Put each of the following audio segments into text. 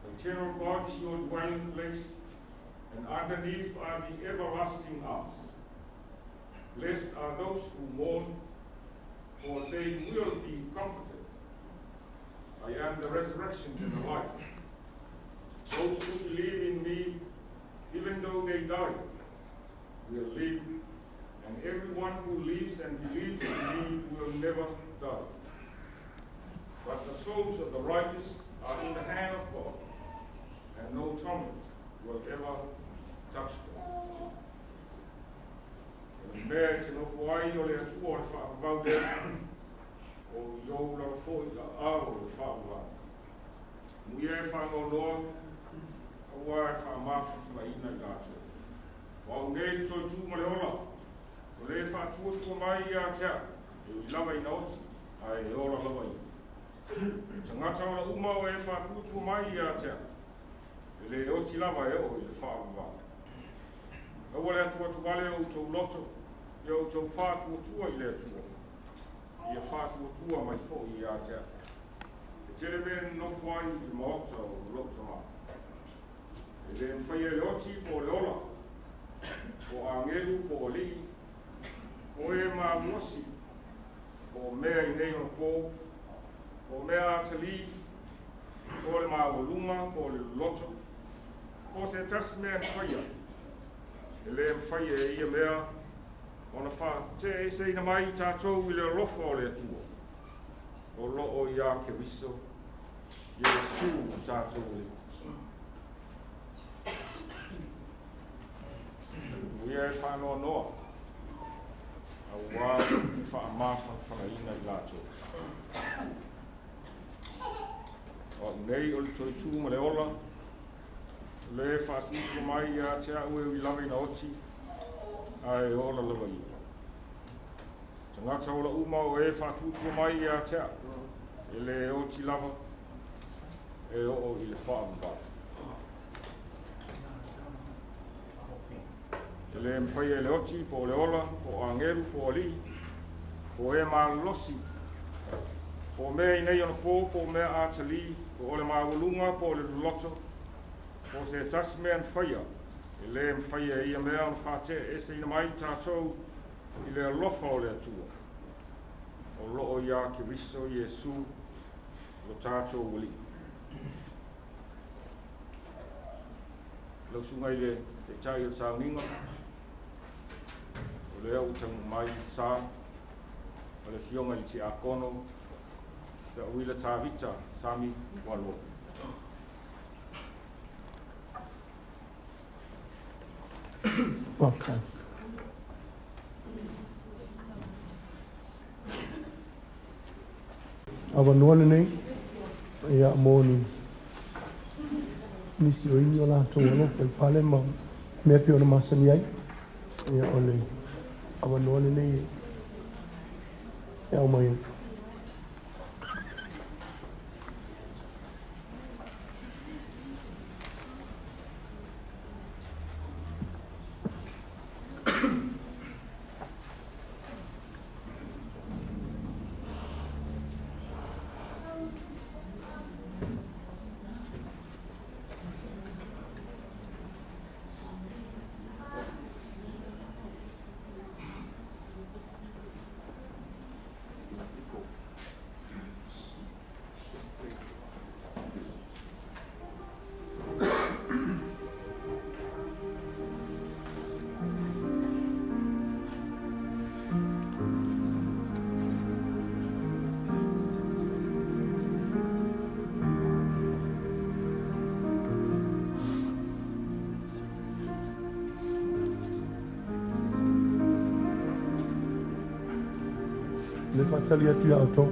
The eternal God is your dwelling place, and underneath are the everlasting arms. Blessed are those who mourn, for they will be comforted. I am the resurrection and the life. Those who believe in me, even though they die, will live, and everyone who lives and believes in me will never die. But the souls of the righteous are in the hand of God, and no torment will ever touch them. Mea te no fuai o le atua o le whaakapau lea, o iou la fo I la ao le whaakapau. Muia e whaangonoa, aua e whaamawhi whaina I lātua. Wau nei toi tū ma le ola, o le whaatua tua mai I a tea, e I lawa I na oti, a e ola lawa I. Tangata o la uma o e whaatua tua mai I a tea, e le oti lawa e o I le whaakapau. Aua le atua tuwale o tau loto, I o tau whātua tua I le atua. I a whātua tua mai fo I a tea. E tere ben no whai I maota o loto ma. E le mwhai e le oti po le ola, po angelu po li, po e ma mosi, po mea I nei o po, po mea atali, po le ma walunga, po le loto, po se tas mea mwhaia. E le mwhai e ia mea, ona wha te e se ina mai tātou I le rofa o le atua. O loo I a ke wiso, Yesu tātou e. Uia e whanoa noa, a wā I whaamāwha whanaina I lātou. O nei o le toi tū ma le ola, le whaasiku mai I a te au e lawe na oti, ai ola lawa I. Tangata ola uma o e whaatutu mai I a te au, e le oti lawa, e o I le whaamba. E le mwhai e le oti, po le ola, po angeru, po li, po e maa losi, po mea I nei ona po mea atali, po ole maa walunga, po le loto, po se tas mea nwhaia, e le mwhaia I a mea on whate e se ina mai tātou I le alofa o le atua. O loo I a ke riso Yesu lo tātou wali. Lau sunga I le te tai o sauninga, o le au tangu mai sā, o le fionga I te akono, Sauila Tavita, Sami, Ualolo. Okay. Awa nuana nei, ia mōni. nisi o ini o Latu Ualolo fai pale ma mea pio na masani ai ia ole awa noale nei e au mai le fatali atu ia auto.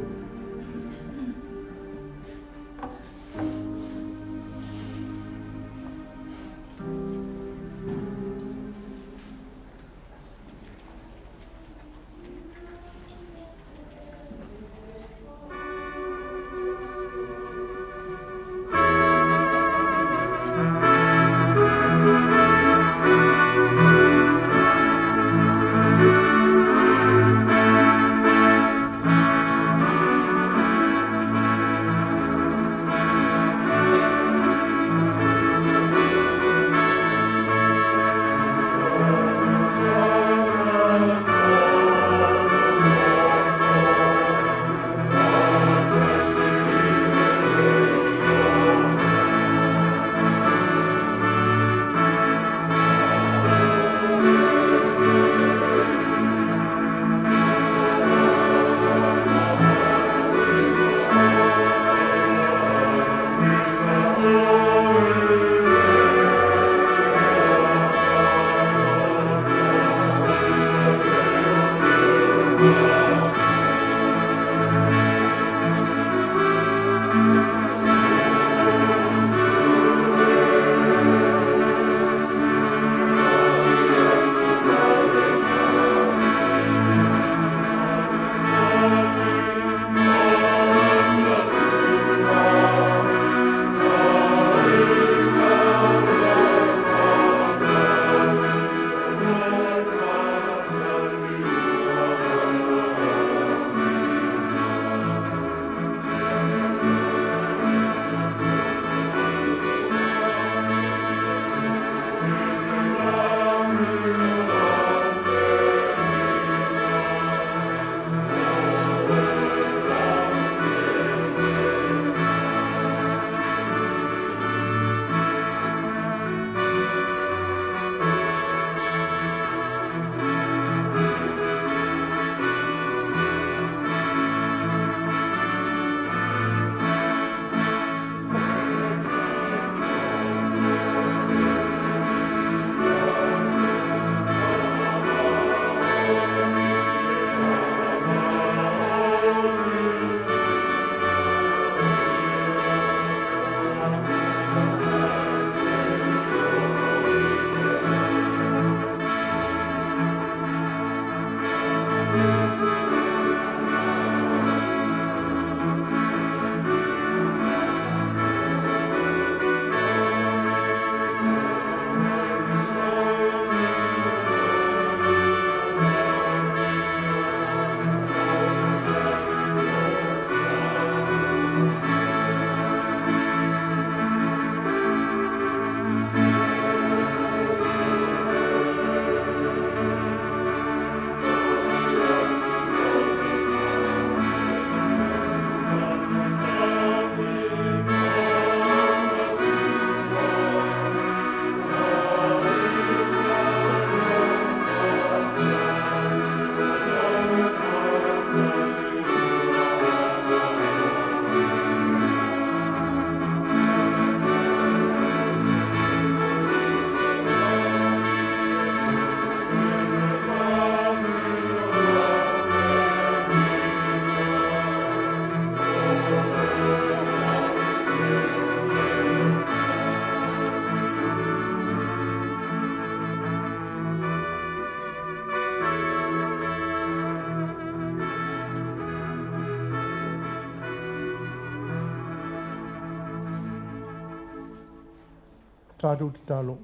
tātou te talo.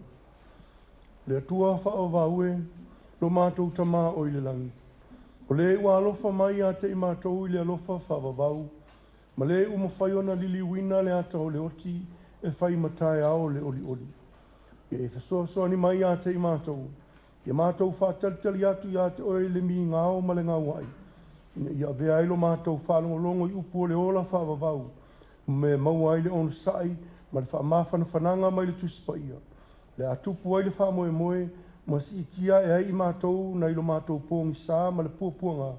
Le atua whaavaue, lo mātou tama o i le langi. O le ua alofa mai a te i mātou i le alofa whaavavau. Ma le umawhai ona lili wina le ata o le oti e whai matai ao le oli oli. E whasoa ni mai a te i mātou. Ia mātou whātalitali atu i a te oe le mi ngāo ma le ngāwai. Ia vea ilo mātou whaalongolongo i upu o le ola whaavavau. Me maua ai le ono sai, ma le whaamawhana whananga mai le tusipaia. Le atupu ai le whaamoemoe, ma si itia e ai i mātou na ilo mātou pōngi sā ma le puapuanga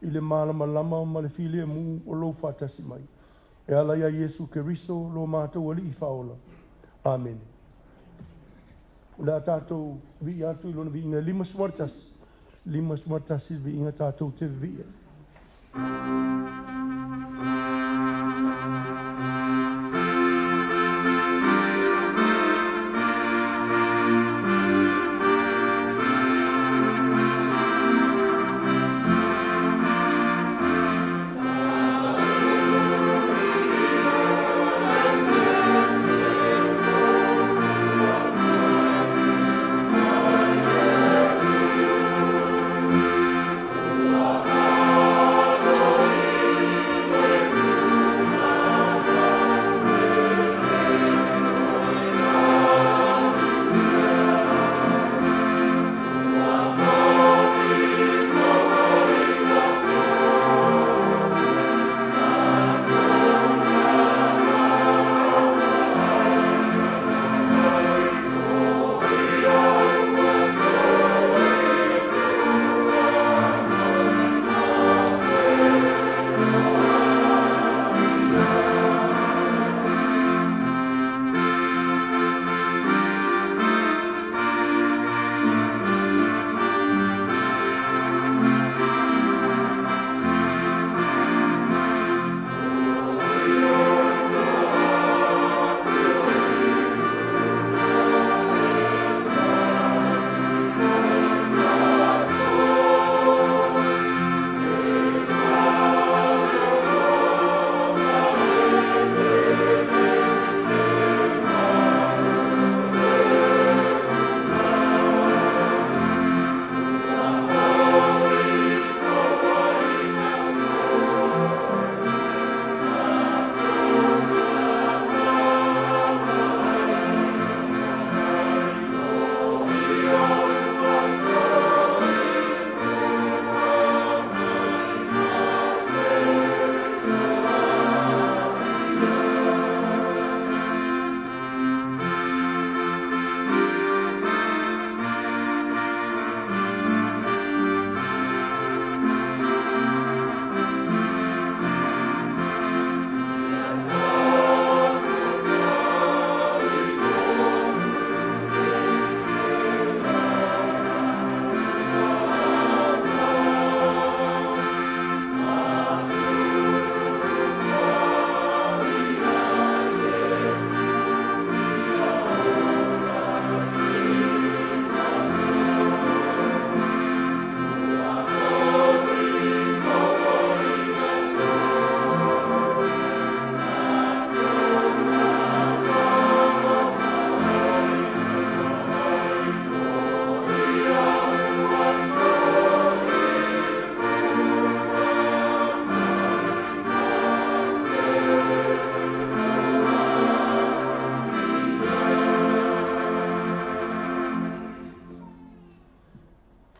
i le malama lama ma le while mu o lou whātasi mai. E ala ia Iesu Keriso lo mātou ali i whaola. Amen. Le a tātou vi atu i lona vi inga 5 smartas. 5 smartas i vi inga tātou te vi.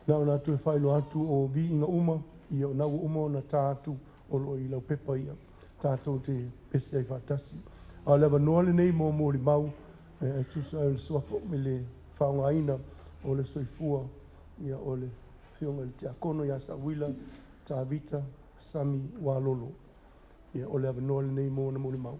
Na ona tu e whailo atu o vi inga uma, i o nau uma o na tātu o lo i lau pepa ia, tātou te pese ai whātasi. A lewa noa le nei mō mōri mau, e tusa e le suafo me le whaonga aina o le soifua, ia o le whionga le te akono ia Sauila, Tavita, Sami, Ualolo. Ia o lewa noa le nei mō na mōri mau.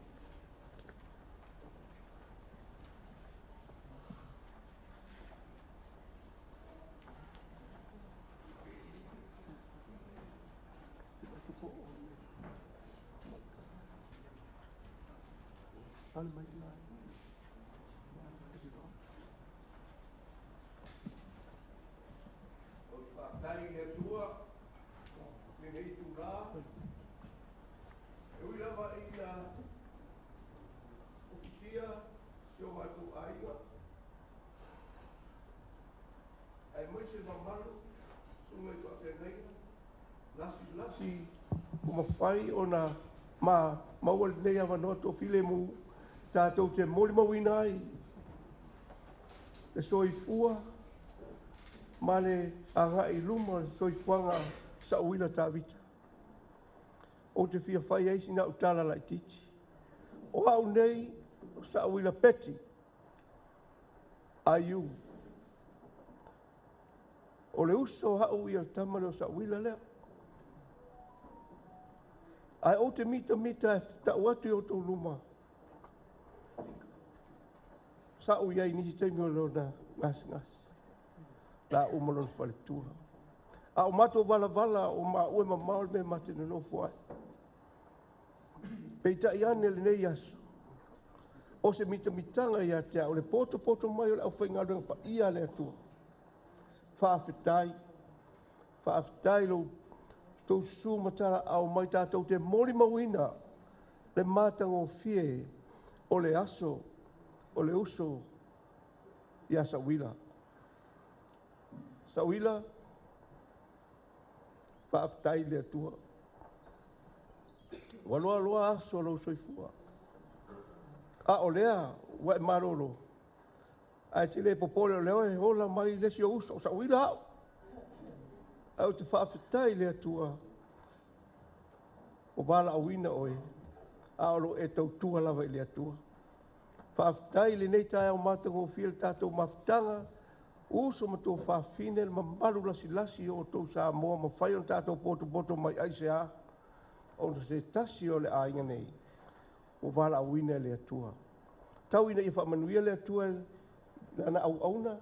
Ai mai se mamalu, sunga i whaatenei, lasi, o mawhai o na mawal nei awa noa tō while mu, tātou te mori mawina ai, e soifua, ma le anga i luma, soifuanga Sauila Tavita. O te fia whai eisi na utala lai titi. O au nei, Sauila peti, aiu. O le uso hau i al tamale o Sauila lea. Ai o te mita ta watu o tō luma. Sau iai nisi teimi o leo na ngas. La umalon whaletura. A o mato vala o ma ue ma maol me mate na no fuai. Peita iane le nei aso. O se mitanga ia te o le poto mai o le au whaingaranga pa ia le atua. Whaafetai lo tau su matara au mai tātou te mori mawina le mātanga o fie o le aso o le uso ia Sauila. Sauila whaafetai le atua. Waloa aso lo soifua. A o lea, wa e maroro. Ai te le popole o leo e hola mai lesi o uso o Sauila au. Au te whaafetai le atua. O wala au ina oe. A olo e tau tua lava i le atua. Whaafetai le nei tae au mātanga o fia le tātou mawhitanga. Uso ma tō whaafine le mamalu lasi o tō Samoa ma whai on tātou poto mai aise a. O se tasi o le ainga nei. O wala au ina le atua. Tau ina i whamanuia le atua na au auna.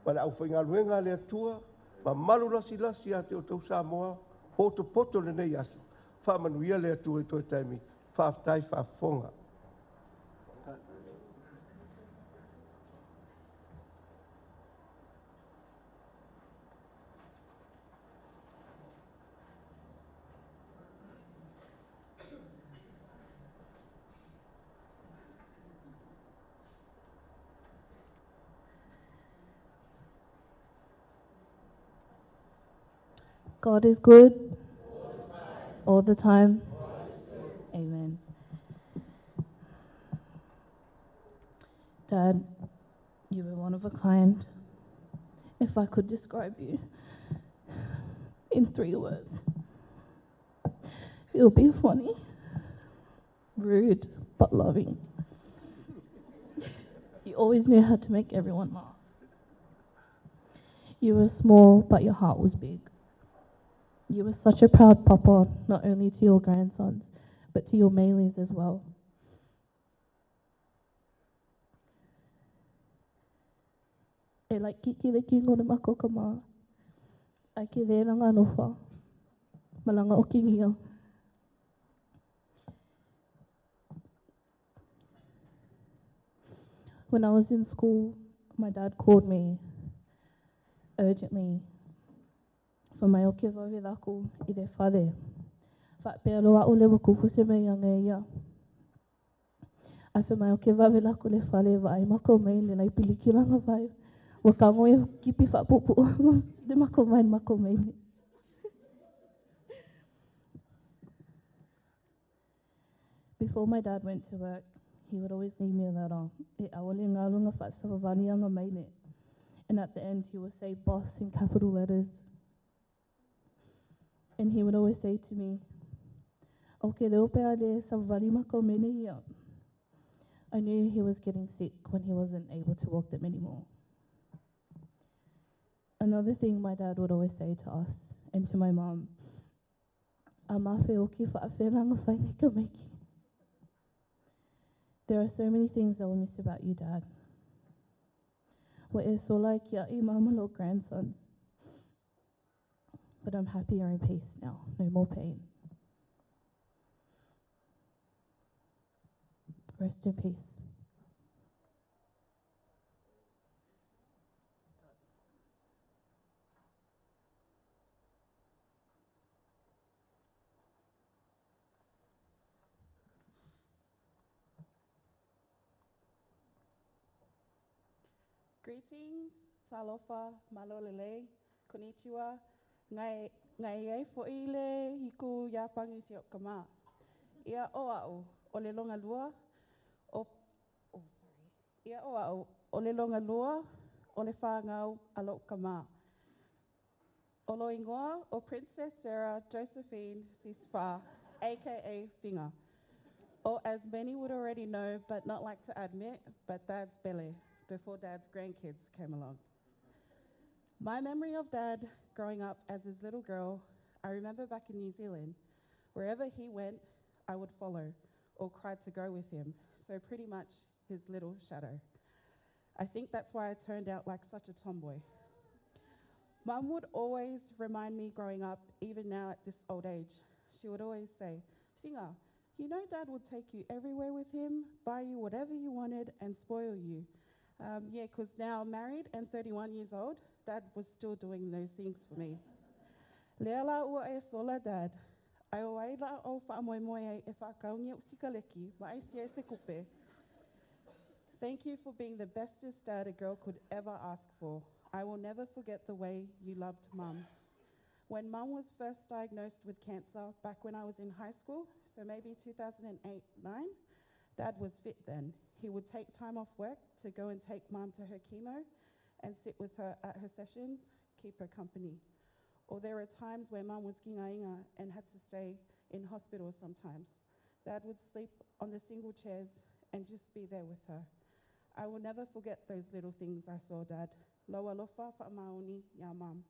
Wala au whaingaluenga le atua. Ma malu lasi a te o tau Samoa. Poto le nei aso. Whamanuia le atua i toi taimi. Whaafetai whaafonga. God is good all the time. Amen. Dad, you were one of a kind. If I could describe you in 3 words, it would be funny, rude, but loving. You always knew how to make everyone laugh. You were small, but your heart was big. You were such a proud papa, not only to your grandsons, but to your Melees as well. E like kiki le kingo na mako ka maa. Ai ke rēranga nofa. Malanga o kingia. When I was in school, my dad called me urgently for my o ke wawe laku I le whare. Whapea loa o le wakupu se mei anga ia. Ai whi mai o ke wawe laku le whare wa ai mako mai le nai pilikiranga vai. Wa kango e kipi whapupu le mako mai. Before my dad went to work, he would always leave me a letter. E awale ngā runga whaasawawani anga mai le. And at the end, he would say boss in capital letters. And he would always say to me, "Okay, leo pea de savawani mako mene ia." I knew he was getting sick when he wasn't able to walk them anymore. Another thing my dad would always say to us and to my mom, "A mawhi o ki whaawhenanga whaine ka meiki." There are so many things I will miss about you, Dad. Wa e sola ki a I mamalo grandsons. But I'm happy you're in peace now. No more pain. Rest in peace. Greetings talofa, malolele, konnichiwa, ngai e fo'ile hiku yapangi si o kama. Ia o au, o le longa lua, Ia o au, o le longa lua, o le whāngau alo kama. O lo ingoa o Princess Sarah Josephine Sisfa, aka Finger. Or as many would already know, but not like to admit, but Dad's Bele, before Dad's grandkids came along. My memory of Dad growing up as his little girl, I remember back in New Zealand, wherever he went, I would follow or cry to go with him. So pretty much his little shadow. I think that's why I turned out like such a tomboy. Mum would always remind me growing up, even now at this old age, she would always say, Finger, you know Dad would take you everywhere with him, buy you whatever you wanted and spoil you. Yeah, because now married and 31 years old, Dad was still doing those things for me. Leala ua e sola Dad. Ai o waila o Moimoi e whakaungia usikaleki, ma ai sia se kupe. Thank you for being the bestest dad a girl could ever ask for. I will never forget the way you loved Mum. When Mum was first diagnosed with cancer back when I was in high school, so maybe 2008-9, Dad was fit then. He would take time off work to go and take Mum to her chemo and sit with her at her sessions, keep her company. Or there were times where Mum was ginga-inga and had to stay in hospital sometimes. Dad would sleep on the single chairs and just be there with her. I will never forget those little things I saw Dad. Loa lofa whaamaoni ya Mum.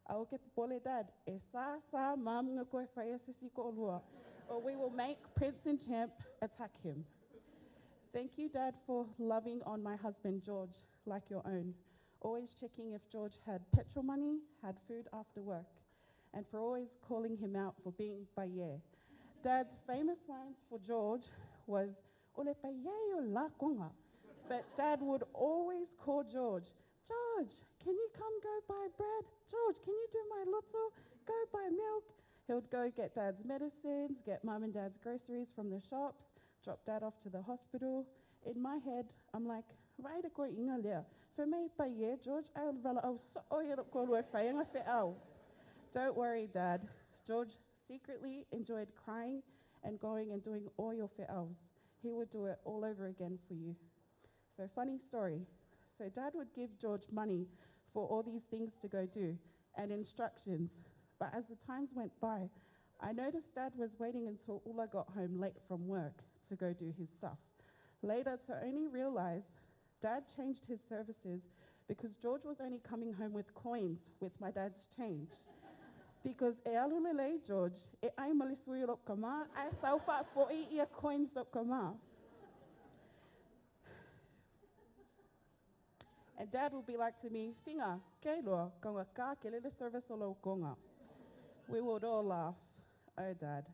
Au ke pole Dad, e sa Mum ngā koe whaia sisi ko olua, or we will make Prince and Champ attack him. Thank you, Dad, for loving on my husband, George, like your own. Always checking if George had petrol money, had food after work, and for always calling him out for being paye. Dad's famous lines for George was, ole paye o la konga. But Dad would always call George, George, can you come go buy bread? George, can you do my loto? Go buy milk. He would go get Dad's medicines, get Mum and Dad's groceries from the shops, drop Dad off to the hospital. In my head, I'm like, right ko inga lea. For me, pa ye, George, I would rala au so o ko lue whainga whi au. Don't worry, Dad. George secretly enjoyed crying and going and doing all your whi-aus. He would do it all over again for you. So funny story. So Dad would give George money for all these things to go do and instructions. But as the times went by, I noticed Dad was waiting until Ula got home late from work to go do his stuff. Later, to only realize Dad changed his services because George was only coming home with coins with my dad's change. Because e alulele George, e ai malisui lo kama, ai saufa fo'i ia coins lo kama. And Dad would be like to me, Finga, kei loa, konga ka ke lele service o lo konga. We would all laugh. Oh, Dad,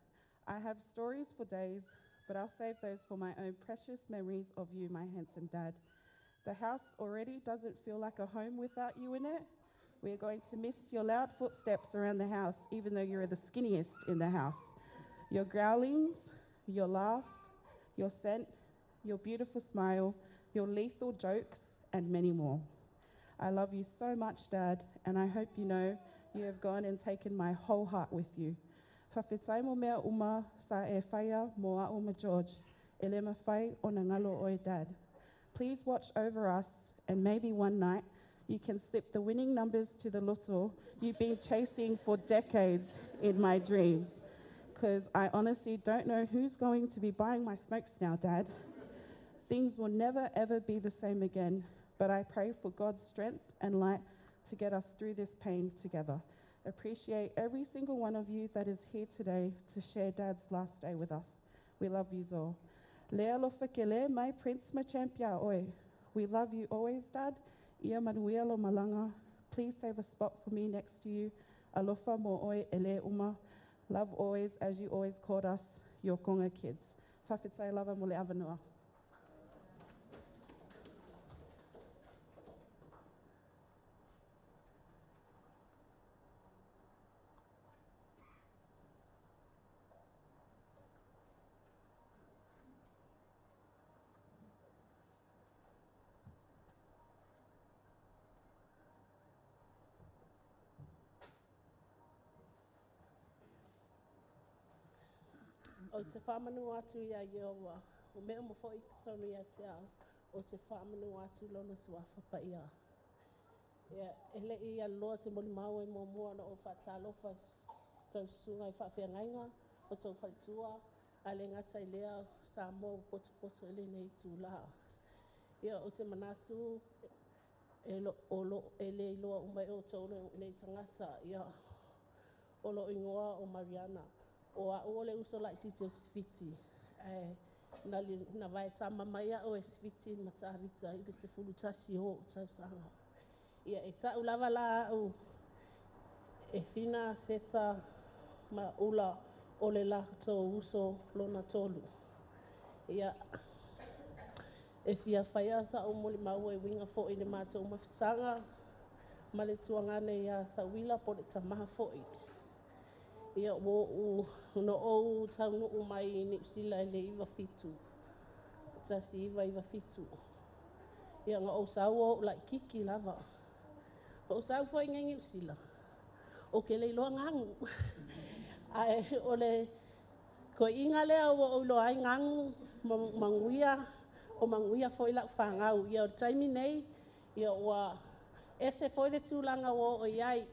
I have stories for days, but I'll save those for my own precious memories of you, my handsome Dad. The house already doesn't feel like a home without you in it. We're going to miss your loud footsteps around the house, even though you're the skinniest in the house. Your growlings, your laugh, your scent, your beautiful smile, your lethal jokes, and many more. I love you so much, Dad, and I hope you know you have gone and taken my whole heart with you. Whawhetai mo mea uma sa e whaia mo a uma George, e le mawhai o na ngalo oi Dad. Please watch over us, and maybe one night you can slip the winning numbers to the loto you've been chasing for decades in my dreams. Because I honestly don't know who's going to be buying my smokes now, Dad. Things will never ever be the same again, but I pray for God's strength and light to get us through this pain together. Appreciate every single one of you that is here today to share Dad's last day with us. We love you all. Lea lofa ke le, my prince ma champia oi. We love you always, Dad. Ia manuia lo malanga. Please save a spot for me next to you. Alofa mo oi ele uma. Love always, as you always called us, your konga kids. Whawhetai lava mo le avanua. O te whamanu atu ia Iowa, o mea mo fo i te sonu ia te au, o te whamanu atu lono tu awhapa ia. Ia, ele ia loa te moli mau e mo mua na o whatalofa tau sunga i whawhia ngainga, o tau whaitua, a le ngata i lea Samoa poto ele nei tūlaha. Ia, o te manatu, ele i loa umai o tau nei tangata, ia, o lo ingoa o Mariana. O a ole uso lai titi o sifiti. Na vai tama mai o e sifiti matarita i se fulu tasi o tau sanga. Ia e tau lava la au e fina seta ma ula o le la tō uso lona tolu. Ia e fia whaia sa o moli mau e winga fo i le mātou mawhitanga ma le tuangane ia Sauila po le tamaha fo i. Ia o no o tau nuu mai ni sila le iwa fitu. Tasi iwa fitu. Ia nga o sau o la kiki lava. O sau fo inga ni sila. O ke le loa ngangu. Ai o le ko inga lea o lo ai ngangu manguia fo ila whangau. Ia o taimi nei ia o ese fo le tūlanga o iai.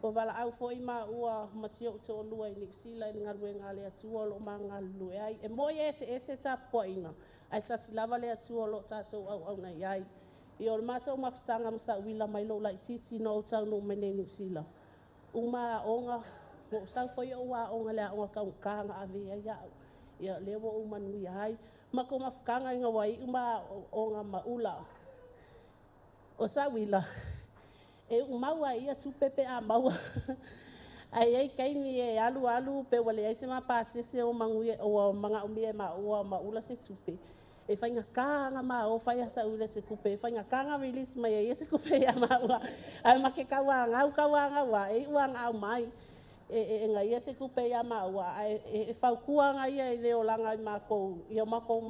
O wala au fo ima ua masio to lua i Nixila i ngarue ngale atua lo ma ngalu ai. E moi ese ta po inga. Ai tasi lava le atua lo tatou au na iai. I o mātou mawhitanga msa wila mai lo lai titi no tau no mene Nixila. Uma onga, mo sau fo i ua onga lea onga kaunga ave ai au. Ia lewa uma nui ai. Mako mawhikanga inga wai uma onga maula. O sa wila. E umaua ia tupepe a maua. Ai kaini e alu pe wale ai se mapa sese o manguia o manga umie ma o maula se tupe. E whainga kanga ma o whaia sa ule se kupe. E whainga kanga release mai e se kupe a maua. Ai make kawanga wa e uang au mai. E ngai e se kupe a maua. E whaukua ngai e leo langa i mako. Ia mako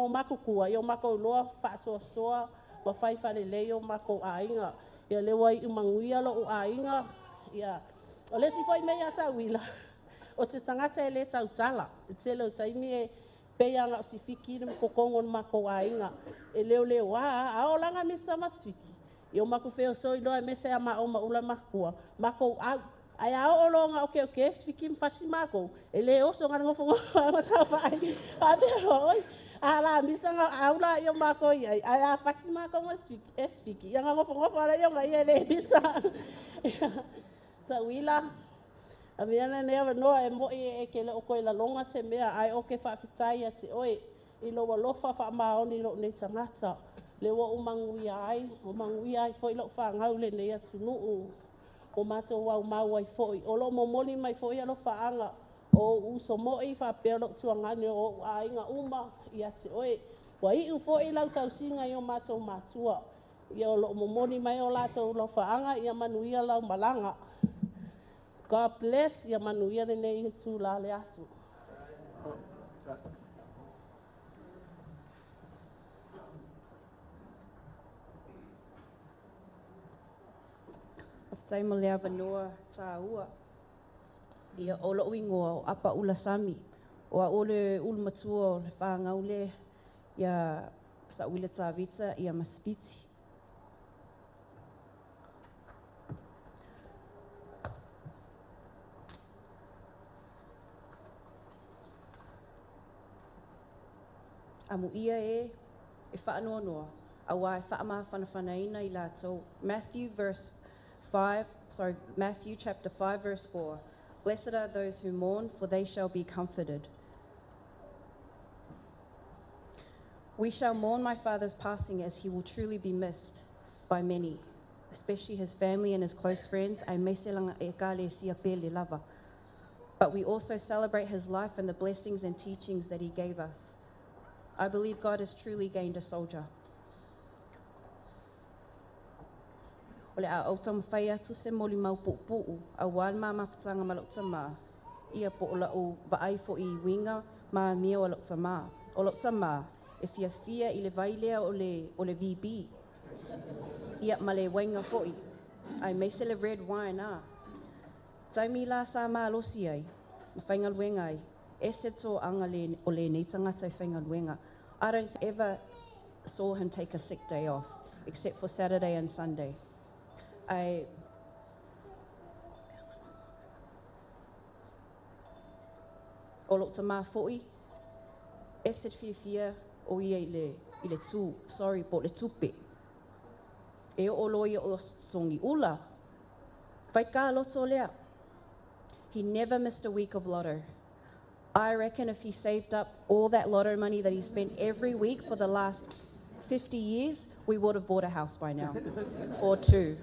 makukua. Ia mako loa whaasoa wa whaifale leo mako a inga. Ia lewa i manguia lo o ainga. Ia. O lesi foi mea sa wila. O se sangata e le tautala. E te leo taimi e pea nga si fiki ni kokongo ni mako ainga. E leo a o langa misa masfiki. Ia o mako feo so i loa mese a mao maula makua. Mako au. Ai ao o longa oke sfiki mfasi mako. E leo so ngana ngofongo matawai. A te hoi. Ala misa nga aula yo mako ai a fasi mako esfiki yang ngofo ala yo ngai ele bisa Sauila aviana ne no e mo e kele o ko la longa se mea ai o ke fa fitai ati oi i lo lofa fa ma oni lo ne tangata le wo umanguia ai foi lo fa ngau le ne atu no o mato wa mau ai foi o lo momoli mai foi lo fa anga o uso mo i fa pelo tuangane o ainga uma ia te oe wa i ufo i lau tau singa i o mātou mātua i o lo momoni mai o lātou lo whaanga i a manuia lau malanga God bless i a manuia nei i tū la le asu Aftai mo lea vanua tā ua ia o lo ingoa o apa ula Sami o a ole ulmatua o le whangau le ia Sauila Tavita ia maspiti. Amu ia e whaanoa noa a wai whaama whanawhanaina i lātou. Matthew chapter 5 verse 4. Blessed are those who mourn, for they shall be comforted. We shall mourn my father's passing, as he will truly be missed by many, especially his family and his close friends. But we also celebrate his life and the blessings and teachings that he gave us. I believe God has truly gained a soldier. O le a au tam whai atu se moli mau pu'u, a wāl mā mawhitanga ma lokta mā. Ia po o la o vaai fo I winga mā mia o lokta mā. O lokta mā, e fia I le vailea o le VB. Ia ma le wainga fo I. Ai meise le red wine a. Taimi la sa mā losi ai, ma whainga luenga ai. E se tō anga o le nei tangata I whainganuenga. I don't ever saw him take a sick day off, except for Saturday and Sunday. O lo ta mā fo'i, e se whiwhia o ia I le tū, sorry, po le tupe. E o loia o songi ula. Whai ka loto lea. He never missed a week of lotto. I reckon if he saved up all that lotto money that he spent every week for the last 50 years, we would have bought a house by now, or two.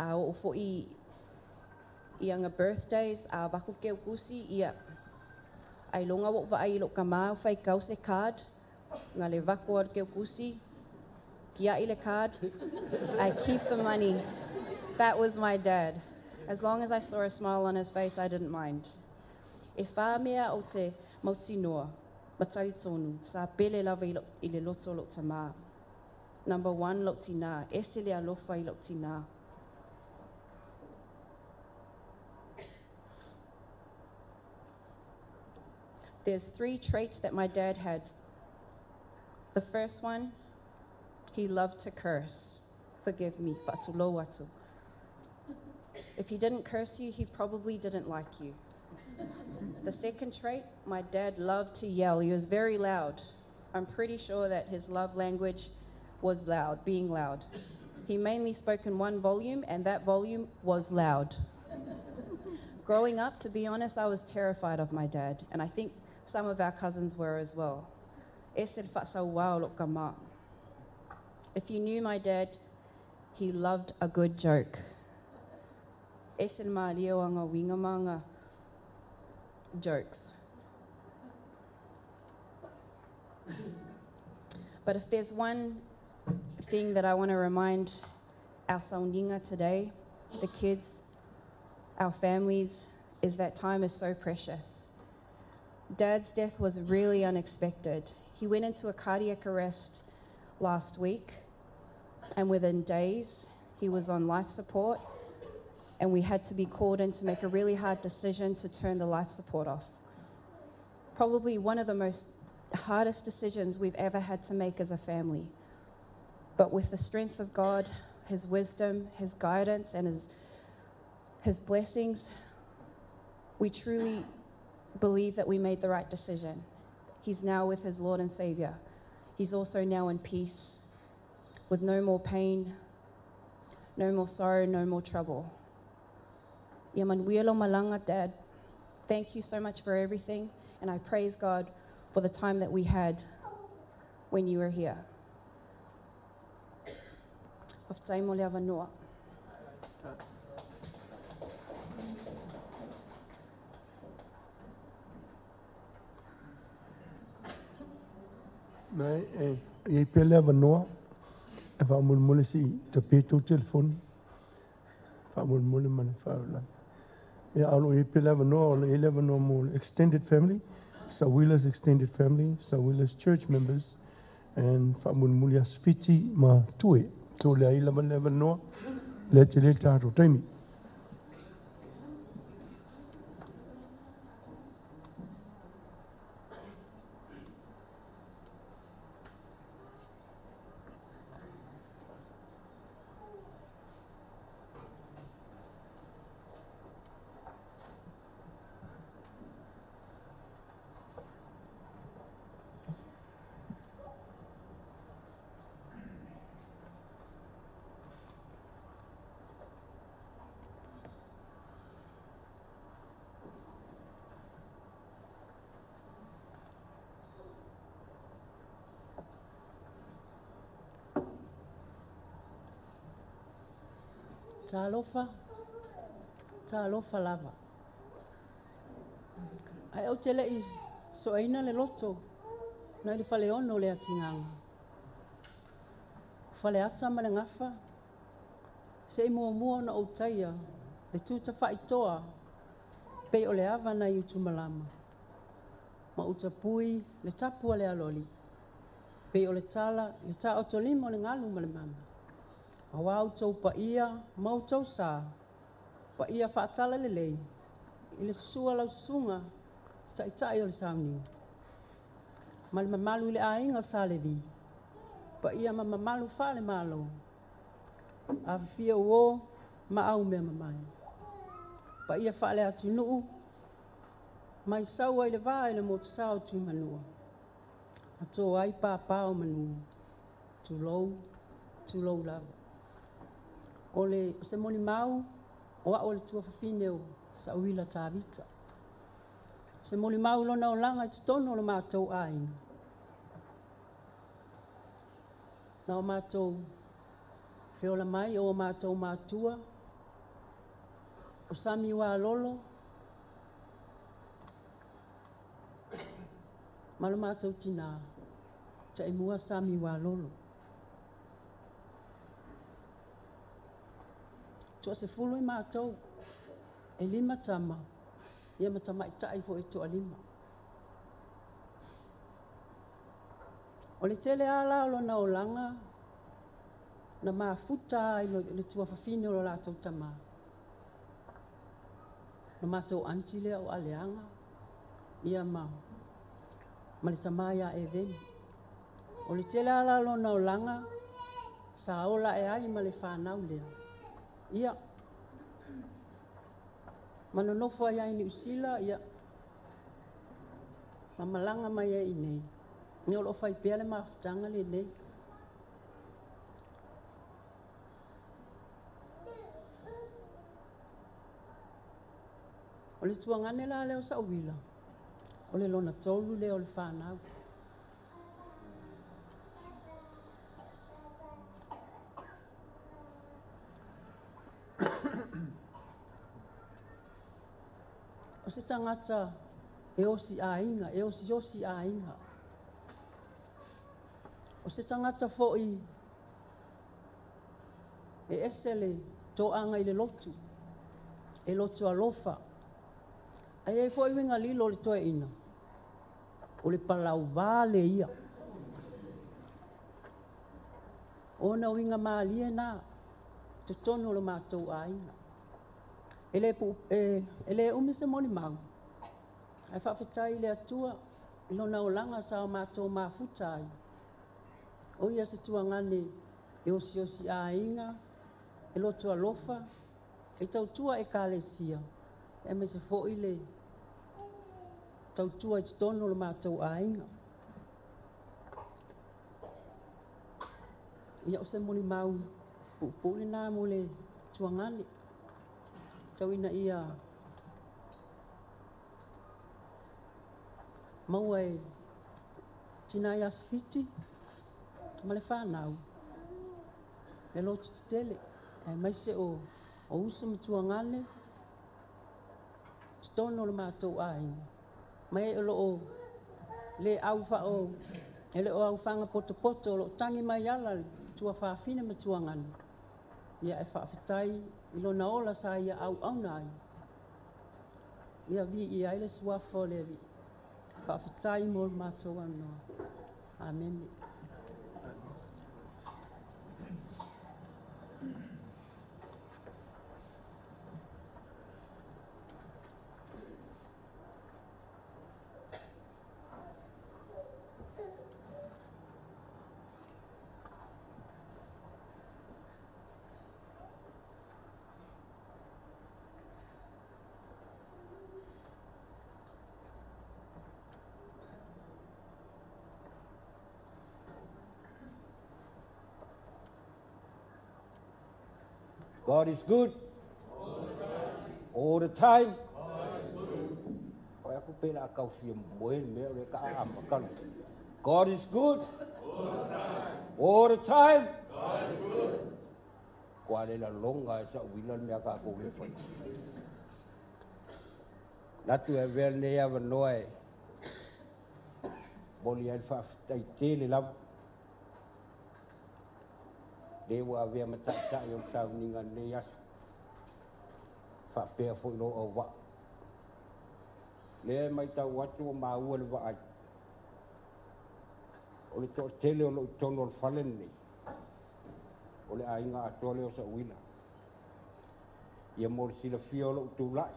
O fo I anga birthdays, wako ke ukusi, ia. Ai longa wak wa ai lo ka maa, whai kau se card, ngā le wako ar ke ukusi, kia I le card, I keep the money. That was my dad. As long as I saw a smile on his face, I didn't mind. E whā mea o te mauti noa, matari tonu, sa pele lava I le loto lo ta maa. Number 1, lo tina, e se le alofa I lo tina. There's 3 traits that my dad had. The first one, he loved to curse. Forgive me, patulo atu. If he didn't curse you, he probably didn't like you. The second trait, my dad loved to yell. He was very loud. I'm pretty sure that his love language was loud, being loud. He mainly spoke in one volume, and that volume was loud. Growing up, to be honest, I was terrified of my dad, and I think some of our cousins were as well. If you knew my dad, he loved a good joke. Jokes. But if there's one thing that I want to remind our Saundinga today, the kids, our families, is that time is so precious. Dad's death was really unexpected. He went into a cardiac arrest last week, and within days, he was on life support, and we had to be called in to make a really hard decision to turn the life support off. Probably one of the hardest decisions we've ever had to make as a family. But with the strength of God, His wisdom, His guidance, and His blessings, we truly believe that we made the right decision. He's now with his Lord and Savior. He's also now in peace, with no more pain, no more sorrow, no more trouble. Ualolo malanga, Dad. Thank you so much for everything, and I praise God for the time that we had when you were here. Nei, e pele avanoa, e whaamulmule si te pētau telefoni, whaamulmule mane whaula. E alo e pele avanoa, o le ele avanoa mo extended family, Sauila's extended family, Sauila's church members, and whaamulmule asfiti ma tue, so le aila mane avanoa, le te le tātou taimi. Ta alofa lava. Ai au tele I so aina le loto, na le fale ono le atinganga. Fale ata ma le ngafa, se I mua na outaia, le tuta whaitoa, pei o le ava na I utumalama. Ma utapui, le tapua le aloli. Pe o le tala, le ta o tolima o le ngalu ma le mama. A wau tau pa ia, mau tau sa, pa ia whaatala le lei. I le susua lau sunga, tai o le sauni. Ma le mamalu le ainga sa le vi. Pa ia ma mamalu wha le malo. A fia uo, ma au mea mamai. Pa ia wha le atu nuu, mai sau ai le vaa le motu sao tu manua. A tō ai pāpā o manua. Tu lou lau. O le se moni mau, o a o le tua whawhine o Sauila Tavita. Se moni mau lona o langa i tutono o le mātou ai. Na o mātou whiola mai o mātou mātua, o Sami Ualolo, ma le mātou tina, ta e mua Sami Ualolo. Tua se fulu i mātou, e 5 tama, ia matama i tai fo e toa 5. O le tele ala o lona o langa, na mafuta i le tua whawhine o lo lātou tama. Na mātou antile o aleanga, ia ma le tamaya e veni. O le tele ala lona o langa, sa ola e ai ma le whanau lea. Ia, manonofo ai ai ni usila, ia, mamalanga mai e nei. Ni o lo fai pia le mafutanga le nei. O le tuangane la leo Sauila. O le lona tolu leo le whanau. O se tangata e osi ainga, e osi ainga. O se tangata fo'i e esele toanga i le lotu, e lotu alofa. Ai e fo'i winga lilo le toe ina. O le palau vale ia. O na winga maalie na, te tono le mātou aina. Ele umise moni mau. Ai whawhetai le atua, ilo na o langa sa o mātou mafutai. O ia se tuangane e osi a inga, e lotu alofa, e tautua e kālesia. E me se fo'i le tautua i tono le mātou a inga. Ia o se moni mau, pupuli nā mo le tuangane. Tauina ia maua e tina i asfiti, ma le whanau. E lotu te tele, e maise o usu matuangane, tono le mātou ai. Mai e lo o le au whao, e le o au whanga poto, lo tangi mai ala, tua whawhine matuangane. Ia e whawhetai, ilo na ola sa ia au nai. Ia vi i aile suafo le vi. Whawhetai mo le mātou anoa. Amen. God is good. All the time. Aku pela kau siam boy me ka am kan. God is good. All the time. God is good. Kuala la longa sa wilan me ka ko le foi. Latu e vel ne ya noi. Boli alfa tai tele la. Dewa via mata yung sa ningan leyas fa pe fo lo wa le mai ta watu ma wol wa o O le to tele o lo tono o falen nei. O le ainga atole o Sauila. Ia mo le sila fia o lo tūlai.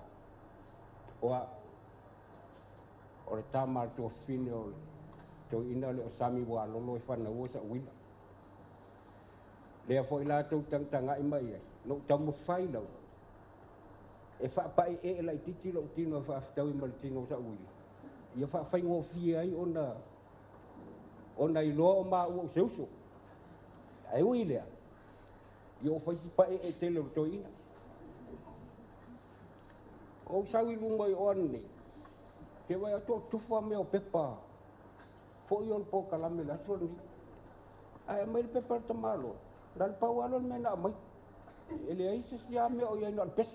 O le tamar to fine o le to ina le o Sami Ualolo e whanau o Sauila. Lea fo i lātou tangtanga i mai ai. No tamu whai lau. E whaapai e lai titi lo tino e whaafitau i maritino o Sauila. Ia whaafai ngō fia ai ona i loa o maa ua seuso. Ai ui lea. Ia o whaisi pae e tele o to ina. O sawi lunga i oan nei. Ke wai ato tufa me o pepa. Fo i on po kalame la so ni. Ai mai pepa tamalo. Dal pau alon me na mai. Ele ai se sia me o ia no pes.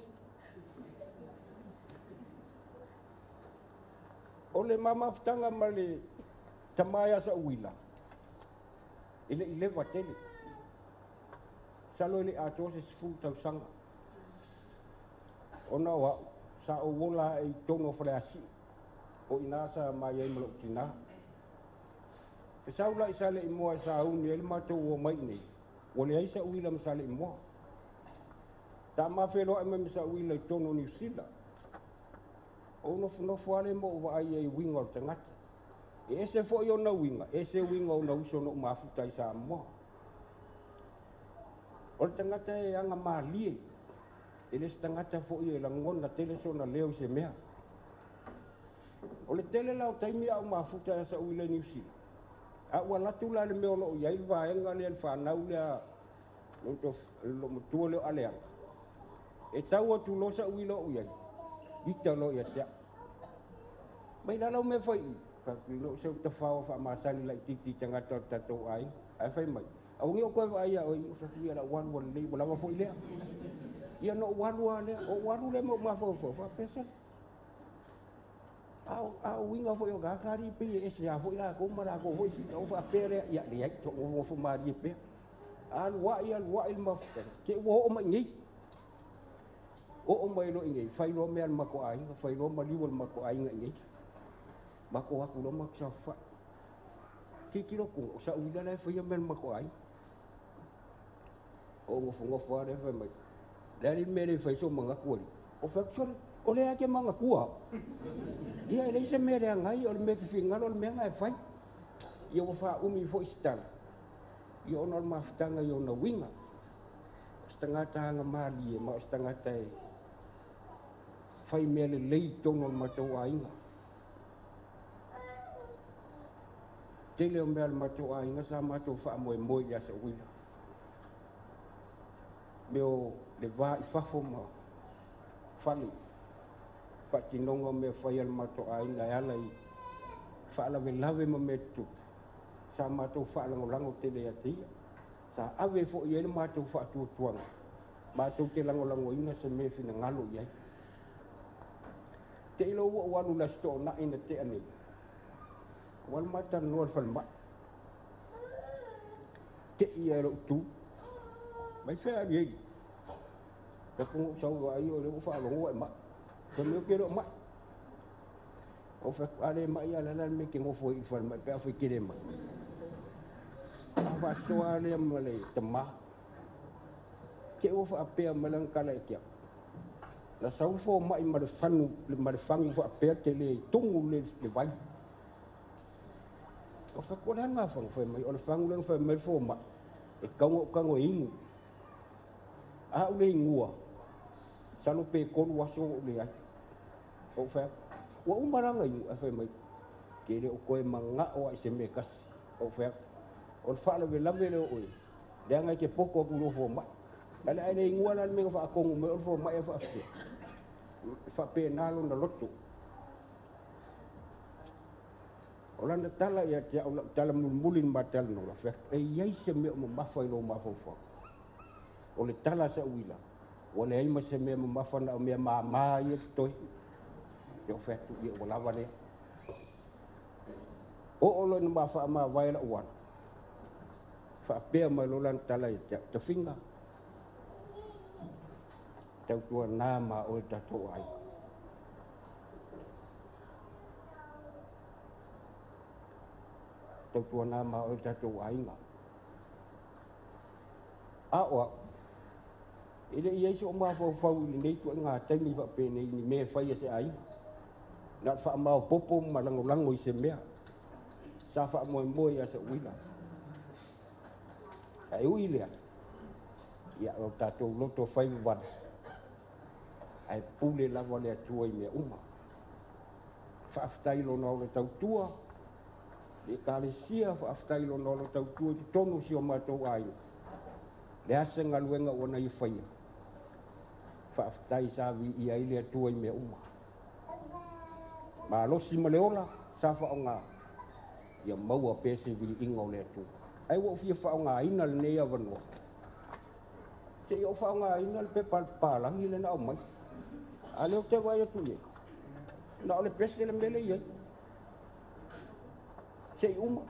Ole mama ftanga mali tamaya sa uila. Ile watele. Salo ile ato se fu tau sanga. Ona wa sa o wola e tono frasi. O ina sa mai ai mlo tina. E saula isale i moa sa uni el mato o mai nei. Ole ai sa uila msale i moa. Ta mafelo ai me sa uila i tono New Zealand. O no fuale mo wa ai ai winga o tangata. E ese fo yo na winga, ese winga o na uso no mafuta i Samoa. O tangata e anga malie. Ele tangata fo yo la ngona tele so na leo se mea. O le tele la o taimi au mafuta sa uila New Zealand. A ua latu la le meo no iai vaenga le alfanau lea lo mutua leo aleanga. E tau atu losa uila o iai. Ita lo ia tea. Mai lalau me fai. Lo se ta fao fa masani lai titi tangata tatou ai. Ai fai mai. Au ngi o koe vai ia o i sa fia la wan wan le wala wa foi le. Ia no wan wan le o waru le mo ma fo fa pesa. Au winga foi o gakari pe e se a foi la ko mara ko foi si o fa pere ia le to o fo mari pe. Al wa il ma ke wo o mai ngi. O mai lo ingai fai lo me al mako ai fai lo ma liwal mako ai ngai mako aku lo mak sa fa ki lo ko sa uila le fai me mako ai o ngo fa le fai mai dari me le fai so manga ko o fa so o le ake manga ko ia le se me le ngai o me ki finga o me ngai fai ia fa umi fo istal ia no ma ftanga ia no winga setengah tanga mali ma setengah tai fai mele lei tono matou ainga. Tele o mele matou ainga sa matou wha Moimoi ia sa uila. Meo le wā i whafo ma whali. Whatinonga me whai al matou ainga e ala i whaalawe lawe ma me tu. Sa matou whaalangolango tele a tia. Sa awe fo i ele matou whaatuatuanga. Matou te langolango ina se me fina ngalo iai. Te ilo ua wanu la sto na ina te ane. Wal mata noa fal ma. Te ia lo tu. Mai fea biei. Te kungu sau wa iyo le ufa alongo ma. Te meo kero ma. O fa ale ma ia la me ke ngofo I fal ma pe afi kire ma. Fa sto ale ma le tama. Ke ufa apea malang kala kia. La sau fo mai marfangu fa aperte le tungu le vai. O fa ko nga fa foi mai o le fangu le fa mai fo ma. E kango ingu. A le ngua. Salo pe ko waso le ai. O fa o umaranga I fa mai. Ke le o ko manga o ai se me kas. O fa o fa le lave le o. Le nga ke poko ku lo fo ma. Ala ai ngua la me fa ko me o fo ma e fa fa pe nalo na lotu olanda tala ya tia tala mulin batal no la fa e yai se me mo mafa no mafa fa ole tala sa uila ole ai ma se me mo mafa na me ma ye toi yo fa tu ye wala wale o lo no mafa ma vai la wan fa pe ma lo lan tala ya te finga tau tua nama o tatou ai. tautua nā mā o tātou ainga. Awa, ele ia iso mā whau ili nei tua ngā taimi whapene ni mea whaia se ainga. Nā wha mao popo malangolango i se mea. Sa wha Moimoi a se uila. Ai ui lea. Ia o tātou loto whai wana. Ai pule lava lea tua i mea uma. Whaaftailo na ole tau tua. E kāle sia whaaftailo na ole tau tua i tonu si o mātou ai. Le asa ngā luenga wana i whaia. Whaaftai sa vi i ai lea tua i mea uma. Ma losi ma leola, sa whao ngā. Ia maua pese vi inga o lea tua. Ai wau fia whao ngā ina le nei awanua. Se i o whao ngā ina le pe pālangi le na o mai. A leo te wai atu ye. Na ole pese le mele ye. Se i uma.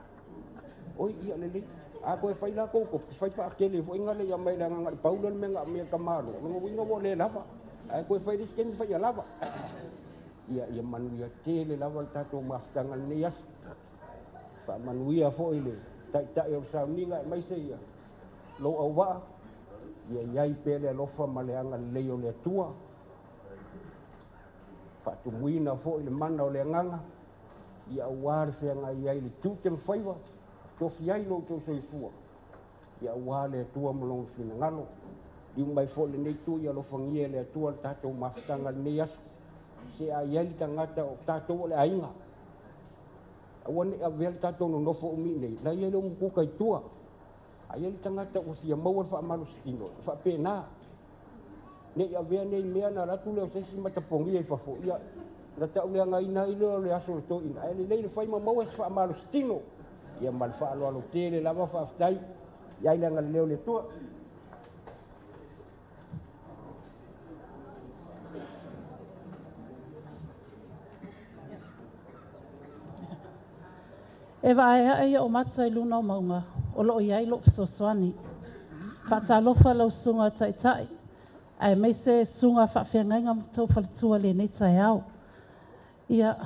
Oi ia le le. A koe whai la kouko. Whai wha akele. Fo inga le ia mai la nganga. Paula le menga mea kamaro. Lunga winga wo le lava. A koe whai riskeni whai a lava. Ia manuia tele lava le tatou mafutanga nei asi. Wha manuia fo ile. Tai o sauninga mai se ia. Lo au waa. Ia iai pele alofa ma le anga leo le atua. Whaatumuina fo ile mana o le anganga. Ia aware se anga iai le tūte mwhaiwa. Tofi ai lo tō soifua. Ia aware le atua malongo fina ngalo. Iu mai fo le nei tu ia alofa ngia le atua le tatou mafutanga nei asi. Se a iai tangata o tatou le ainga. Awane a vele tatou no nofo umi nei. La iai le umukuka i tua. A iai tangata o fia maua le wha amalo stino. Wha pēnā. Nei a vea nei mea na ratu leo sesi matapongi e whafo. Ia na tau lea ngai nai leo le aso le tō ina. Ai le leile whaima maua se wha amalo stino. Ia mal wha alo alo tele lava wha aftai. Iai langa leo le tua. E vaea ia o mata i luna o maunga, o loo iai lo fisosoani. Whata lofa lau sunga tai tai. Ai mei se sunga whawhiangainga tau whalitua le nei tai au. Ia,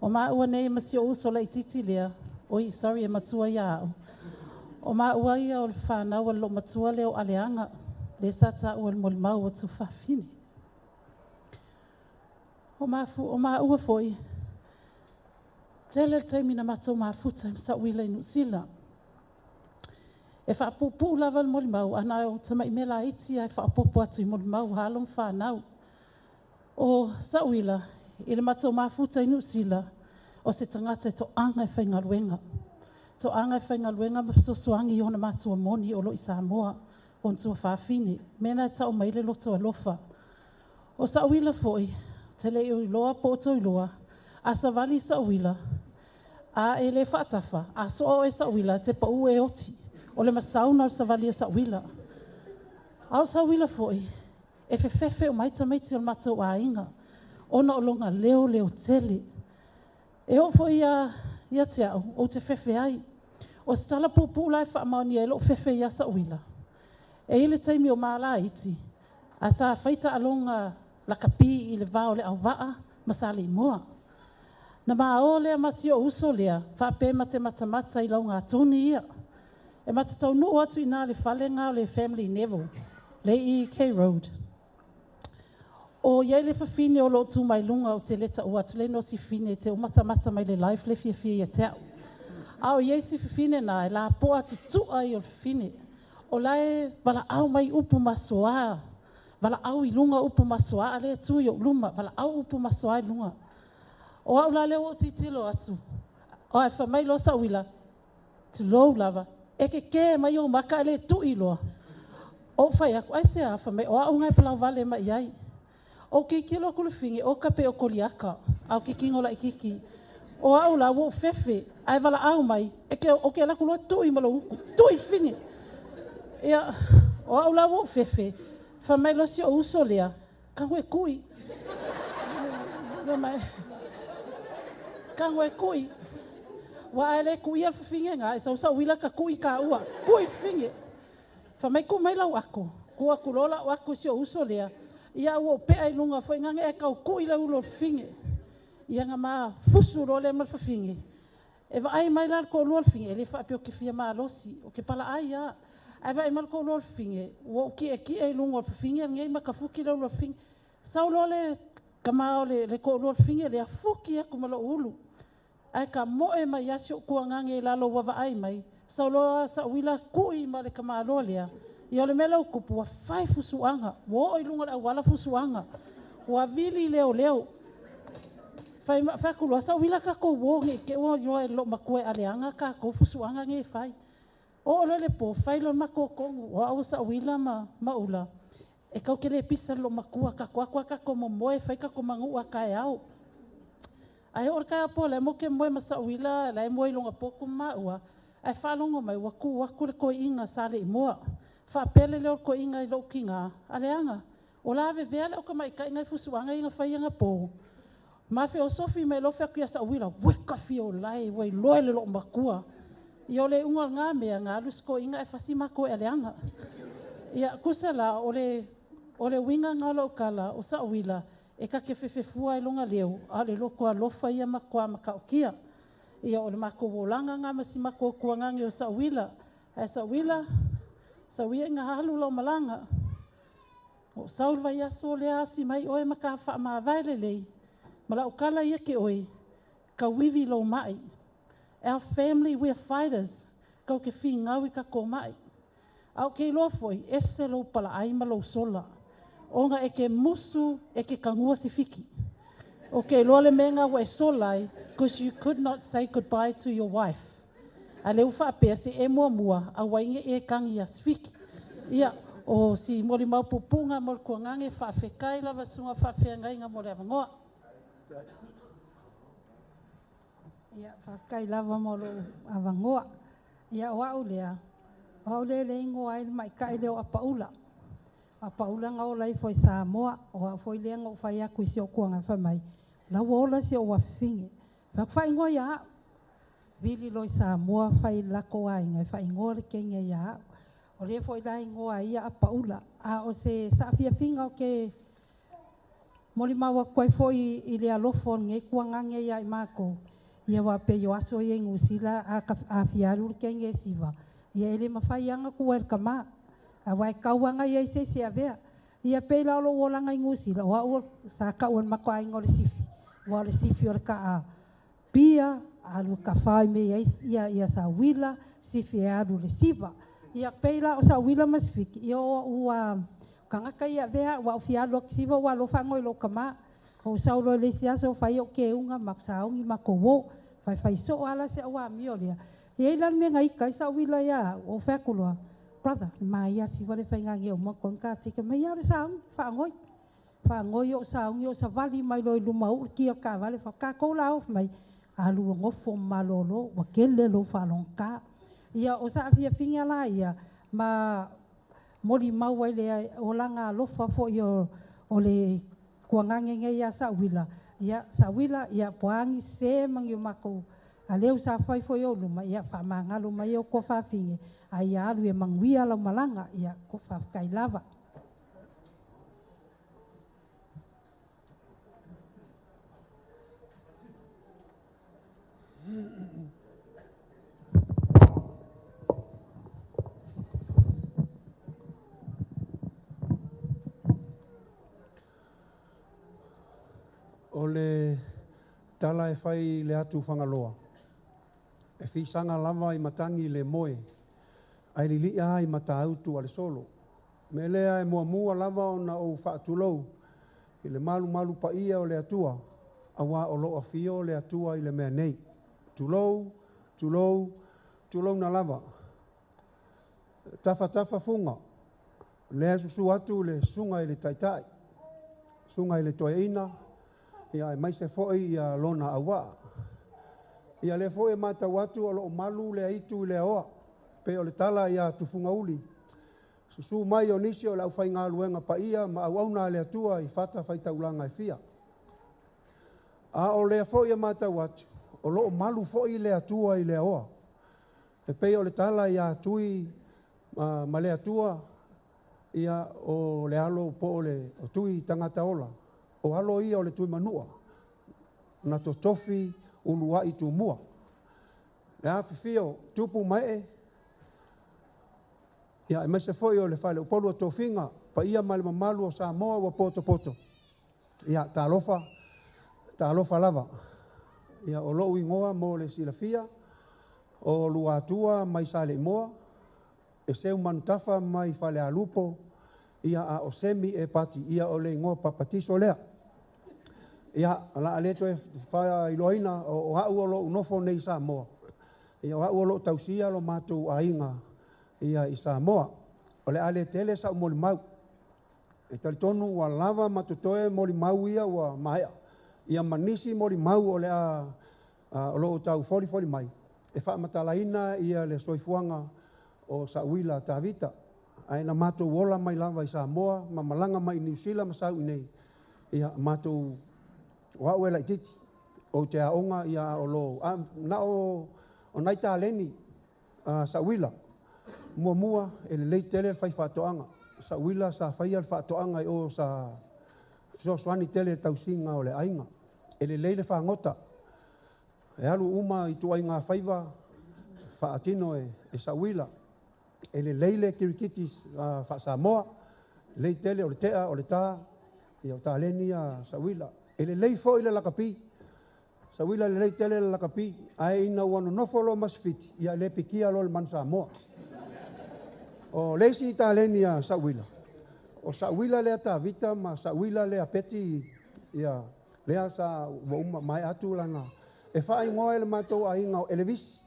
o maa ua nei masi o uso la ititi lea. Oi, sorry, e matua ia au. O maa ua ia o le whanau lo matua leo aleanga. Le sata ua le molimau o tu whawhine. O maa ua foi. Tele le taimina matou mafuta i Sauila i Nusila. E whaapopo lava le molimau, ana o tamai me la iti ai whaapopo atu i molimau, halong whanau. O Sauila, i le matou mafuta i Nusila, o se tangata e to anga e whaingaluenga. To anga e whaingaluenga ma fisosoangi i ona matua moni o lo i Samoa, o ntua whaafine. Mena e tau maile loto alofa. O Sauila foi, tele i loa po to i loa, a savali Sauila, a e le whaatafa, a so e Sauila te pau e oti, o le masauna o savali e Sauila. Au Sauila foi, e fefefe o maita maiti o matou a inga, ona o longa leo tele. E o foi ia te au, o te fefe ai, o se tala pupula e whaamaoni e lo fefe ia Sauila. E ile taimi o maala iti, a sa whaita alonga la kapi i le vao le au waa, masali moa. Na maa o lea masi o uso lea, whape mate matamata i lau ngā toni ia. E matatau nuu atu i nā le whalenga o le family level, le EFKS Road. O iei le whawhine o lo tu mai lunga o te leta o atu le no si whine te o matamata mai le life le fia ia teo. Ao iei si whine nā e la po atu tua i o whine. O lae wala au mai upu masoa, wala au i lunga upu masoa, le tu i o luma, wala au upu masoa i lunga. O au la leo o titilo atu. O ai whamai lo Sauila, tu lou lava. E ke mai o maka le tu i loa. O whai aku, ai se a whamai, o au ngai palau vale mai iai. O ke kilo kulu whingi, o kape o koliaka, au ki kingola i kiki. O au la wo fefe, ai wala au mai, o ke laku loa tu i malo uku, tu i whingi. Ia, o au la wo fefe, whamai lo si o uso lea, ka hue kui. Ka hue kui. Wa ele kui al whingi ngā, e sau wila ka kui ka ua, kui whingi. Whamai ku mai lau ako, kua kulola o ako si o uso lea, ia ua pea i lunga fo ingange e kau kui lau lo whingi. Ia ngā maa fusu role mal whingi. E va ai mai la ko lo finge le fa pio ke fia malosi o ke pala ai ya. Ai va ai mal ko lo finge o ki e lungo finge ngai ma ka fuki lo finge. Saulo le kama le ko lo finge le fuki ya kuma lo ulu. Ai ka mo e mai yasi o kuangange la lo wa va ai mai. Saulo Sauila kui ma le kama lo le. Yo le mela kupu wa fai fusuanga. Wo i lunga wala fusuanga. Wa vili leo. Fai kulu Sauila ka ko wo nge ke wo yo lo makue aleanga ka ko fusuanga nge fai. O le po fai lo makoko wa o Sauila maula. E kau kele pisa lo makua ka kwa ko momoe fai ka ko mangu ka au. Ai o ka po le mo ke moe ma Sauila la mo i longa poku maua. Ai falongo mai waku le ko inga sale moa. Fa pele le ko inga i lo kinga aleanga. O la ve vele o ka mai ka inga fusuanga inga fai inga po. Ma fe o sofi me lo fe ku Sauila weka fio lai wai loe le lo makua. Yo le unga nga me nga lus ko inga e fasi mako aleanga. Ia kusala o le winga nga lo kala o Sauila e ka ke fefefua i longa leo a le loko a lofa ia makua makaokia. Ia o le mako wolanga nga masi mako kuangangi o Sauila. E Sauila nga halu lo malanga. O Saul vai aso le asi mai oe maka wha maa vaile lei. Mala o kala ia ke oe, ka wivi lo mai. Our family, we are fighters. Kau ke whi ngawi ka ko mai. Au ke lo foi, ese lo pala aima lo sola. Onga e ke musu, e ke kangua si fiki. O ke lo le menga wa e solai, because you could not say goodbye to your wife. A leu wha apea se e mua, a wainge e kangi a sifiki. Ia, o si mori mau pupunga, mori kuangange, wha awhekai lava sunga, wha awhengai nga mori avangoa. Ia, whakai lava moro avangoa. Ia, waulea le ingo ai mai kai leo a Paula. A Paula ngau lai foi Samoa, o foi le ngau fai aku si o kuanga whamai. La wola si o wafinge. Whai ingo ia, vili loi Samoa fai lako ai ngai, whai ingo le kenga ia. O le foi la ingo ai a Paula. A o se saafia finga o ke moli maua koe foi i le alofo nge kuangange ia i mako. Ia wa pe yo aso ye ngusila a fiaru kenga siva. Ia ele mawhai anga kuwer kama. A wai kauanga ia i se avea. Ia pe la lo wolanga ngusila. Wa ua sa ka uen mako ai ngore sifi. Wa le sifi o le ka a pia. Alu ka whai me ia Sauila. Sifi e alu le siva. Ia pe la o Sauila masifiki. Ia ua kangaka ia vea. Wa o fiaru o siva wa lo whangoi lo kama. Ko saulo le siaso whai o ke unga maksaungi mako wo. Whai so ala se awa mio lea. Ia ilan me ngai kai Sauila ia o whakuloa. Brother, mai ia si wale whaingangi o mako nka tika. Mai ia le saungi, whaangoi. Whaangoi o saungi o sa wali mai loi lumau ki o ka wale. Whakako lao mai. Alu o ngofo malolo, wakele lo whalonka. Ia o sa avia finga la ia. Ma mori mau ai lea o langa lofa fo i o le kuangange ngai ia Sauila. Ia Sauila ia poangi se mangi o mako. A leu sa fai fo yo luma ia fa mangalo mai o ko fa finge ai alu e manguia la malanga ia ko fa kai lava. O le tala e fai le atu whangaloa. E fisanga lava i matangi le moe. Ai li ai mata autu ale solo. Me lea e mua lava o na o whaatulou. I le malu pa ia o le atua. Awa o loa fio le atua i le mea nei. Tulou na lava. Tafa funga. Lea susu atu le sunga i le taitai. Sunga i le toeina. Ia e mai se foi ia lona awa. Ia le foi mata watu o lo malu le aitu le oa. Pe o le tala ia tufunga uli. Susu mai o nisi o lau fai ngā luenga pa ia ma au auna le atua i fata fai taulanga e fia. A o le foi mata watu o lo malu foi le atua i le oa. Te pe o le tala ia tui ma le atua ia o le alo po o le o tui tangata ola. O halo ia o le tui manua. Na to tofi ulua i tu mua. Ya fio tupu mai ia me se foi o le fale o polo tofinga pa ia mal malu o Samoa o poto. Ia talofa lava. Ia o lo ingoa mo le silafia o luatua mai sale moa e seu manutafa mai fale alupo ia a o semi e pati ia o le ingoa papatiso lea. Ia ala aleto e fa iloina o au o lo unofo nei Samoa. Ia o au o lo tausia lo matu ainga ia i Samoa. O le ale tele sa moli mau. E tali tonu wa lava matutoe moli mau ia wa maea. Ia manisi moli mau o le a o lo tau foli mai. E wha matalaina ia le soifuanga o Sauila Tavita. Ai na matu wola mai lava i Samoa, ma malanga mai New Zealand masau nei. Ia matu wa uela i titi. O te aonga ia o lo. Na o naita aleni Sauila. Mua e le lei tele fai whatoanga. Sauila sa fai al whatoanga i o sa soani tele tausinga o le ainga. E le lei le whangota. E alu uma i tu ainga whaiva whaatino e Sauila. E le lei le kirikitis wha Samoa. Lei tele o le tea o le tā. I o tā leni a Sauila. E le lei fo i le lakapi. Sauila le lei tele le lakapi. Ai ina wano nofo lo masfiti. Ia le pikia lo le man Samoa. O leisi ta leni a Sauila. O Sauila lea Tavita ma Sauila lea peti ia lea sa uma mai atu lana. E wha ingoa le matou ainga o Elvis.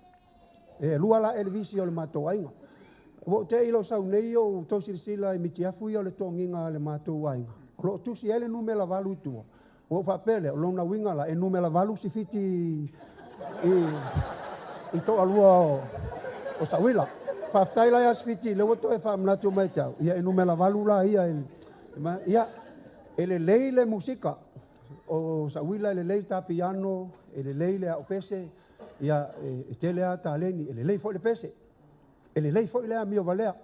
E lua la Elvis i o le matou ainga. Wo te ilo sau nei o tosirisila e mitiafu i o le tonginga le matou ainga. Lo tusi ele nume la valu tua. Wo fa pele o lona winga la e nume la valu si fiti i to alua o Sauila. Faftai la ya sfiti le woto e fa mnatu mai tau. Ia enu mela valula ia ia ele leile musika o Sauila ele lei ta piano ele leile a opese ia tele ata leni ele lei fo le pese ele lei fo le mio valea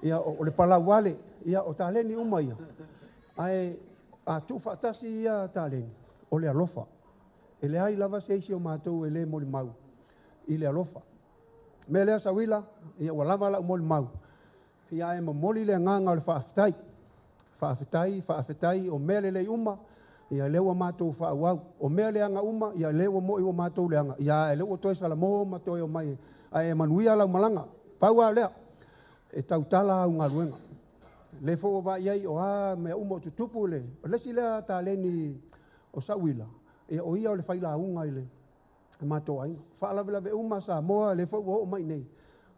ia o le palawale ia o ta leni uma ia ai a tu fatasi ia ta leni o le alofa ele ai lava seisi o matou ele mo mau i le alofa. Me lea Sauila, ia walama la moli mau. Ia e mamoli le nganga o le whaafetai, o mele le uma, ia lewa mātou whaawau. O mele le anga uma, ia lewa mo iwa mātou le anga. Ia e lewa toi salamo mātou o mai. A e manuia lau malanga, paua lea. E tautala au ngā ruenga. Le fo wa iai o mea uma o tutupu le. O lesi lea ta leni o Sauila. E o ia o le whaila unga ile. Mato ainga. Whaalawelawe uma Samoa le fo o mai nei.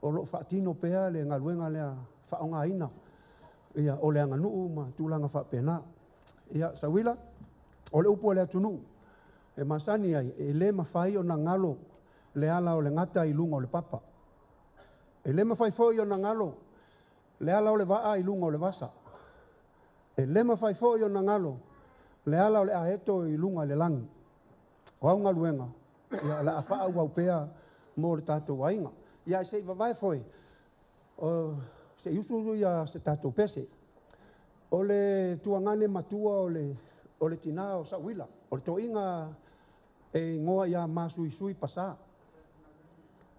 O lo whaatino pea le ngaluenga lea whaonga ina. Ia o le anga nuu ma tūlanga whapena. Ia Sauila, o le upo le atunu. E masani ai, e le mawhai o na ngalo le ala o le ngata i lunga o le papa. E le mawhai fo i o na ngalo le ala o le waa i lunga o le vasa. E le mawhai fo i o na ngalo le ala o le aheto i lunga le langi. O au ngaluenga. Ia la afa au pea mo le tatou ainga. Ia se vavai foi. O se usu ia se tatou pese. O le tuangane matua o le tina o Sauila. O le toinga e ngoa ia masui pasa.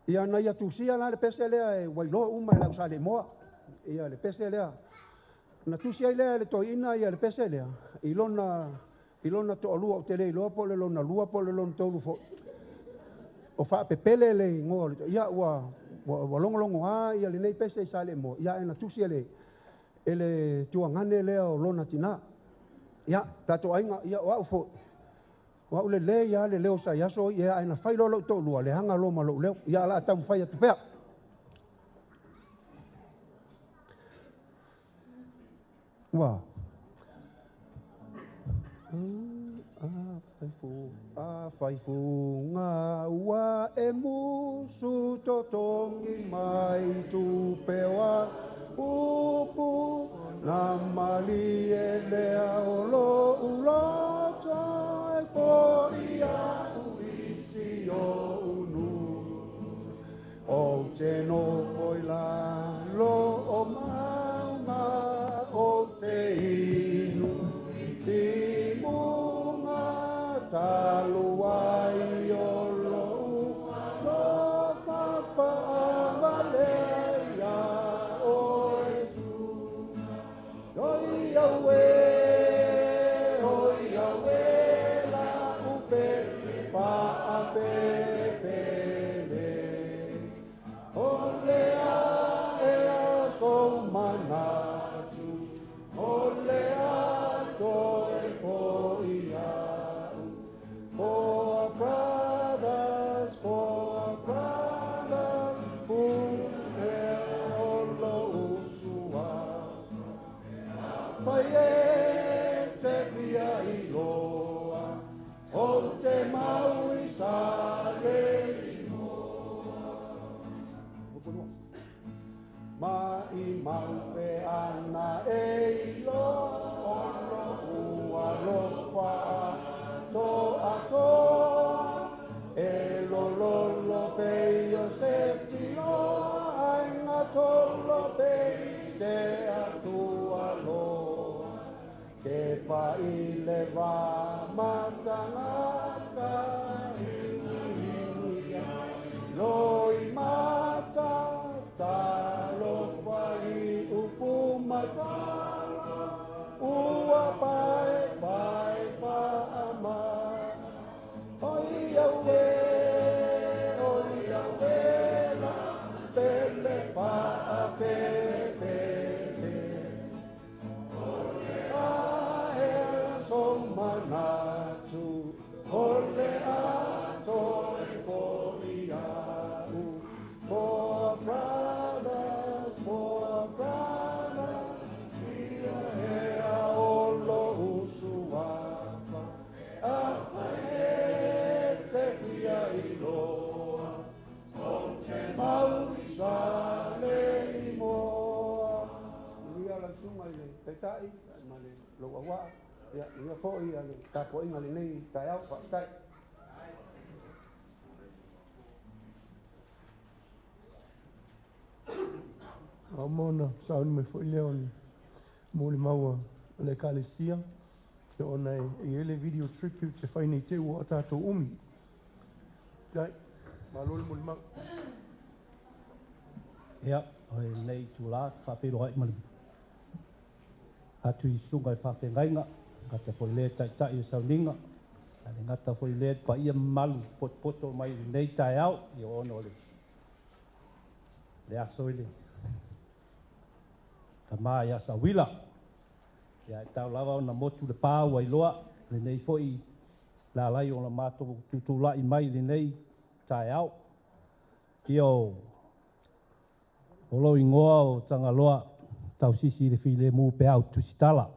Ia na ia tusia la le pese lea e wailo uma la usale moa. Ia le pese lea. Na tusia lea le toina ia le pese lea. Ilona to alua o tele ilo po le lona lua po le lona tolu fo. O fa pepele le ngol ia wa longo ia le nei pese sale mo ia ena tusi ele tuangane le o lona tina ia tato ainga ia wa fo wa le ia le leo sa ia so ia ena fai lo to lua le hanga lo malo le ia la ta fai tu pea wa faifu ngā ua e musu totongi mai tu pewa upu na mali e lea o lo ulata e fo ia uisi o unu o te no foi la lo o maunga o te inu ti munga talu ai o lo so fa Faileva matangata inia loi mata talo fai upumata ua pai pai fa ama oi awe la pele fa pepe Manatu, ole ato foliau, for brothers, ea olo usuafa, afaete fia iloa, mausale imoa. Ia langsung ale petai, male loa. Ya, ia foi ale tapo inga le nei tai au pa tai. Amona saun me foi leon mole maua le kalesia ke ona ele video tribute te fai nei te ua tato umi. Dai, malole mole mau. Ya, oi nei tula fa pe roi mal. Atu sungai fa pe ngainga. Kata foi le tai tai o sauninga. Ale ngata foi le pa ia malu poto mai nei tai au i ono le. Le asoile. Kama ya Sauila. Ya tau lava na motu le pa wai loa le nei foi la lai o la mato tutu la i mai le nei tai au. Io Olo ingoa o tangaloa tau sisi le file mu pe au tusitala.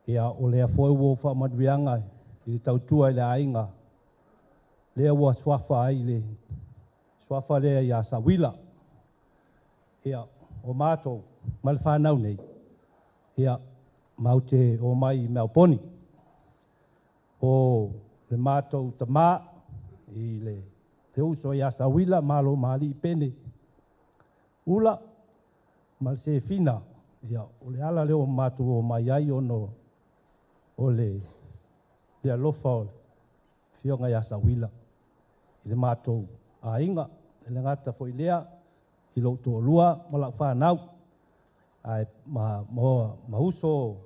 Ia o lea foi wo fa maduianga i tau tua i le ainga. Lea ua swafa ai le swafa lea ia Sauila. Ia o mato mal whanau nei. Ia maute o mai Melponi. O le mato tama i le uso ia Sauila malo mali i pene. Ula mal se fina. Ia o le ala leo mato o mai ai ono o le lofa o fionga ia Sauila. I le mato a inga, le ngata foi lea, i lo to lua, mala whanau. Ai ma uso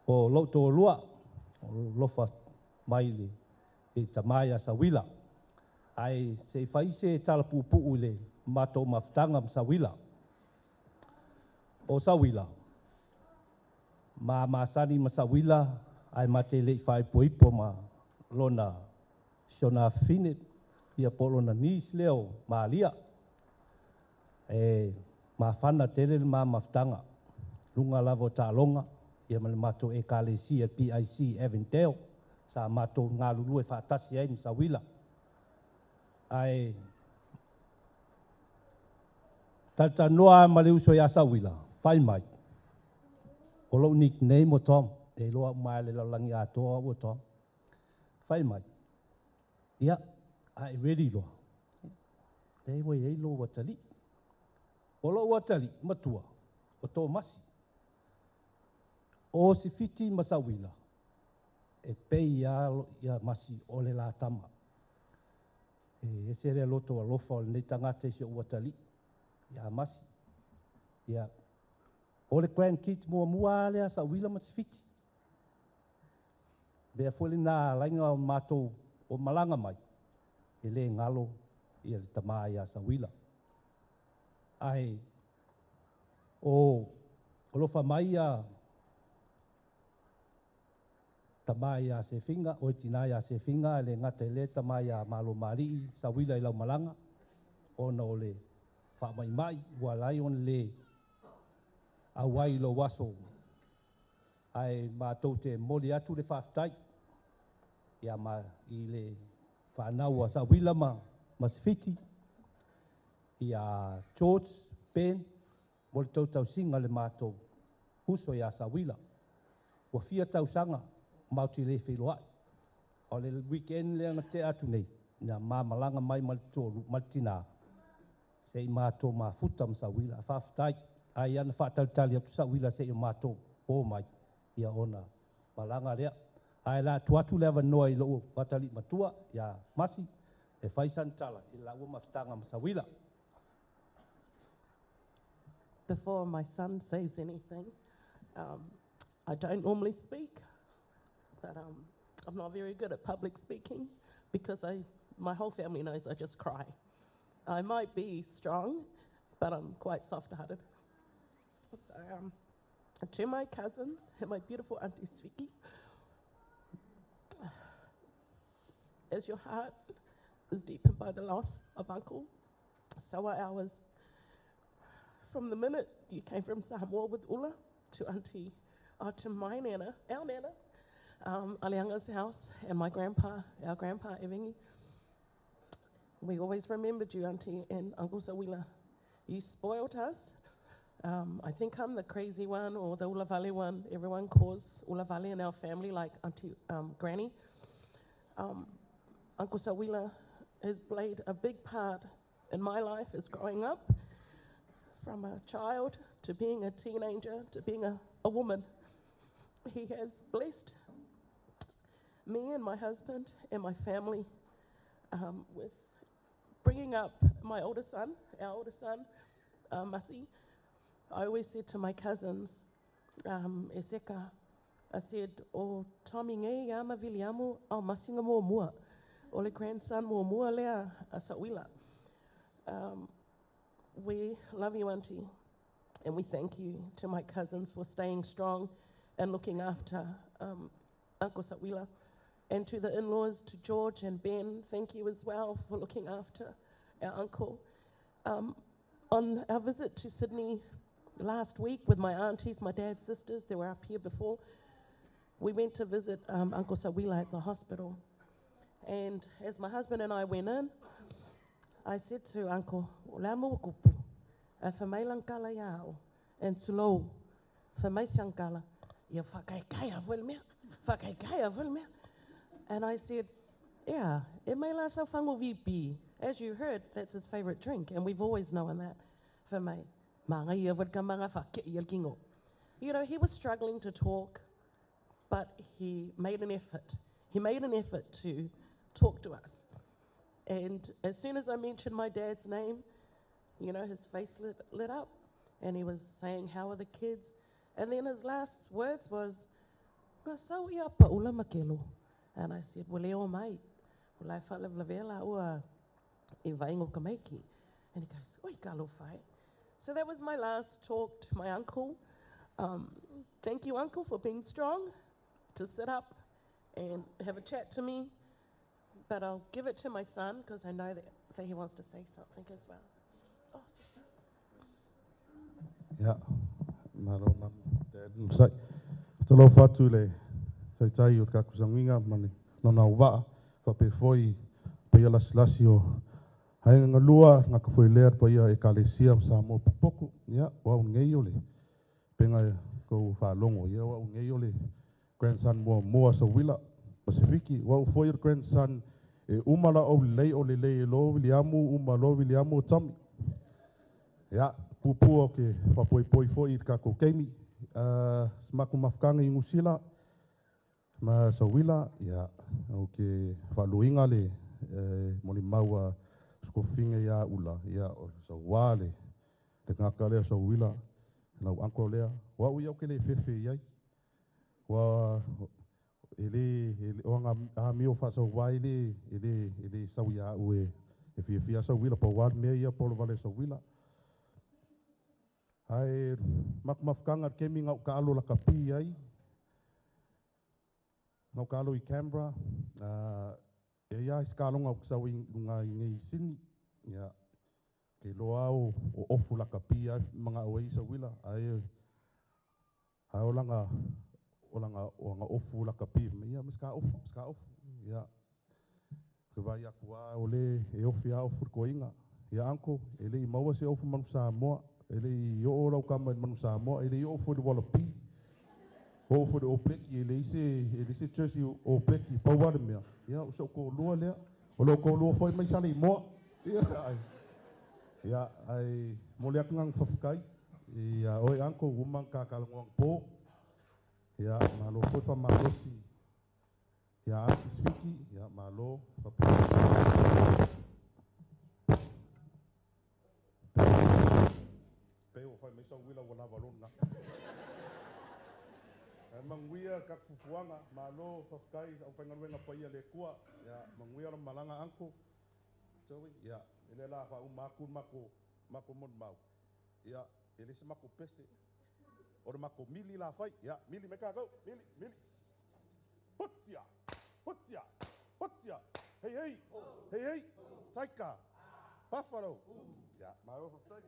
o lo to lua, o lofa mai le i tamai a Sauila. Ai se faise tala pupu le mato maftanga Sauila. O Sauila. Ma sani ma Sauila ai mate le fai poipo ma lona siona fine ia polona nis leo ma lia. Ma fana tele ma maftanga. Lunga lavo talonga ia ma mato e kalesi PIC Eventeo sa mato ngalulu e fatasi ai Sauila. Ai tata noa ma le uso ia Sauila. Fai mai. O lo nickname o Tom. E loa mai le lalangi atoa o Tom. Fai mai. Ia, ai ready loa. E wai e lo watali. O lo watali, matua. O tō masi. O si fiti ma Sauila. E pei ia masi o le la tama. E se rea loto a lofa o le nei tangata se o watali. Ia masi. Ia. O le grandkids mua lea Sauila ma si fiti. Bea fwele nā lainga o mātou o malanga mai. E le ngalo i le tamā ia Sauila. Ai, o lofa mai a tamā ia se finga, o tina ia se finga, le ngata le tamā ia malo mari, Sauila i lau malanga. Ona o le wha mai, on le awai lo waso. Ai mātou te moli atu le whaftai. Ia ma i le whanau a Sauila ma sifiti. Ia George, Ben, moli tau singa le mātou. Huso ia Sauila. Ua fia tau sanga, mauti le whiloai. O le weekend le anga te atu nei. Ia malanga mai malitoru, malitina. Se i mātou futa ma Sauila. Whaftai. Ai ana whātautali atu Sauila se i mātou o mai. ia ona palanga lea. Ai la tuatu lewa noa i loo patali matua ia masi e whaisan tala i la ua mawhtanga ma Sauila. Before my son says anything, I don't normally speak, but I'm not very good at public speaking because my whole family knows I just cry. I might be strong, but I'm quite soft-hearted. So, to my cousins and my beautiful Auntie Sviki, as your heart is deepened by the loss of Uncle, so are ours. From the minute you came from Samoa with Ula to Auntie, to my Nana, our Nana, Alianga's house, and my grandpa, our grandpa, Evengi, we always remembered you, Auntie, and Uncle Sauila. You spoiled us. I think I'm the crazy one or the Ulavale one. Everyone calls Ulavale in our family like Auntie Granny. Uncle Sauila has played a big part in my life as growing up, from a child to being a teenager to being a woman. He has blessed me and my husband and my family with bringing up my older son, our older son, Masi. I always said to my cousins, Eseka, I said, o Tommy nge yama viliamu, o masinga mo mua, o le grandson mo mua lea a Sauila. We love you, Auntie, and we thank you to my cousins for staying strong and looking after Uncle Sauila. And to the in-laws, to George and Ben, thank you as well for looking after our uncle. On our visit to Sydney last week with my aunties, my dad's sisters, they were up here before, we went to visit Uncle Sauila at the hospital. And as my husband and I went in, I said to Uncle, "Lea mo kupu, whamai langkala iao, and tulo, whamai siangkala, ia whakaikaya wilmea. And I said, yeah, e mai la sa whango VP. As you heard, that's his favorite drink, and we've always known that. Whamai, manga ia wadka manga whake ia kingo. You know, he was struggling to talk, but he made an effort. He made an effort to talk to us. And as soon as I mentioned my dad's name, you know, his face lit up, and he was saying, how are the kids? And then his last words was, Sauila Paula makelo. And I said, well, eo mai, ulai whalevlavela ua e vaingo kamaiki. And he goes, oi kalo whai. So that was my last talk to my uncle. Thank you, Uncle, for being strong, to sit up and have a chat to me. But I'll give it to my son, because I know that he wants to say something as well. Oh, sister. Yeah, naro mam dad sai. Tolo fatu le tai o ka kusanginga mani lona uva fa pe foi pe la slasio hai nga lua nga ka foi ler pe ia e kalesia sa mo poku ya wa ngei ole penga ko fa longo ia wa ngei ole grandson mo Sauila Pasifiki wa foi grandson e umala o le lo Williamu umalo Williamu Tommy ya pupu ke fa poi foi ka ko kemi smaku mafkanga ingusila ma Sauila ya oke faluinga le moli maua skofinga ya ula ya Sauale te ngaka le Sauila na anko le wa u yo ke le fefe ya wa ele wanga amio fa Sauile ele Sauia ue e fia Sauila po wa me ya po vale Sauila ai mafkanga kemi ngau ka alo la kapi ai ngau ka alo I Canberra e ia iskalonga o sawi nga ngai sini ya ke loao o ofu la kapi ai mga oi Sauila ai olanga ofu la kapi ia miska ofu ya ke vai akua ole e ofia ofu koinga ya anko ele maua se ofu man Samoa ele yo ora kama man Samoa ele yo ofu de wala pi ofu de opleki ele se church opleki pa wa me ya so ko lua le o lo ko lua foi mai sali mo ya ai mo le ngang fafkai ya oi anko woman ka kalngong po Ya malo foto malosi. Ya asisiki ya malo papi. Peo fai mesa wila wana balona. Manguia kakufuanga malo pakai au pengaruenga paia le kua ya manguia malanga angko. Tawi ya ele la fa umaku mako mon mau. Ya ele se mako pese. Ora mako mili la fai ya mili meka go mili. Hutia. Hey. Taika. Buffalo. Ya malo pakai.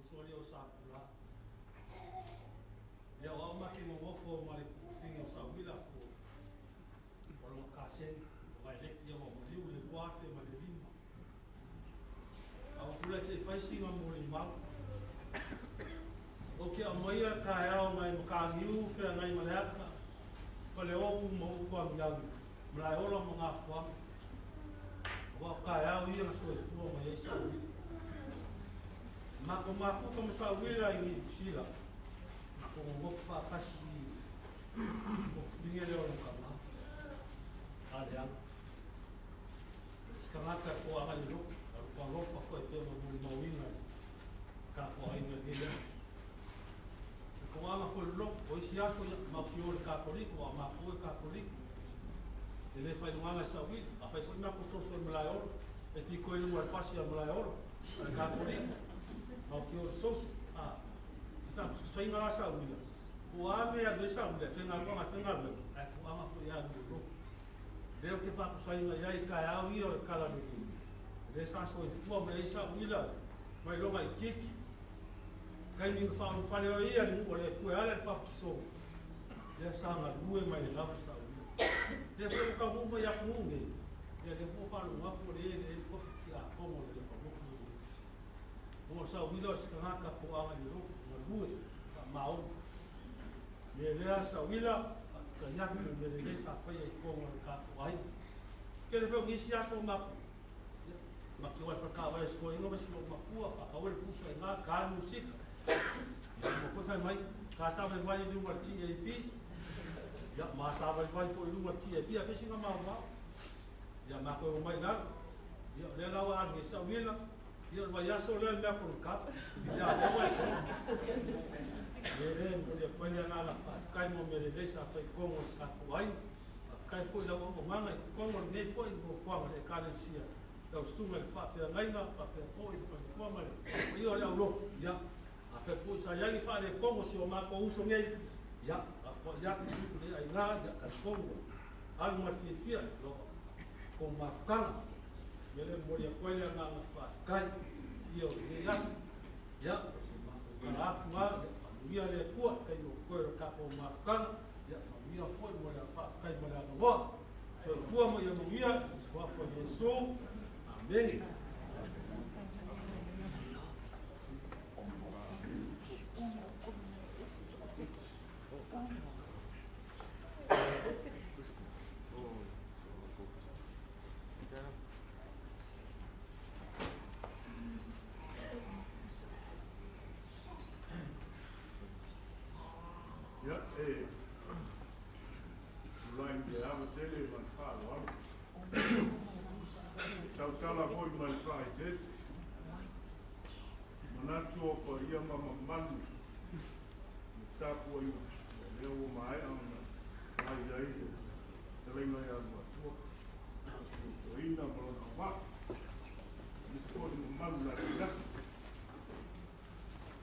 Soli o Sapula. Ya o maki mo fo mali fingi o Sauila ko. O lo kasen o vai le ya mo li u le boafe ma le lima. Au kula se fai singa mo le mal. O ke a moia ka ya o mai ka miu fe ngai malaka. Fa le o mo ko am ya. Mla o lo mo nga fo. O ka ya o ia so fu mo ia sa. Mako mafu como Sauila e Sila. Mako ngofa kashi. Finge leo no kama. Ada. Skamata ko anga lo. Ko lo ko te mo Moimoi. Ka ko ai me dele. Ko ama fo lo, o isi aso ma kior ka koliko, ma fo ka koliko. Ele fai no anga Sauila, a fai na ko so so mlaior. E ti ko ele mo pasi a mlaior. Ka koliko. Ao que eu sou sabe só em lá Sauila o ame a dois Sauila fez na mão a fez na mão é o ama foi a do deu que faz só em lá e caiu e o cara do time dessa só fome aí Sauila mas logo aí kick cai nem fala aí ali o le foi ela para que sou dessa na rua mas lá Sauila depois o cabo vai a comungue ele vou falar uma por ele vou ficar como ele o Sauila se kanaka po anga ni ro na rua mau me le Sauila kanyak me le sa fa e ko mo ka ai que le veo isi aso ma que vai ficar vai escolher não vai se uma rua para ka ele puxa na ka música mo foi mai ka sa vai de uma TAP ya ma sa vai foi uma TAP a fez uma mau ya ma ko mai na ya le la wa ni Sauila Io vai a solo il mio cap. Ya, no es. Ele pode apanhar na cai mo me deixa foi como a vai. Cai foi lá o manga como nem foi o forma de carencia. Então suma ele faz a laina para foi como ele. Io olha o louco, ya. A foi sai aí fala como se o marco uso nele. Ya, ya que aí lá ya como. Alma que fia, como afgana. Ele moria coelha na cai io ya se ma para ia le cua que o coelho capo marcano ia foi mo le whaakai mo le anoa. So fua mo ia mangia, fua fua Yesu. Amen. Ja, Ulain te awa tele man whālo alu. Tau tala hoi mai whai tete. Manatu o pa ia mama manu. Tāpua iwa. Leo o mai ana. Ai ai. Te leina ia mua tua. O ina marona wā. Nisi kōri mo manu la te nasi.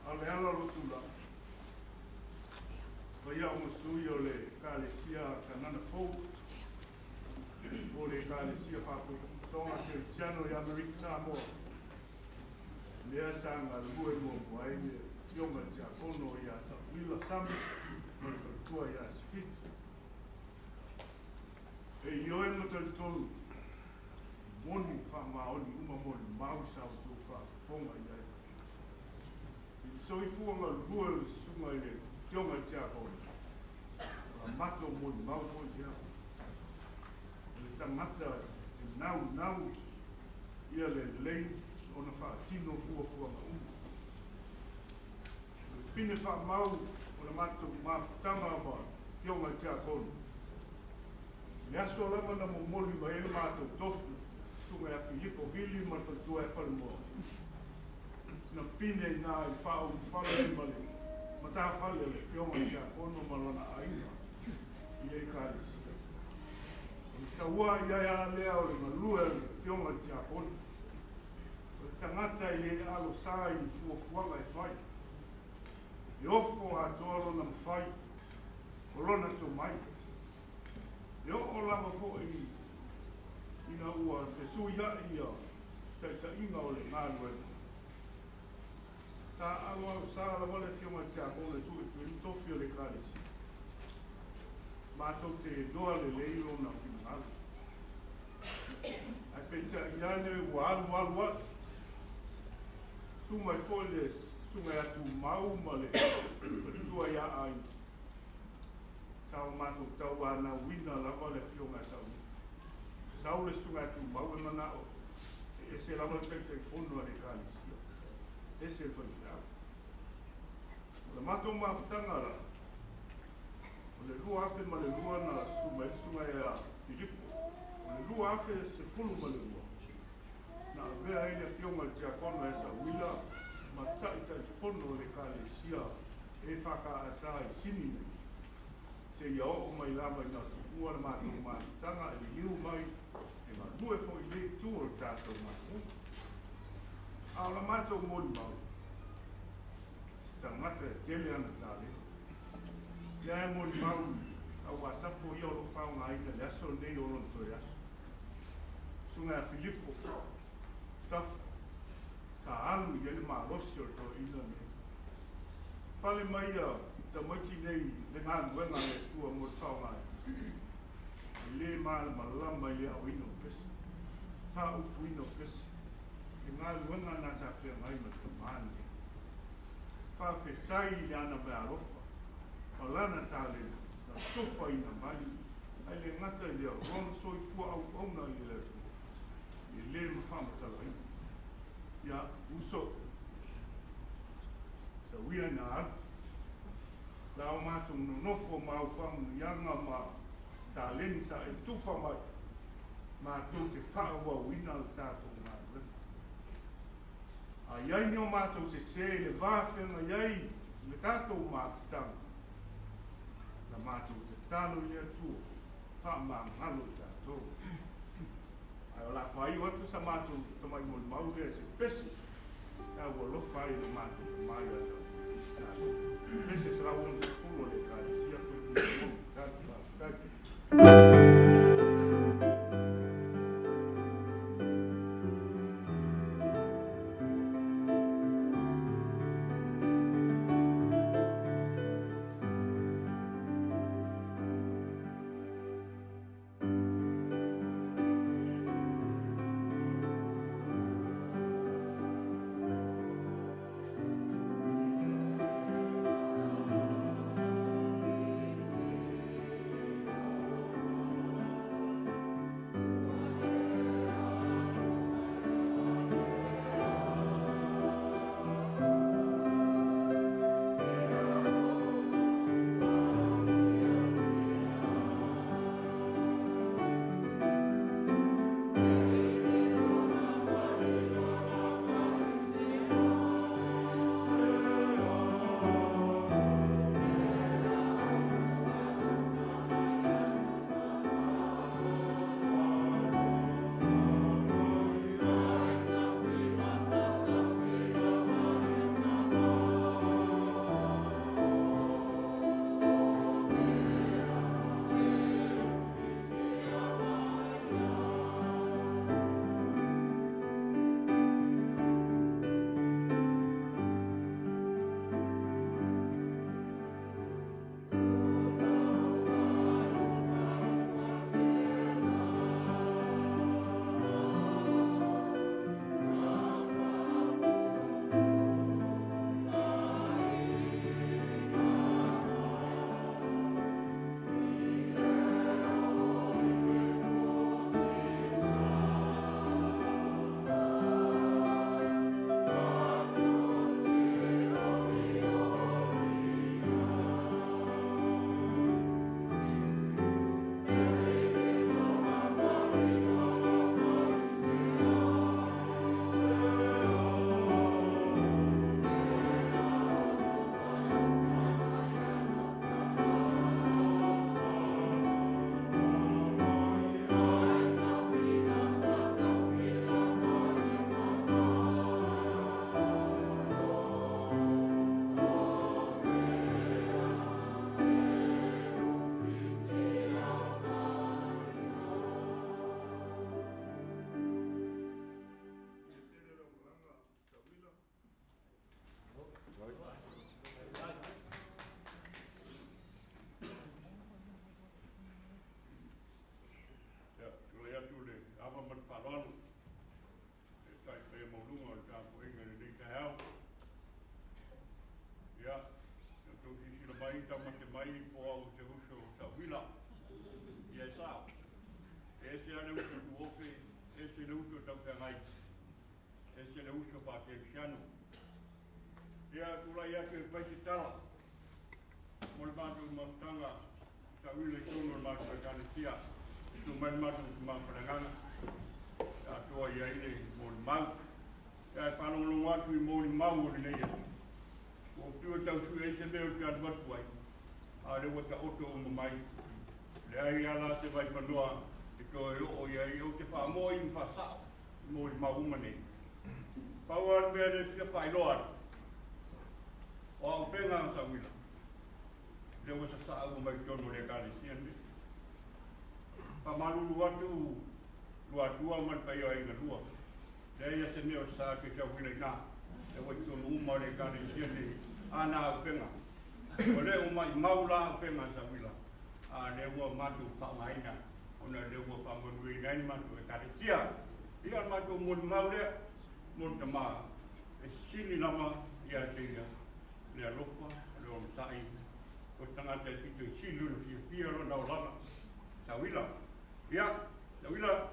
Ale ala rotu la. Ia o sui o le kālesia kanana fōu. O le kālesia whāputonga te Channel i Amerika Samoa. Lea sanga lue mo mai me fionga tia kono i a Sauila Sami. Mai whakua i a Sifita. E ioe mo tali tolu. Moni whamaoni uma moni mau sao tu whafonga i ai. So i fuanga lue sunga i le fionga tia kono. Mato mo mau mo ia. Le tangata nau ia le lei ona fa tino fua ma Le pine fa mau ona mato mafutanga ma tionga tia kono. Le aso lama na momoli ma ele mato tofu sunga ya Filipo Vili ma fatua e falmo. Na pine na i fa o fale male. Mata fale le fionga tia kono malona aina. Ia i kālesia. I saua ia lea o le malua le fionga tia kono. O le tangata i le alo sā i fuafuanga e whai. I ofo a tōro na mwhai. O lona tō mai. I o lama fo i ina ua fesu ia ia taita inga o le ngālu e. Sā alo sā la wale fionga tia kono e tu e tofi o le kālesia. Mātou te doa le leilo na whingalo. Ai penta iane walu atu. Sungai fole, sungai atu mau ma le tua ia ai. Sao mātou tau ana wina lava le fionga sau. Sao le sungai atu mau e mana o. E se lava le penta i fono a le kālesia. E se whainau. Le mātou mawhitanga la. Le lua afe ma le lua na sunga e a Filipo. Le lua afe se fulu ma le lua. Na vea ina fionga tia kono e Sauila. Ma taita i fono le kālesia. E whaka asa i sini nei. Se ia o mai lama i nga tukua na mātou mātanga e liu mai. E ma lue fo i le tūro tātou mātou. A la mātou moli mau. Tangata e tele ana tāle. Ia e moni mau, au asafo ia o lo whaunga aina le aso nei o lon toi aso. Sunga a Filipo, tafu, sa alu ia le maarosi o to ina nei. Pale mai a tamaiti nei le ngā nuenga le tua mo le whaunga aina. Le maa le malama ia o ino pesi. Wha upu ino pesi. Le ngā nuenga na sa whea ngai ma te maani. Wha whetai le ana me arofa. Lana tale, na tofa ina mai, ai le ngata i lea ron soi fua au auna i le mawhama tala ina. Ia uso, sa wia na atu. La o mātou no nofo mau whamu ianga ma tāleni sa e tufa mai, mātou te whaawa wina le tātou ngā rena. A iai ni o mātou se le vāwhenga iai, le tātou mawhitanga. Na mātou te tāno i atu, wha māngalo tātou. Ai o la whai watu sa mātou tamai mōi maure se pesi. Ia ua lofa i le mātou mai asa. Pesi se la wonu fulo le kāle sia koe kū tātou. tamate mai po au te uso Sauila. Ia sao. E se ale uso tuope, e se le uso tautangai. E se le uso Pakistano. Ia kula ia ke paisi tala. Mo le mātou mautanga, Sauila i tono le mātou Kalesia. Tu mai mātou māwhananganga. Ia toa ia ile mo le mau. Ia e whanonglong atu i mo le mau o le neia. O tua tau sui e se meo te anu atu ai. A le wata oto o mamai. Le ai ala te vai manoa. E koe o ia i o te wha moi i mwhasa. Mo le mau umane. Pau anu mea le tia whailoa. O au penga ang Sauila. Le wasa sa au mai tono le Kalesia ne. Pamalulu atu lua tua man pai o inga lua. Le ia se meo sa ke Sauila i nā. Le wai tono uma le Kalesia ne. Ana au penga. O le uma i maula au penga Sauila. A le ua matu whamaina. Ona le ua whamanui nai matu e Kalesia. Ia matu mun maule. Mun tamaa. E sini lama ia te ia. Le alopa, le o tai. O tangata e pito i silu le fia lo na olana. Sauila. Ia, Sauila.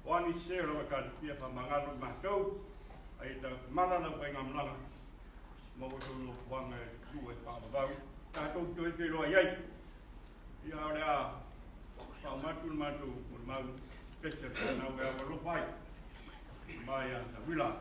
O ani se o la Kalesia whamangalo mātou. Ai ta malana pai ngamlanga. Mawoto no wanga tu e whamavau. Tātou to e te roa iai. Ia o rea, whamatu na mātou o le mau. Pesa pēnau e awa lopai. Mai a Sauila.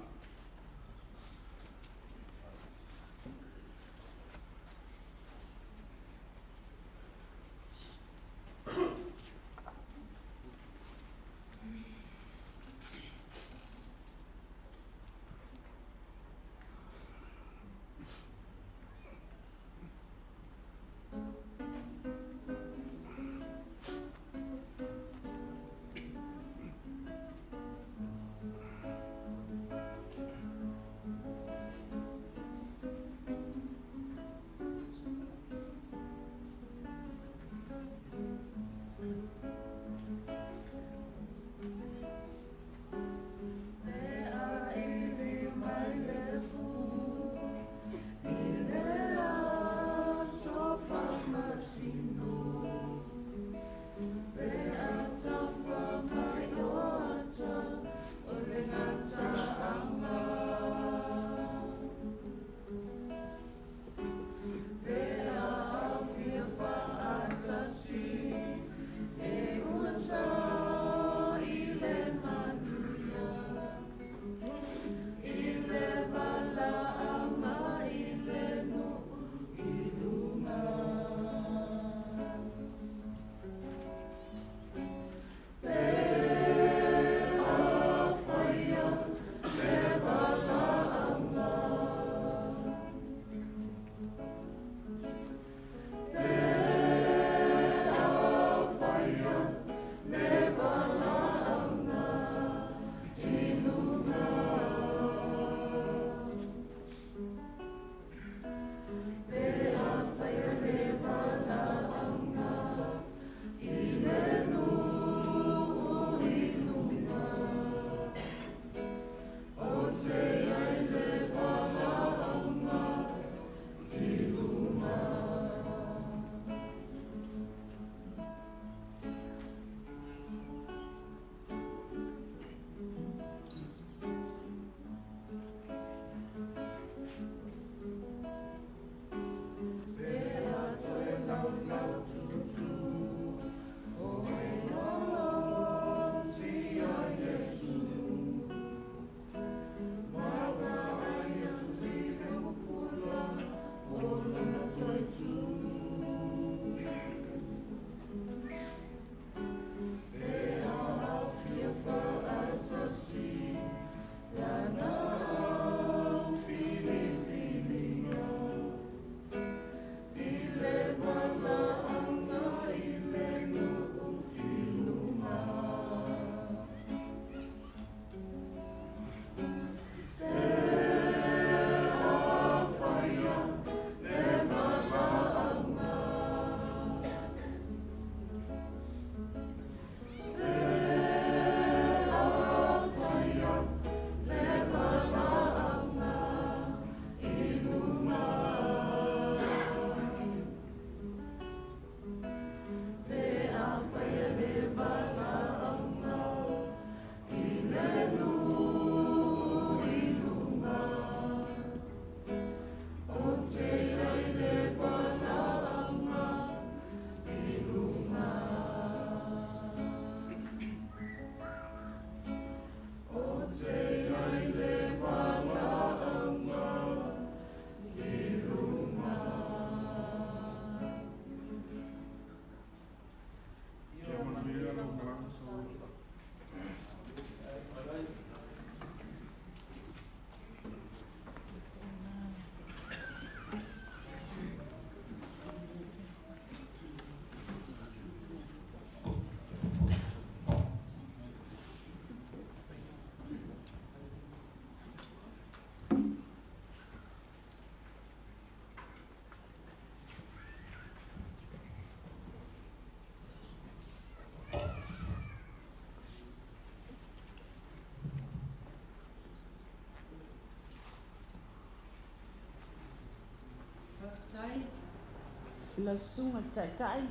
lau sunga tai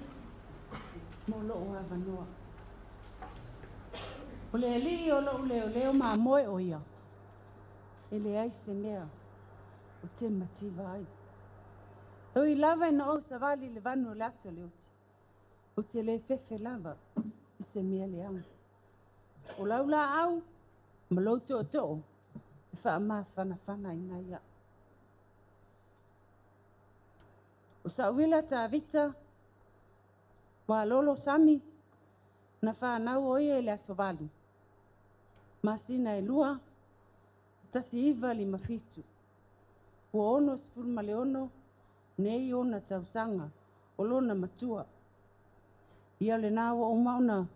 mo lo wa vanoa o le li o lo leo ma moe o ia ele ai se mea o te mati vai o i lava ina o sa vali le vanu lato le uti o te le fefe lava i se mea le au o laula au ma lo to e wha ma whana ina ia o Sauila Tavita Ualolo Sami na whanau o ia le asovalu. Masina e lua, tasi iwa li mafitu. Ua ono sifuru male ono, nei ona tausanga, o lona matua. Ia le nā wa umauna,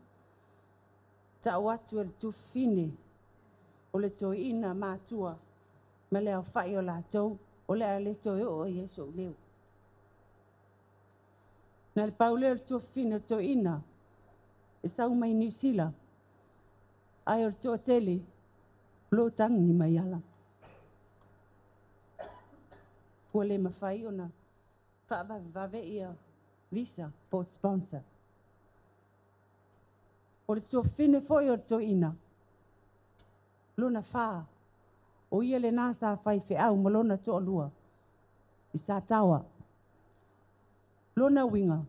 ta watu e tu fine, o le toi ina mātua, ma le au whai o lātou, o le a le toi o Yesu leo. Na le Paula le tu fine toi ina, e sau mai New Zealand, ai o to tele lo tangi mai ala ko le mafai ona fa va ia visa po sponsor o le to fine foi o to ina lo na fa o ia le nasa fai fe au malona to lua i sa tawa lo na winga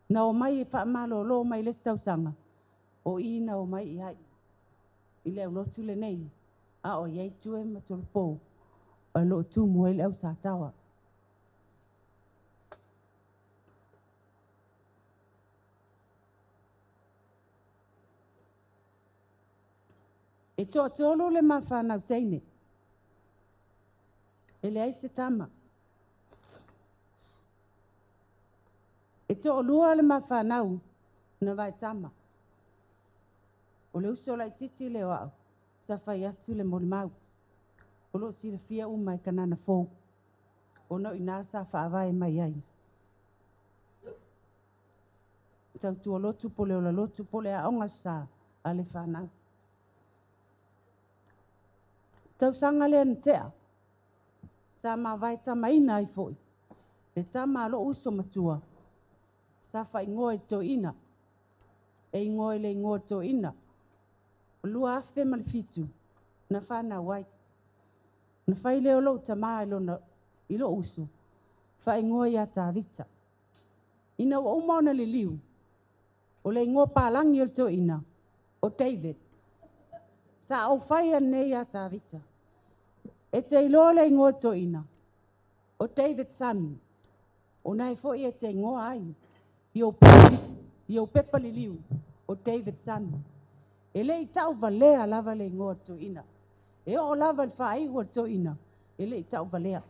na o mai fa malo lo mai le stau sanga o ina o mai ai i leo lotu le nei, a o iei tue matulpo, o lo tu mua i leo sa tawa. E toa tolo le mawhanau teine, e le aise tama. E toa lua le mawhanau na vai tama. O le uso lai titi le wao, sa fai atu le molimau. O lo sira fia umai kanana fōu. O no ina sa whaavai mai ai. Tau tua lotu po le ola lotu po le aonga sa a le whanau. Tau sanga le antea. Sa ma vai tama ina ai fōi. Le tama lo uso matua. Sa fai ngoe to ina. E ngoe le ngoe to ina. Lua afe malifitu, na whana wai. Na whai leo lo tamaa ilo usu. Whai ngoa ia Tavita. Ina o umauna le liu. O le ngoa pālangi o to ina. O David. Sa au whai ane ia Tavita. E te ilo le ngoa to ina. O David Sami. O nai fo ia te ngoa ai. Io pepa le liu. O David Sami. E le i tau valea lava le ngoa to ina. E o lava le whaai ua to ina. E le i tau valea.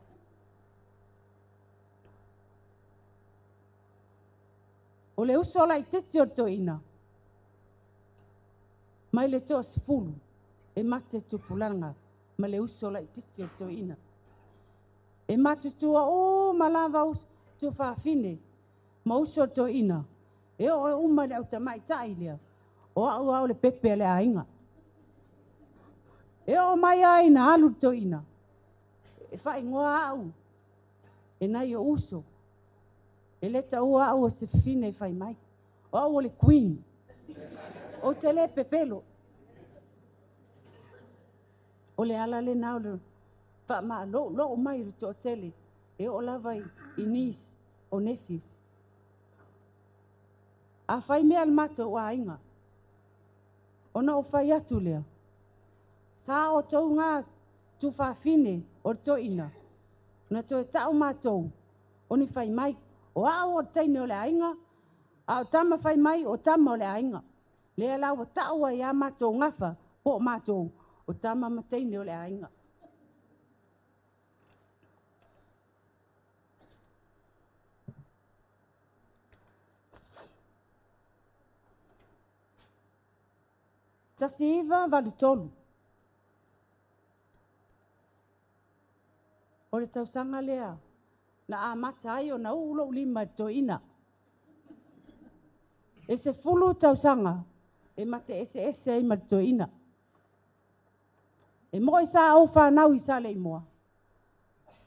O le uso lai titi o to ina. Mai le toa sifuru. E mate tupulanga. Ma le uso lai titi o to ina. E mate tua o malava uso tu whaafine. Ma uso to ina. E o uma le au tamai tai lea. O au le pepe le ainga. E o mai ai na alu to ina. E whai ngoa au. E nai o uso. E leta ua au o se fine whai mai. O au o le queen. O te le pepelo. O le ala le nao le. Wha maa lo o mai to tele. E o lava i niece o nephews. A whai mea le mato o ainga. Ona o whai atu lea. Sa o tau ngā tu whawhine o to ina. Na to e tau mātou. O ni whai mai. O au o teine o le ainga. A o tama whai mai o tama o le ainga. Lea lau o tau a ia mātou ngafa. Po mātou. O tama ma teine o le ainga. Tasi iwa walu tolu. O le tausanga lea. Na a mata ai o na ulo lima to ina. E se fulu tausanga. E mate ese ai ma to ina. E mo isa au whanau isa le imoa.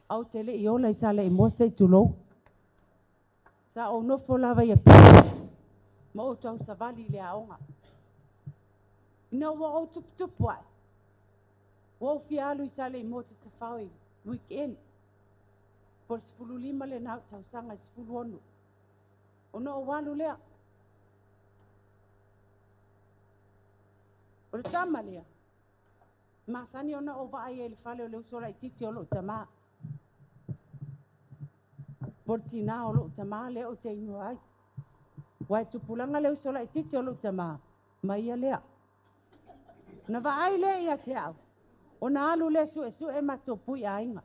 Au te le i ola isa le imoa sei tulou. Sa o nofo lava ia pia. Ma o tau savali le aonga. Ina wa o tupu ai. Wa o fialu i sale i mo te tawhau weekend. Por 15 le nau tau sanga 11. Ona o walu lea. O le tama lea. Masani ona o vai e le fale o le usola i titi o lo tama. Por tina o lo tama le o te inu ai. Wai tupulanga le usola i titi o lo tama. Mai lea. Na vai le ia te au. Ona alu le su e matopui ainga.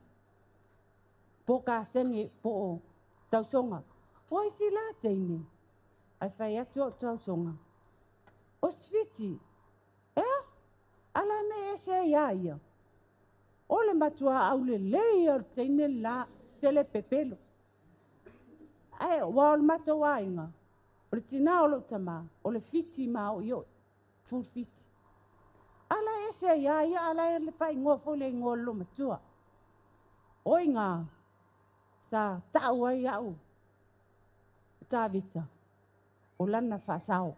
Po ka sengi po o tausonga. Oi si la teini. Ai fai atu o tausonga. O sviti. Ala me ese ia. O le matua au le leia teine la tele pepelo. Ai wa o le matua inga. O le tina o lo tama. O le fiti ma o yo. Full fiti. Ala ese ia ala le fai ngofo le ngolo matua. O inga. Sa tau ai au. Tavita. O lana fasao.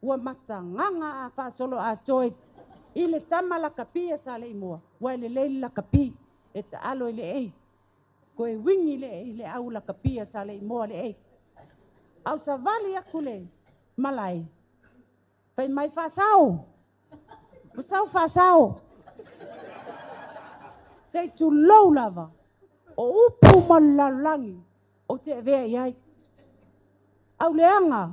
Ua mata nganga a fasolo a toi. Ile tama la kapia sa le moa. Wa le la kapi. E ta alo ile ei. Ko e wingi le au la kapia sa le moa le ei. Au sa vali aku le malai. Pai mai fasao. Pusau fasao. Sei tu low lava. O upu malalangi. O te vea iai. Au leanga.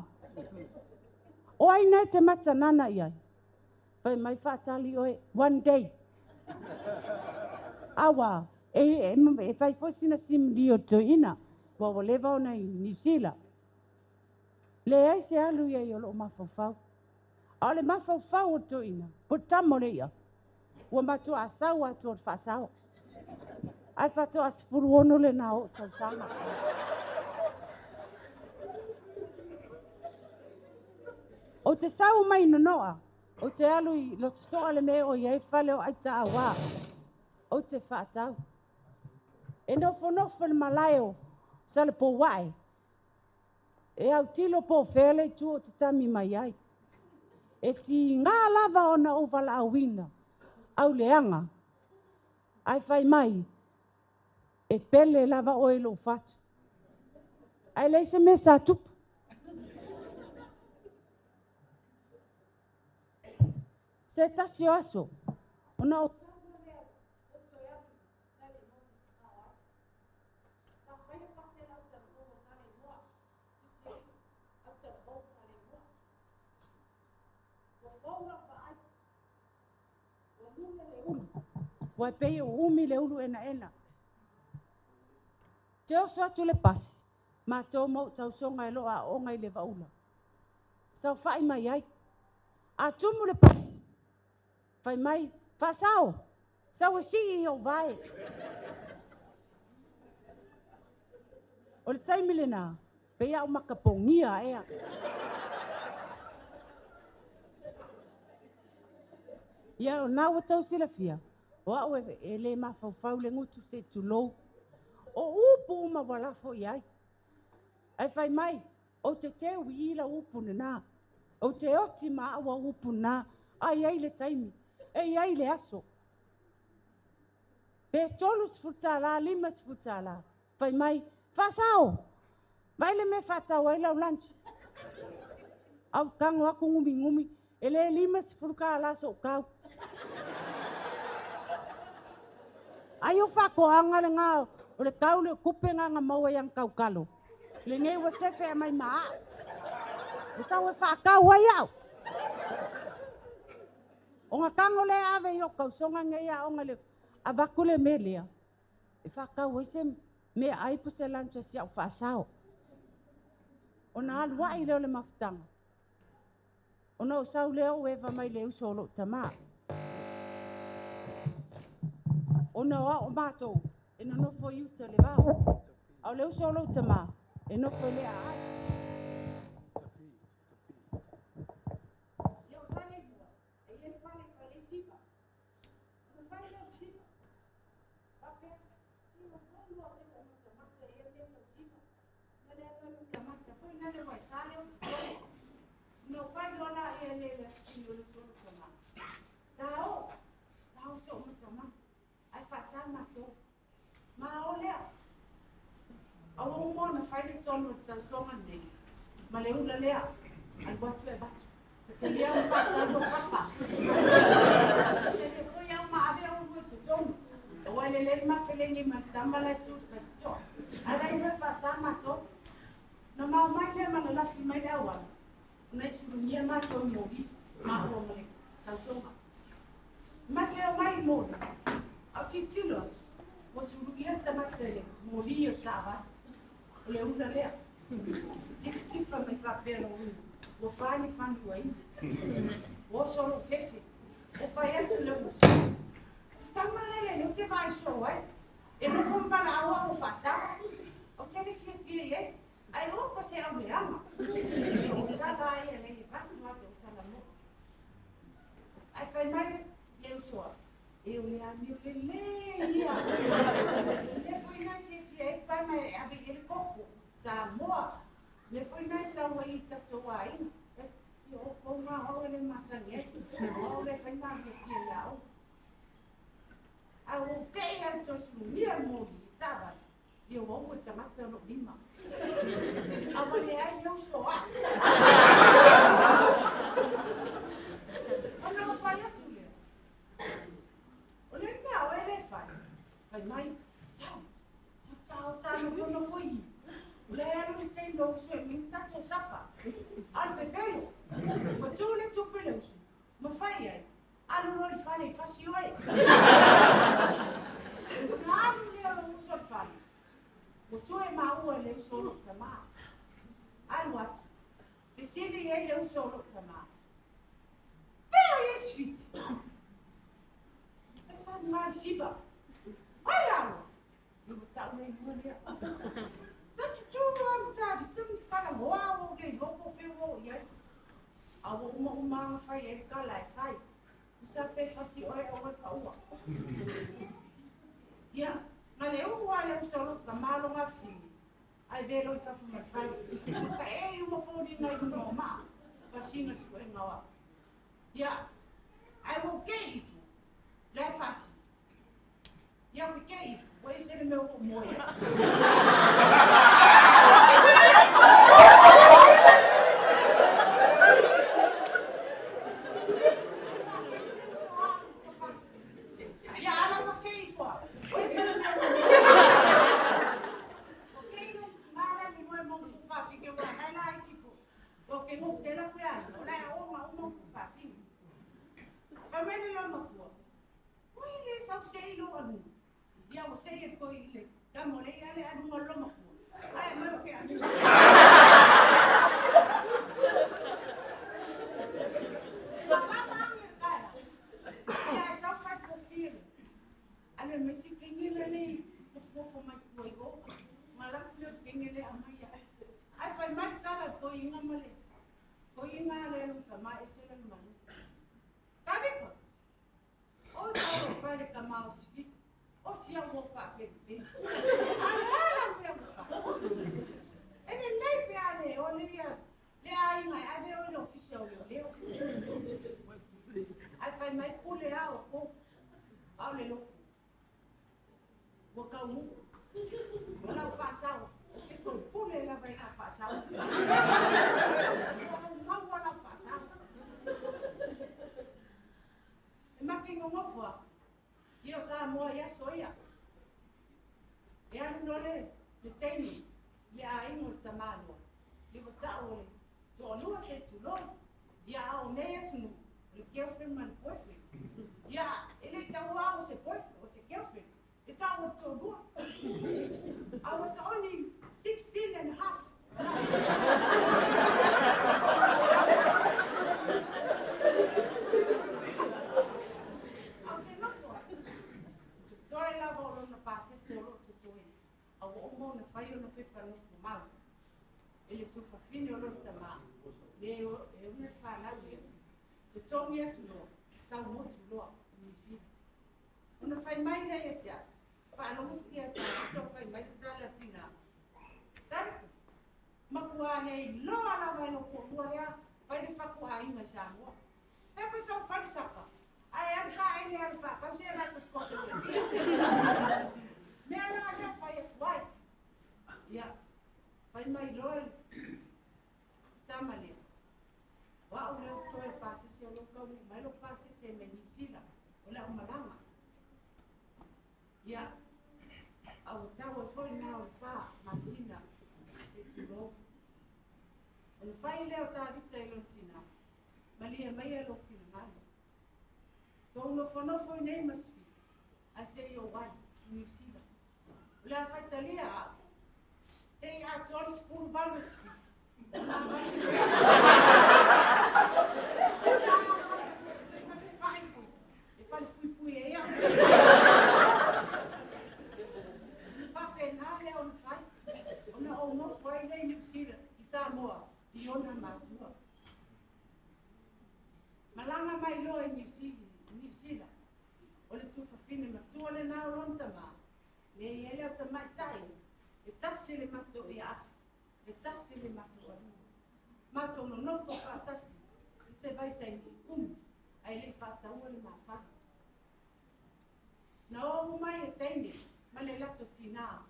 O aina te mata nana iai. Pai mai fatali oe one day. Awa. E fai fosina sim dio to ina. Wa leva ona i New Zealand. Le ai se alu iai o lo mafafau. A le mafafau o to ina. Potamo le ia. Wa matu asau atu o fasau. Ai fato asfuru ono le na o tausanga. O te sau mai nonoa. O te alu i lo te soa le me o iai fale o aita awa. O te whaatau. E nofo le malayo sa le po wae. E au tilo po fele tu o te tami mai ai. E ti ngā lava o na uwala awina. Au leanga. Ai fai mai. E pele lava o e lo fatu. Ai leise me sa tupu. Se tasi o aso. Ona o Wai pei o umi le ulu ena. Te oso atu le pasi. Ma tō mau tau songa e loa o ngai le vaula. Sau fai mai ai. A tumu le pasi. Fai mai. Fasao. Sau e si i o vai. O le taimi le nā. Pei au makapongia ea. Ia o nā watau sila fia. O au e le mafau le ngutu se tulou. O upu uma walafo iai. Ai fai mai. O te teo i la upu nā. O te oti ma awa upu nā. Ai ai le taimi. Ei ai le aso. Pe tolu sfutala, 5 sfutala. Fai mai. Fasao. Vai le me fatau ai lau lanchi. Au kango aku ngumi. Ele 5 sfutala so kau. Ai o whakoanga le ngā, o le kau le kupe ngā maua yang kau kalo. Le ngei wa sefe mai maa. O sau e whakau ai au. O ngā kango le ave i o kau songa ngei a onga le avaku le me lea. E whakau ai se me aipu se lancha si au whasao. O nā alua i leo le mafutanga. O nā o sau leo uewa mai le usolo tamaa. O na o mātou, e na nofo iuta le vau. Au leo solo tama, e nofo le ai. Ia o sale mua, e ia le fale sipa. O fale leo sipa. Pape, sipa ponua se ko mata mata ia le tau sipa. Na le na le vai sale no fai lona e le io le sono tama tao so mo tama ai fa sa ma to ma ole au mo na fai le tono tan so ma nei ma le ula lea al batu e batu te lia un patano sapa te foi a ma ave un muito tono o ele le ma felengi ma tamba la tu to ala i fa sa ma to na ma mai le ma la fi mai la wa na suru mia ma to mo bi ma o mo le tan so ma te o mai mo a titilo o suru ia tamatele mo li ta va le una lea tifa mai fa pelo o fani fan duai o solo fefe o fai tu le mo tamalele no te vai so ai e no fom para aua o fasa o te le fie e ai o ko se au me ama o ta vai ele va tu a o ta la mo ai fai mai eu so eu le ami o le ia le foi na fie pa mai ave ele coco Samoa le foi na Sauila tatuai yo ko ma o le masange o le fai na ke lao a o te ia to su mia mo tava yo o ko tamata no lima a mo le ai eu so a ona fai atu le o le na o ele fai mai sao tau tau no foi Lero li te lo su mi tato sapa. Al bebelo. Ma tu le tu pelo su. Ma fai ai. Alu no li fai fasi oi. Alu le lo uso fai. Mo su e ma u le solo tama. Alu at. E se le le solo tama. Vero e sfit. Esa mal siba. Ai la. Io tau ne buonia. Tu am Tavita para moa o ke lopo fe o ia a o uma fai e ka lai fai usa pe fasi o e o ka ua ia na le o ale o solo ka malo nga fi ai velo i fa fuma fai ka e uma fori na i no ma fasi na su e ngawa ia ai o ke ifu le fasi ia o ke ifu o e se le meu moia Io Samoa ia soia. E anu le teini ia ingo tamalo. Io tau le to lua se tu lo. Ia o mea tu le girlfriend man boyfriend. Ia ele tau o se boyfriend o se girlfriend. E tau to lua. I was only 16 and a half. Ele tu fa fine o rota ma le e una fa la le tu tomi atu no sa mo tu lo misi una fai mai le etia fa no musi ata tu fai mai ta latina ta ma kuale le loa la vai no ko lea, vai le faku hainga i Samoa. Pepe sa whare saka. Ai arka ai le arfa, kau se ra kuskoso le pia. Mea la lea whai e kuai. Ia, whai mai loa tamale. Wa o leo toe pasi se o lokau ni mai lo pasi se me New Zealand. O leo malanga. Ia, au tau e foi nao e wha, masina. E turo. O le whai leo Tavita i lontina. Malia mai e lo fina ngalo. Tau no whanofo i nei masfi. A se i o wai, New Zealand. O lea whai talia a. Se i a tuari spuru balu sfi. Samoa, i ona matua. Malanga mai loa e New Zealand. O le tufafine matua le nao lonta ma. Le ele o ta mai tai. E tasi le mato i afu. E tasi le mato alu. Mato no nofo fa tasi. I se vai tai ni ai le fata ua le mawha. Na o mai e teine, ma le lato tina.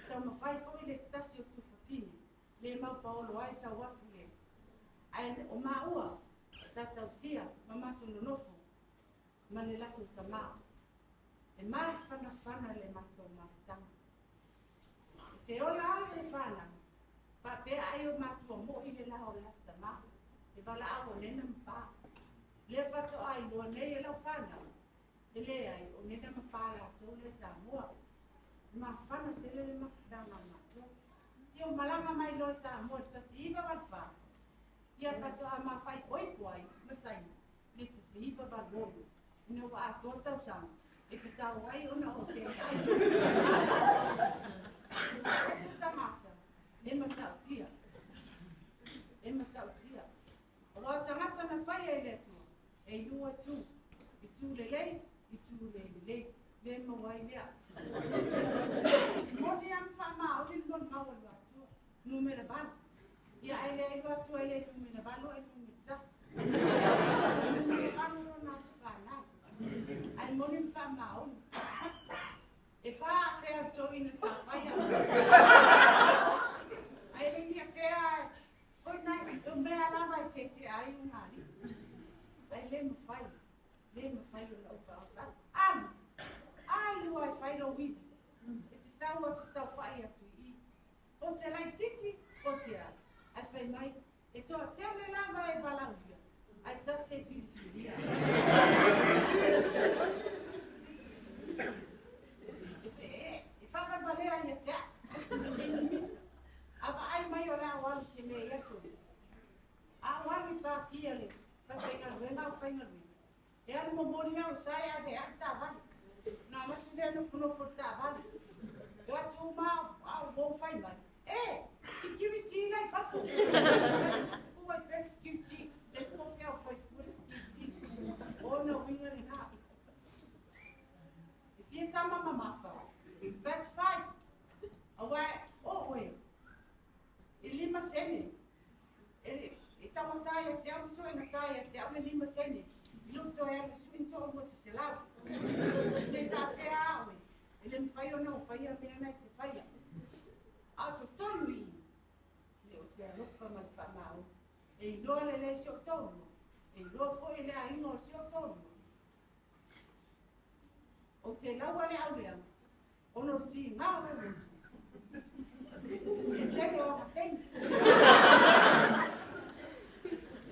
Tau mawhai fo i le tasi o tufafine. Le mau Paula ai sa wafu le. Ai o maua sa tausia mamatu no nofo. Ma le latu tama. E mai fana le mato mafutanga. Te ola ai le fana. Pa pe ai o matu mo i le lao la tama. E vala awo nena mpa. Le pato ai lo nei la fana. E le ai o nena mpa la to le Samoa. Ma fana te le mafutanga mato. Io malanga mai lo Samoa tasi iwa walfa. Ia pato a mawhai poipuai, masai, le tasi iwa walolo. Ina wa ato tau sang, e te tau ai ona o se ai. E se tamata, e matau tia. E matau tia. O wa tangata na whai e letu, e lua tu. I tu lelei, i tu lelei. Le mawai lea. Moni am whama, o li lon mawalua. Numero ban. Ia ele lo tu ele numero ban lo numero das. Numero ban lo nas fana. Ai monin fa mau. E fa fer to in sa faia. Ai le ni fer. Oi nai, o me ala vai tete ai un ali. Ai le mo fai. Le mo fai lo fa. Ai lo ai fai lo wi. E ti sa o ti sa faia tu. O te lai titi, o te a. Ai whai mai, e toa tele lava e balauia. Ai ta se filifilia. E whaka balea ia tea. E nimita. Awa ai mai o la walu se me iaso. A walu pa kia le. Pa whainga ruena o whainga ruena. E anu mo mori au sai a te akta vali. Nā matu lea no whanofo ta vali. E atu maa au mo whai mai. Security like fafo. Who I best security? Let's go for security. Oh no, we are not. If you tell mama, that's fine. Away, oh wait. Ilima seni. Itamataya tiamu so inataya tiamu ilima seni. Luto ya swinto was selao. Le tapea we. Ilim fayo no fire me na te fire. Auto tonu. Le rofa mal famao. E lo le sio tono. E lo foi le ai no sio tono. O te lawa le aurea. Ono ti ngao le. E te lo ten.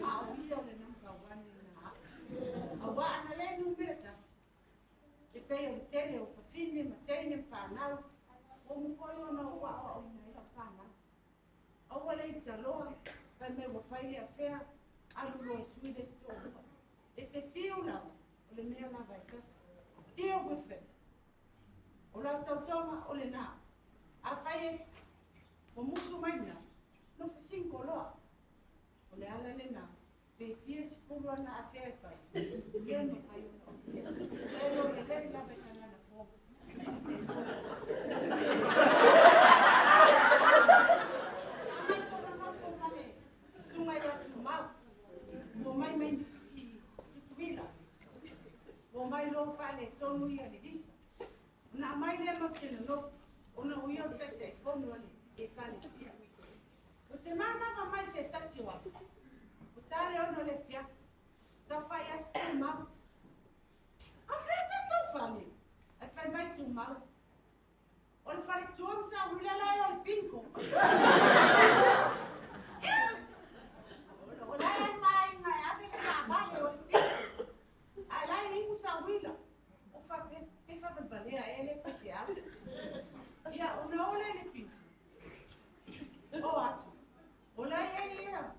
A uia le namba one na. A wa ana le numeratas. E pe o tele o fafine matene fanao. O mo foi ona wa o ina la fana. O le taloa, vai me wa fai a fea, alu lo suide sto. E te fio na, o le mea na vai tas. Deal with it. O la tautoma o le na. A fai o musu mai na. No fa cinco loa. O le ala le na. Pe fies pulu na a fea e fai. Ia no fai o na. E lo le le la betana na fo. o mai lo fale tonu ia le visa. Na mai le makina no ona uia te fono le e kalesia. O te mana va mai se tasi wa. O tale ono le fia. Sa fai atu ma. A feta tu fale. A fai mai tu ma. O le fale tu am sa wila lai o le pinko. O lai mai mai ave ka vale o le pinko. A lai ringu sa wila. O fa pe fa balea ele fa fia. Ia ona ole le pinko. O atu. O lai ia.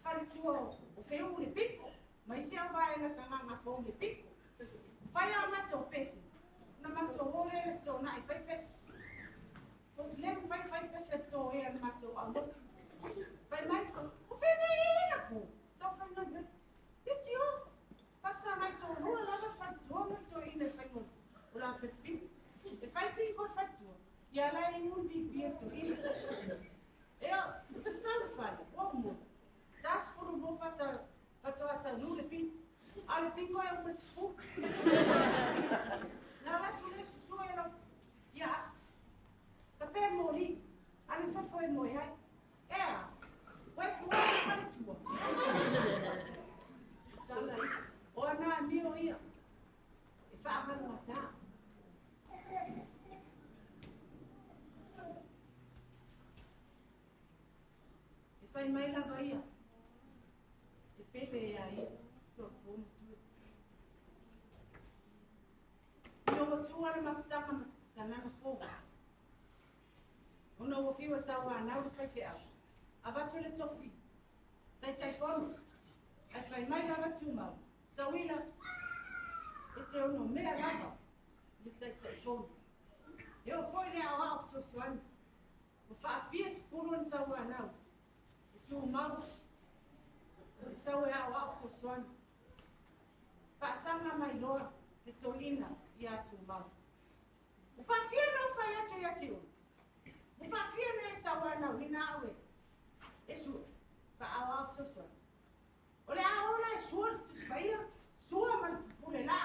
Fale tu o feu le pinko. Mas se eu vai na cama fome le pinko. Vai a mato pesi. Na mato ole le sto na e fai pesi. Lem fai pesi to e mato alo. Vai mai o feu ele na ku. Só fai no be. E tio. Passa mai to no la fai to no to ine fai no. O la pe pinko. E fai pinko fai to. Ia la in un bibieto ine. Eu, tu sabe fai. Como? Das por um bom fator. Ata nule pin, ale pingo é um esfu. Na lá tu le susu ela, ya. Ta per moli, ale fa foi moi ai. Vai fuar para tu. Tala aí, o na mio ia. E fa ma mata. E fai mai la vaia. Pepe aí, tô bom tudo. Eu vou te olhar mas tá na fogo. O novo filho tá lá na hora de fazer. Abato le tofi. Tai fome. Ai fai mais lava tu mal. Sauila. Esse é o nome da lava. De tai fome. Eu fui le ao suan. O fa fies por um tá lá na. Tu mal. Sau e au au suan. Pasanga mai loa te tolina i atu mau. O whawhia nau whai atu i atu. O whawhia me tawa nau ni nā aue. E sua. Wha au au suan. O le au la e sua tu spaia. Sua man pule la.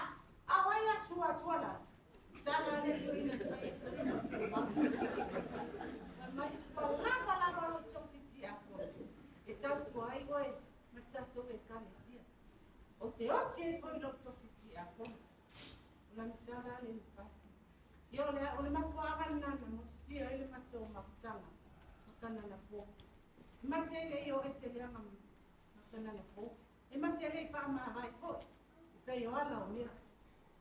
Au ai a sua tuala. Tala le tolina te whai tolina tu mau. Mai paulapa la malo tofiti ako. E tau tuai oe. Tato e kalesia. O te ote e foi lo tofiti a kona. O la mitara le fa. Yo le o le mafuaga nana mo sia ele mato mafutanga. Makana na fo. Mate le yo ese le ama makana na fo. E mate le fa ma vai fo. Pe yo ala o mira.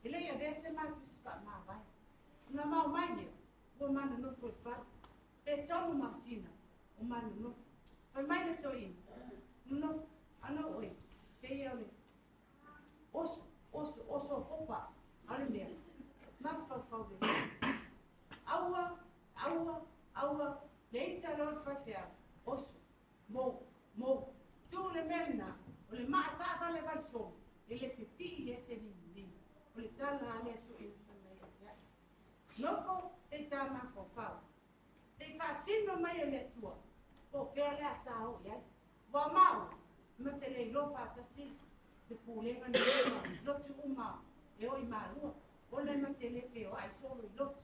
Ele ia desse matu spa ma vai. Na mau mai le. O mana no foi fa. Pe tonu masina. O mana no. Foi mai le toi. No. Ano oi, te ole. Oso fopa, ale mea. Mak fau de. Aua, leita lor fafia. Oso, mo. Tu le merna, o le mata vale valso. Ele pipi ese li. O le tala ale tu in famia. Nofo se tama fofau. Se fa sino mai ele tua. Po fele ata o ya. Wa mau. Mate le lofa tasi de pulenga ni lotu uma e oi marua o le mate le feo ai solo i lotu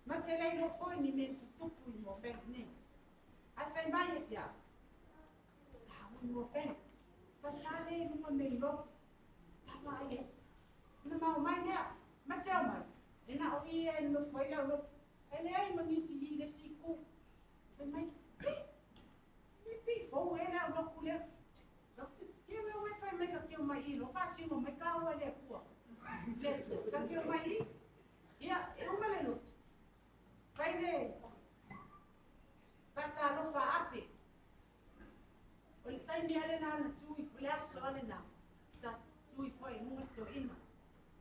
mate le lo foi ni me tupu i Moorebank ne ai fai mai e tia u Moorebank fa sale numa me lo tava ai na mau mai ne mate o mai e na o i e no foi la lo ele ai mangisi i le siku fai mai Fou era o culher. Eu meu wifi me que eu mai lo faço no me cau ele pua. Leto, que eu mai ia eu me le luto. Vai de fata no fa ape. O le tai me ale na tu i fulea so ale na. Sa tu i foi muito ina.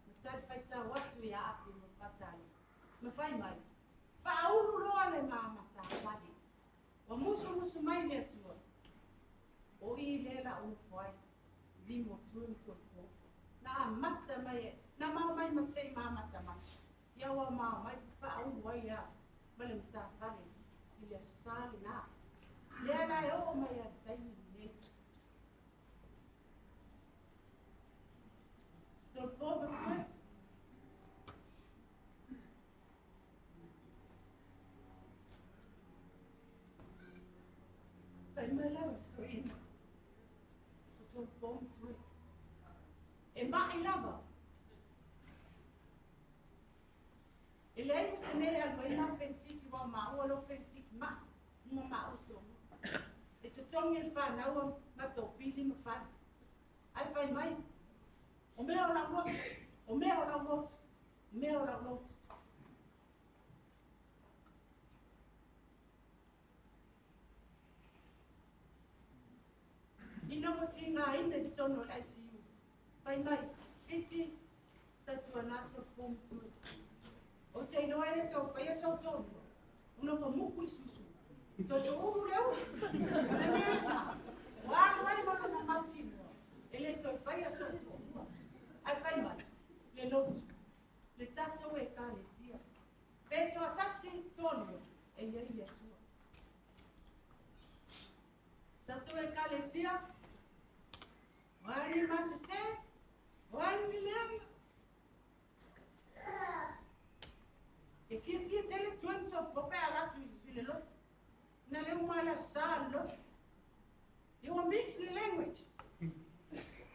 Me tai faita watu ya ape no fata. Me fai mai. Fa ulu lo ale mama ta fali. O musu mai le tu. O i lela o foi limo tu ko na mata mai na mau mai matai mama tama ya wa mau mai fa au wa ya bale mta fale ile sali na lela yo mai ya tai ni ma'i lava. E lei mo se nei al mai na penfiti wa maua lo penfiti ma uto. E te tongi il whanau ma tō pili ma whani. Ai whai mai. O mea o la lotu. O mea o la lotu. Mea o la lotu. Ina mo tinga ina di tono lai siu. Whai mai. Sviti. Tatua nato pumtu. O te inoa e tō whaia sau tōnu. Una pa muku I susu. Tō tō uru leo. Kare mea ka. Wāno ai mana na mauti mua. E le tō whaia sau tōnu. Ai whai mai. Le lotu. Le tatou e ka le sia. Pe tō atasi tōnu. E ia ia tua. Tatou e ka le sia. Wāni masa se. Wāni leama. E fia tele tuan to pope Latu I le lot. Na le umala sa lot. You will mix the language.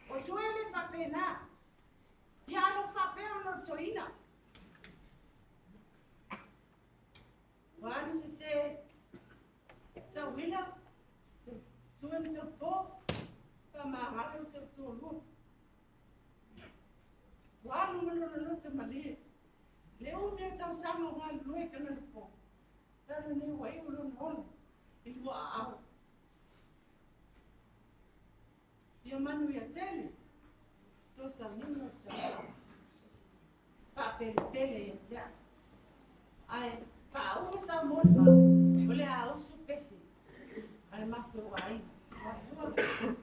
O tuele fa pena. Ya no fa pena no toina. Wani se Sauila. Tuan to po. Pa mahalo se tolu. Wani no te mali. Le umia tau sama wa lue kana le fo. Tana ne wai ulo nolo. I lua au. Ia manu ia tele. Tosa nino ta. Pa pele ia tia. Ai, pa ua sa molva. Ole a usu pesi. Ai mato wai. Watua.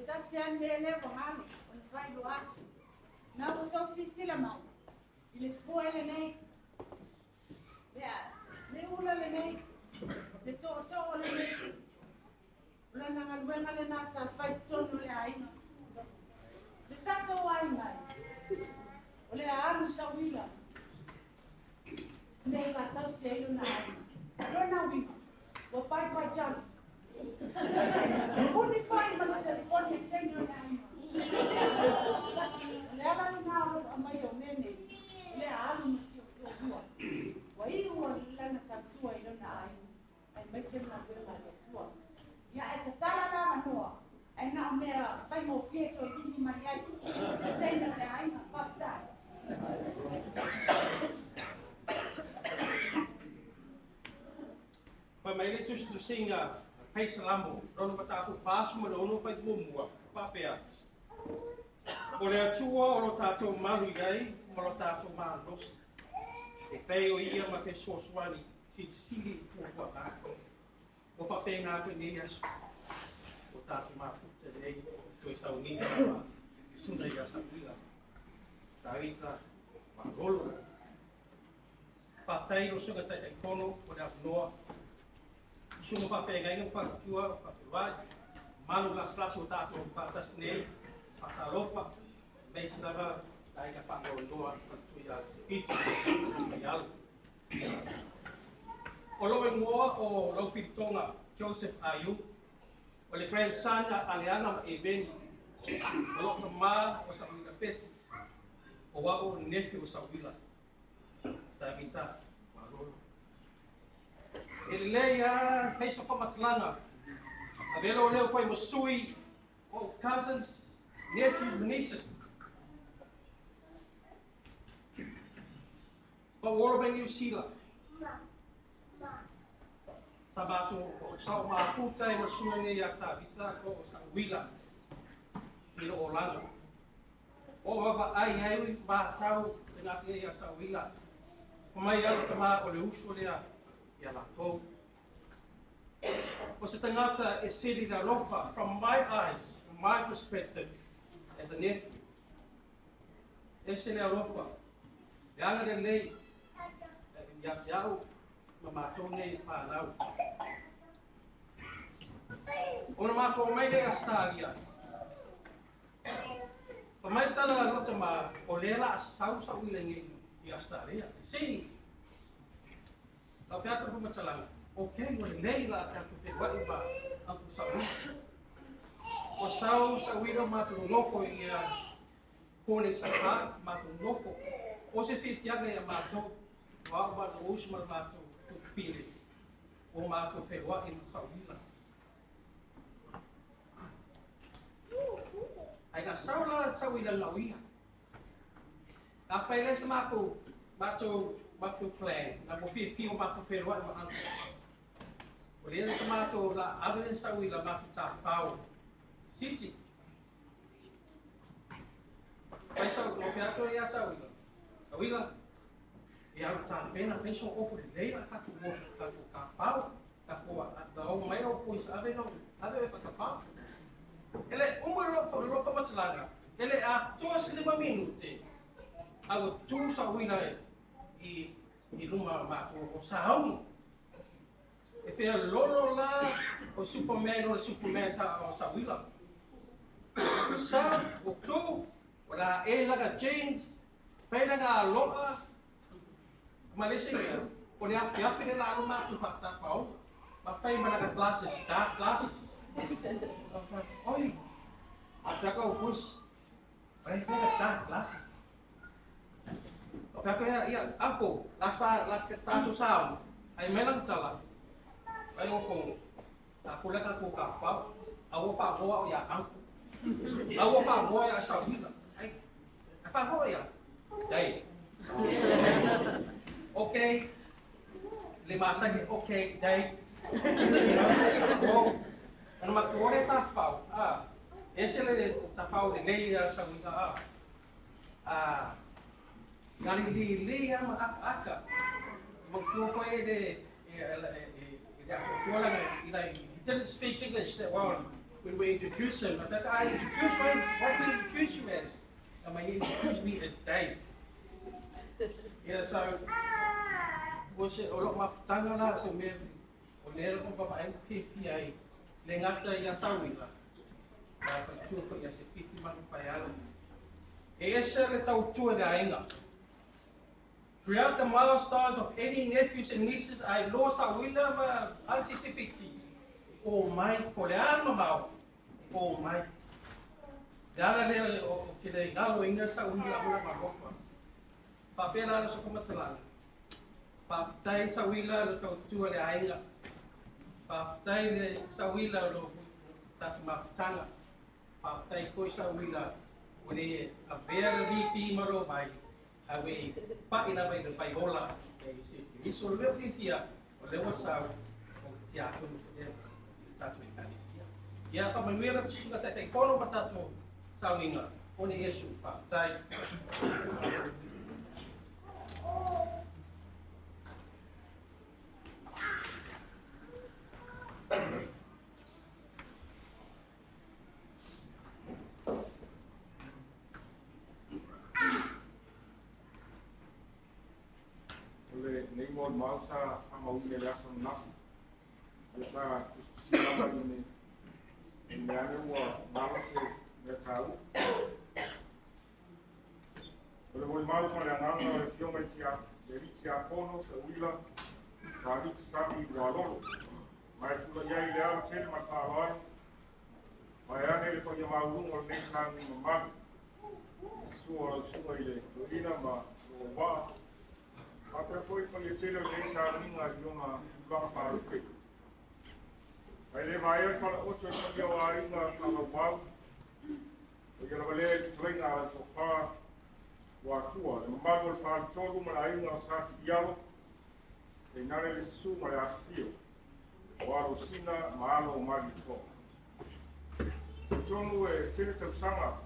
Tasian lele wahalo, on fai lo atu. Na o tau si sila mai. Ile fua ele nei. Lea, le ula le nei. Le to le nei. Ula nanga luenga le nasa fai tonu le aina. Le tato wai mai. O le aanu Sauila. Ne sa tau se ilu na aina. Lona wiwa. Wa pai pai jana. Only fine, but it's a funny thing. Never know a my own name. There are why you want to learn a tattoo? I don't know. I make him not do that. Yeah, at the Tala Noah. And now, I'm more fear to give me my life. Say that I'm not that. But my little to sing Pei Salamo, Rono Pataku, Pass, Mono, Pai Mumua, Papia. o le atua o lo tātou malu iai, ma lo tātou mālosi. E whai o ia ma te sosuani, sili kua la. O whawhai ngā koe nei asu. O tātou māputa nei, koe saungia ma suna ia Sauila. Tavita, Ualolo. Whawhai o sunga tai ai kono, o le apunoa. Sunga whawhai ngai ngā whakatua, whawhai. Malu las o tātou patas nei, whakarofa. Mei sinava, ai ka whakaroa, whakatuia sepitu, i alu. O loe ngoa o lau whitonga Joseph Ayu, o le grandson a Aleana ma e Beni, o lo mā o Sauila Peti, o wao nephew o Sauila, Tavita, Ualolo. E leia peisa whamatalanga, a velo leo whai masui, o cousins, nephews, nieces. Pa Moorebank New Zealand. Sabato o sao maputa e masua nei a Tavita ko Sauila. Ilo o langa. O wapa ai ai ba tau te ngati nei a Sauila. O mai au tama o le uso lea i a Latu. O se tangata e siri na rofa, from my eyes, from my perspective, as a nephew. E se lea rofa. E anga le lei. Ia te au, ma mātou nei whānau. O na mātou mai nei a Staria. Pa mai tala a rota mā, o lela a Sauila nei i a Staria. E sini. Lau whiata ruma talanga. Ok, o le nei la te atu whewai pa aku Sauila. O Sauila mātou nofo i a kōne Sauila, mātou nofo. O se whiwhiaga i a mātou. Wao ba o usi mar mātou pile. O mātou whewai i Sauila. Ai ngā Sauila Sauila lauia. Nā whaile se mātou clan. Nā mo whiwhio mātou whewai ma anto. O rea te mātou la awe Sauila mātou tā whao. Siti. Pai Sauila, o whiato rea Sauila. Sauila. E au tā pena penso ofo le leila kaku ka pau, kaku a o mai o pois ave no, ave pa ka pau. Ele lo fa matalanga. Ele a 2 minute. Au tu Sauila i luma ma o sauni. E fe lolo la o Superman ta o Sauila. Sa o tu o la elaga James, fela ga loa. Malaysia o le afi le la ma tu fakta fau ma fai mana classes dark classes oi ata ka upus vai fazer dark classes o fa ka ia ako la ta tu sao ai melang tala ai o ko ta kula ka ko ka fau au fa ho ya anku au fa ho ya Sauila ai fa ho ya dai okay, lima sagi okay, dai. Ano magtuore tafau. Ese le tafau le nei Sauila. Ngali li ama aka. Magtuo e de he didn't speak English that well when we introduced him. But I introduced him. What we introduce you as? He introduced me as Dave. Yeah, so was it a lot of tangala so me o le ko pa ai pipi ai le ngata ia Sauila. Fa tu ko ia se pipi man pa ia. E ese le tau tu da inga. Throughout the milestones of any nephews and nieces, I lost Sauila ma anti se pipi. Oh my, ko le alma mau. Oh my. Dala le o ke le galo inga Sauila ma ma rofa. Papela la so kumatalanga. Patai Sauila lo tau tua le ainga. Patai le Sauila lo tatu mafutanga. Patai koi Sauila o le a vera VP maro mai. Awe pa ina mai le paiola. Iso le leo fitia o le wasau o tiato le tatu ikanis. Ia pa manuera tsuga tai kono patatu Sauinga. Oni Yesu whaatai. Ole nei mo mausa ama ule le aso nafu. Le sa kusila ni ni ane wa mausa le tau. Ole mo mausa le nganga le fioma tia le tia kono sa wila Tavita Sami Ualolo. Mai tula yai le au tele ma whawai. Mai ane le konya maulungo le sami mamadu. Sua ile tuina ma wa. Apa foi konya tele le sami nga yoma ba whawai. Mai le mai e whala ocho konya wa inga whawau. Konya la wale tuina ala tofa wa tua. Le mamadu le whawai ma la inga sati ialo. E nare le suma le asfio. Waro sina maalo magi to. Tonu e tene tau sama.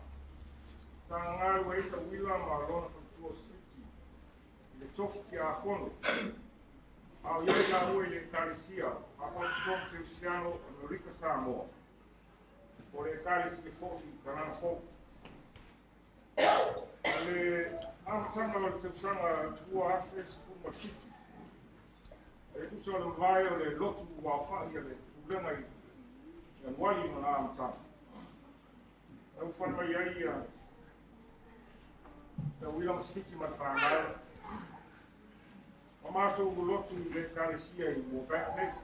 Sa ngaru e sa wila ma lona fatuo city. Le tofi a kono. Au yai ka ue le karisia. Apa tofi te usiano Amerika Samoa. O le karisi fofi kanana fofi. Le amatanga le tau sama tua afes fuma city. E tu so le vai o le lotu wa fa ia le problema i e wali mana amta. Au fa mai ai ia. Sa wila msfiti ma fa mai. Ma so u lotu le karesia i Moorebank.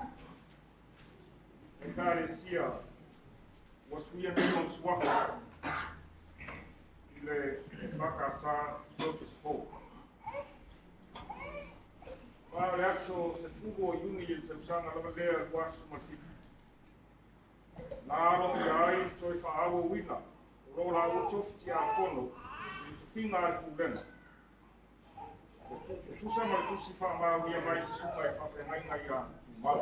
Le karesia was wia me on swafa. Le fakasa lotu spo. Para aso se fugo yungi il tsanga la lea wasu masiti. Naro yai toi fa awo wina. Rola o tofti a kono. Finga al kubena. Tu sama tu si fa ma via mai suka e fa fe nai nai ya. Mal.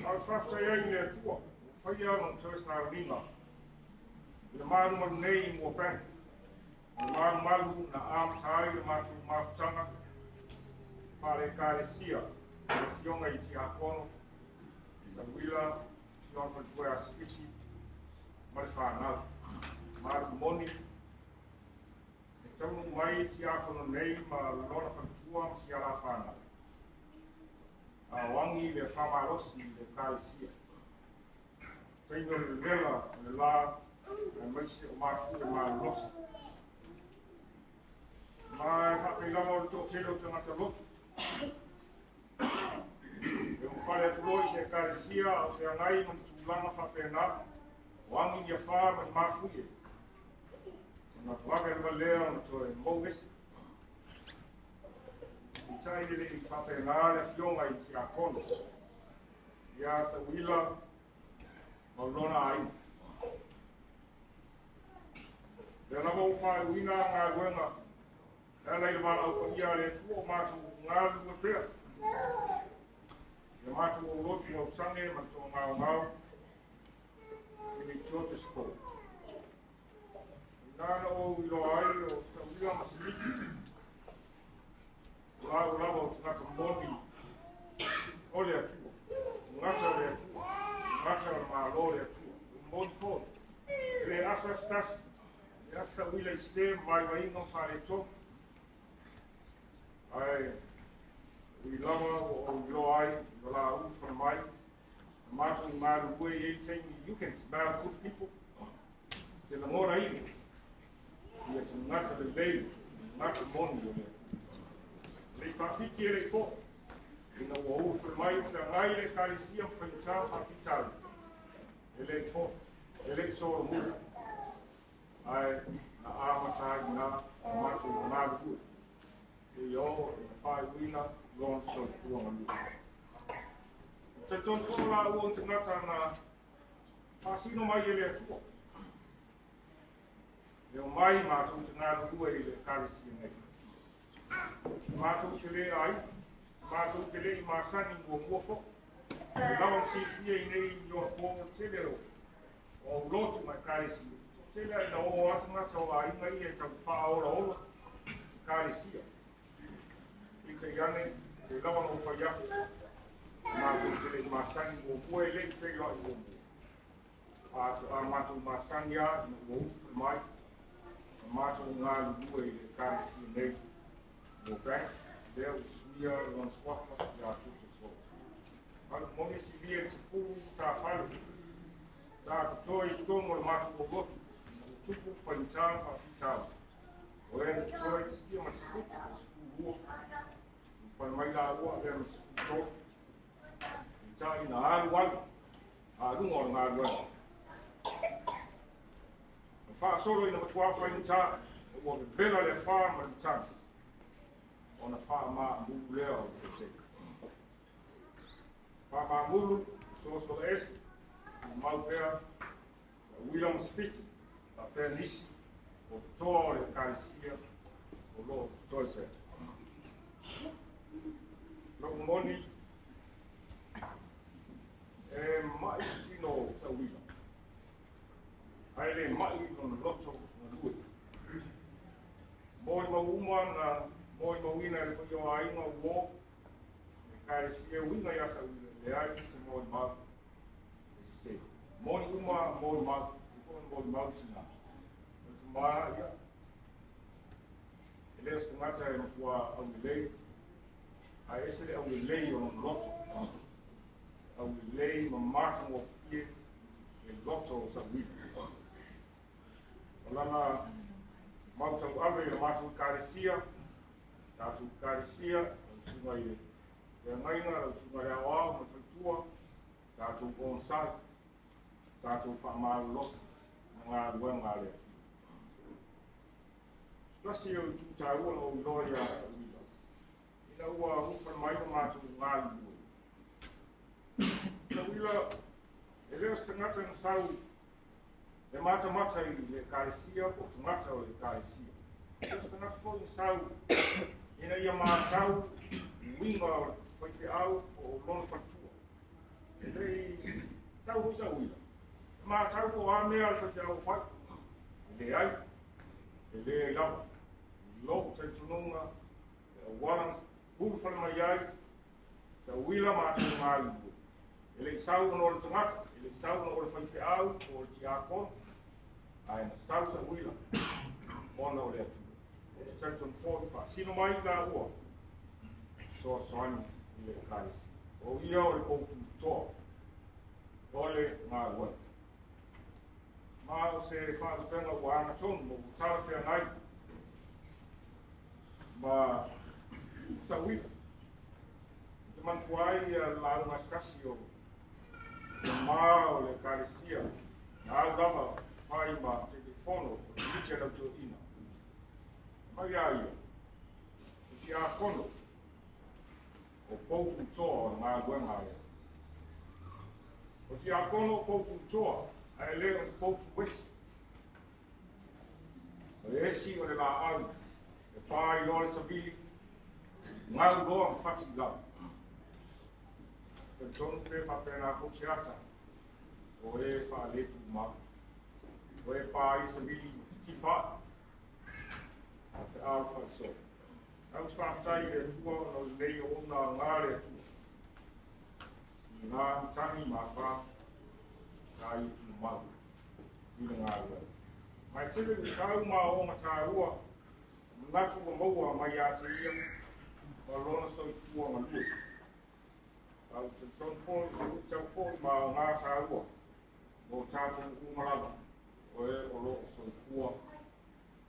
Al fa yai le tua. Fa ya no toi sa ringa. Le maru ma nei mo pen. Le maru na am tai le matu maftanga. Pare carecia, fionga i tia kono, la wila, fionga tue a spiti, mai whanau, maru moni, e taunu mai tia kono nei ma lona whantua si ala whanau. A wangi le whamarosi le carecia. Teino le vela, le la, e maise o mafu e marosi. Ma whakailama o tō telo tangata lotu. E un fale atuloi se karesia o se angai man tulanga whapena wangi ni a wha man mafuye. Na tuaga e malea on to e mouesi. I tai le i whapena le fionga i ti a kono. Ia sa wila maulona ai. Le na mau whae wina ngā wenga. Ela i wala au ia le tuo mātu ngālu me pēr. Le mātu o roti au sange, mātu o ngāu. Ili tōte spo. Nāna o ilo ai o Sauila masiliti. Lau o tangata moni. O le atua. Ngata o le atua. Ngata o mālo le atua. Moni fōne. Le asa stasi. Le asa wila i se mai wainga whare tō. Ai, we lava o ilo ai, ilo la u from mai. Mato ni maru ue e tengi, you can smell good people. Te la mora ini. Ia te ngata le lei, ngata moni o le. Le whawhiti e le fo. Ina ua u from mai, wha ngai le karisia whaitau whawhitau. E le fo, e le soro mura. Ai, na amatai na, mato ni maru ue. Yo, whai wina, ron so tuanga luka. Te tonto la uon te ngata na pasino mai e le atua. Leo mai mātou te ngāra ua i le karisi nei. Mātou te le ai, mātou te le i māsani mua muafo. Le lawa si fia i nei i o kōngo te leo. O lotu mai karisi, Tela ina o atu ngata o a inga i e tau whaora olo, kāresia. I te iane, te lawa no whaiaku, mā te le māsani o mua e lei whei lai o mua. A mātou māsani a, i o ufu mai, a mātou ngā lua i le kāresia nei, Moorebank, leo i suia lon swafa i a tuta so. Alu moni si lia si furu tā whalu, tā kutoi i tongo le mātou o gotu, tupu whaitau whawhitau. O e ni kutoi i skia ma siku, siku rua, whanamai la ua, e ma siku tō. I tā ina alu alu, a runga o ngā alu alu. Whaasoro ina matua whainta, o ke bela le wha ma ni tani. Ona wha ma mulu lea o te teka. Wha ma mulu, so esi, mau pēr, William Spitz, a pēr nisi, o toa o le kāresia, o lo toi pēr. Loko moni, e mai tino Sauila. Aile mai on loto na lue. Moi mauma na moi mawina le koio ainga uo, le kāresia winga ya Sauila, le ai se moi mau. Moni uma, moni mau, moni mau tina. Maa ia. Ele se ngata e matua au lei. A ese le au lei o loto. Au lei ma mata mo fie e loto sa wiki. Olana mau tau ave e matu kāresia. Tātu kāresia, sunga i e ngaina, sunga i awa, ma whaitua. Tātu onsai. Tātou whaamaru losi, ngā rua ngā rea tia. Strasi o tūtāua o loi a Sauila. Ina ua uwhan mai o mātou ngā rua. Sauila, e leo stangata na sau, e mata i le kāresia, o tangata o le kāresia. E leo stangata po i sau, ina ia mātau, winga o whaife au, o lona whatua. E lei, sau hui Sauila. Ma tau ko a mea al whakea o whai. E le ai, e le lawa. I loko tai tununga, e warang, hulu whana mai ai, ta uila ma tau ngā ibu. E le isau no le tangata, e le isau no le whaife au, o le ti akon, a e na sau sa uila, ona o le atu. E te tai tun fōi wha, sino mai ngā ua, so soani i le kaisi. O ia o le koutu toa, o le ngā ua. Ma o se whaatupenga o anga tonu, mo tala whea ngai. Ma Sauila. Te mantuai la runga skasi o ma o le kāresia. Nā au lava whai ma telefono o te kiche lau tō ina. Mai a ia. O ti a kono o poutu toa o ngā guenga rea. O ti a kono o poutu toa a e leo ni poutu wesi. O le esi o le la au, e pā i lore sabili, ngau loa mwhati lau. Te tonu pe whapena fōtiata, o e wha letu ma. O e pā i sabili whiti wha, a te au wha so. Au whaftai e tua o nei o na ngāre tua. I ngā tangi ma wha, ka i tu mau, i ngā rua. Mai tele ni tau mā o ngā rua, ngatu o maua mai a te ia, ma lona so i tua ma lua. Au te ton fōi, se utau fōi mā ngā tā rua, o tātou umaraba, o e o lo so i fua,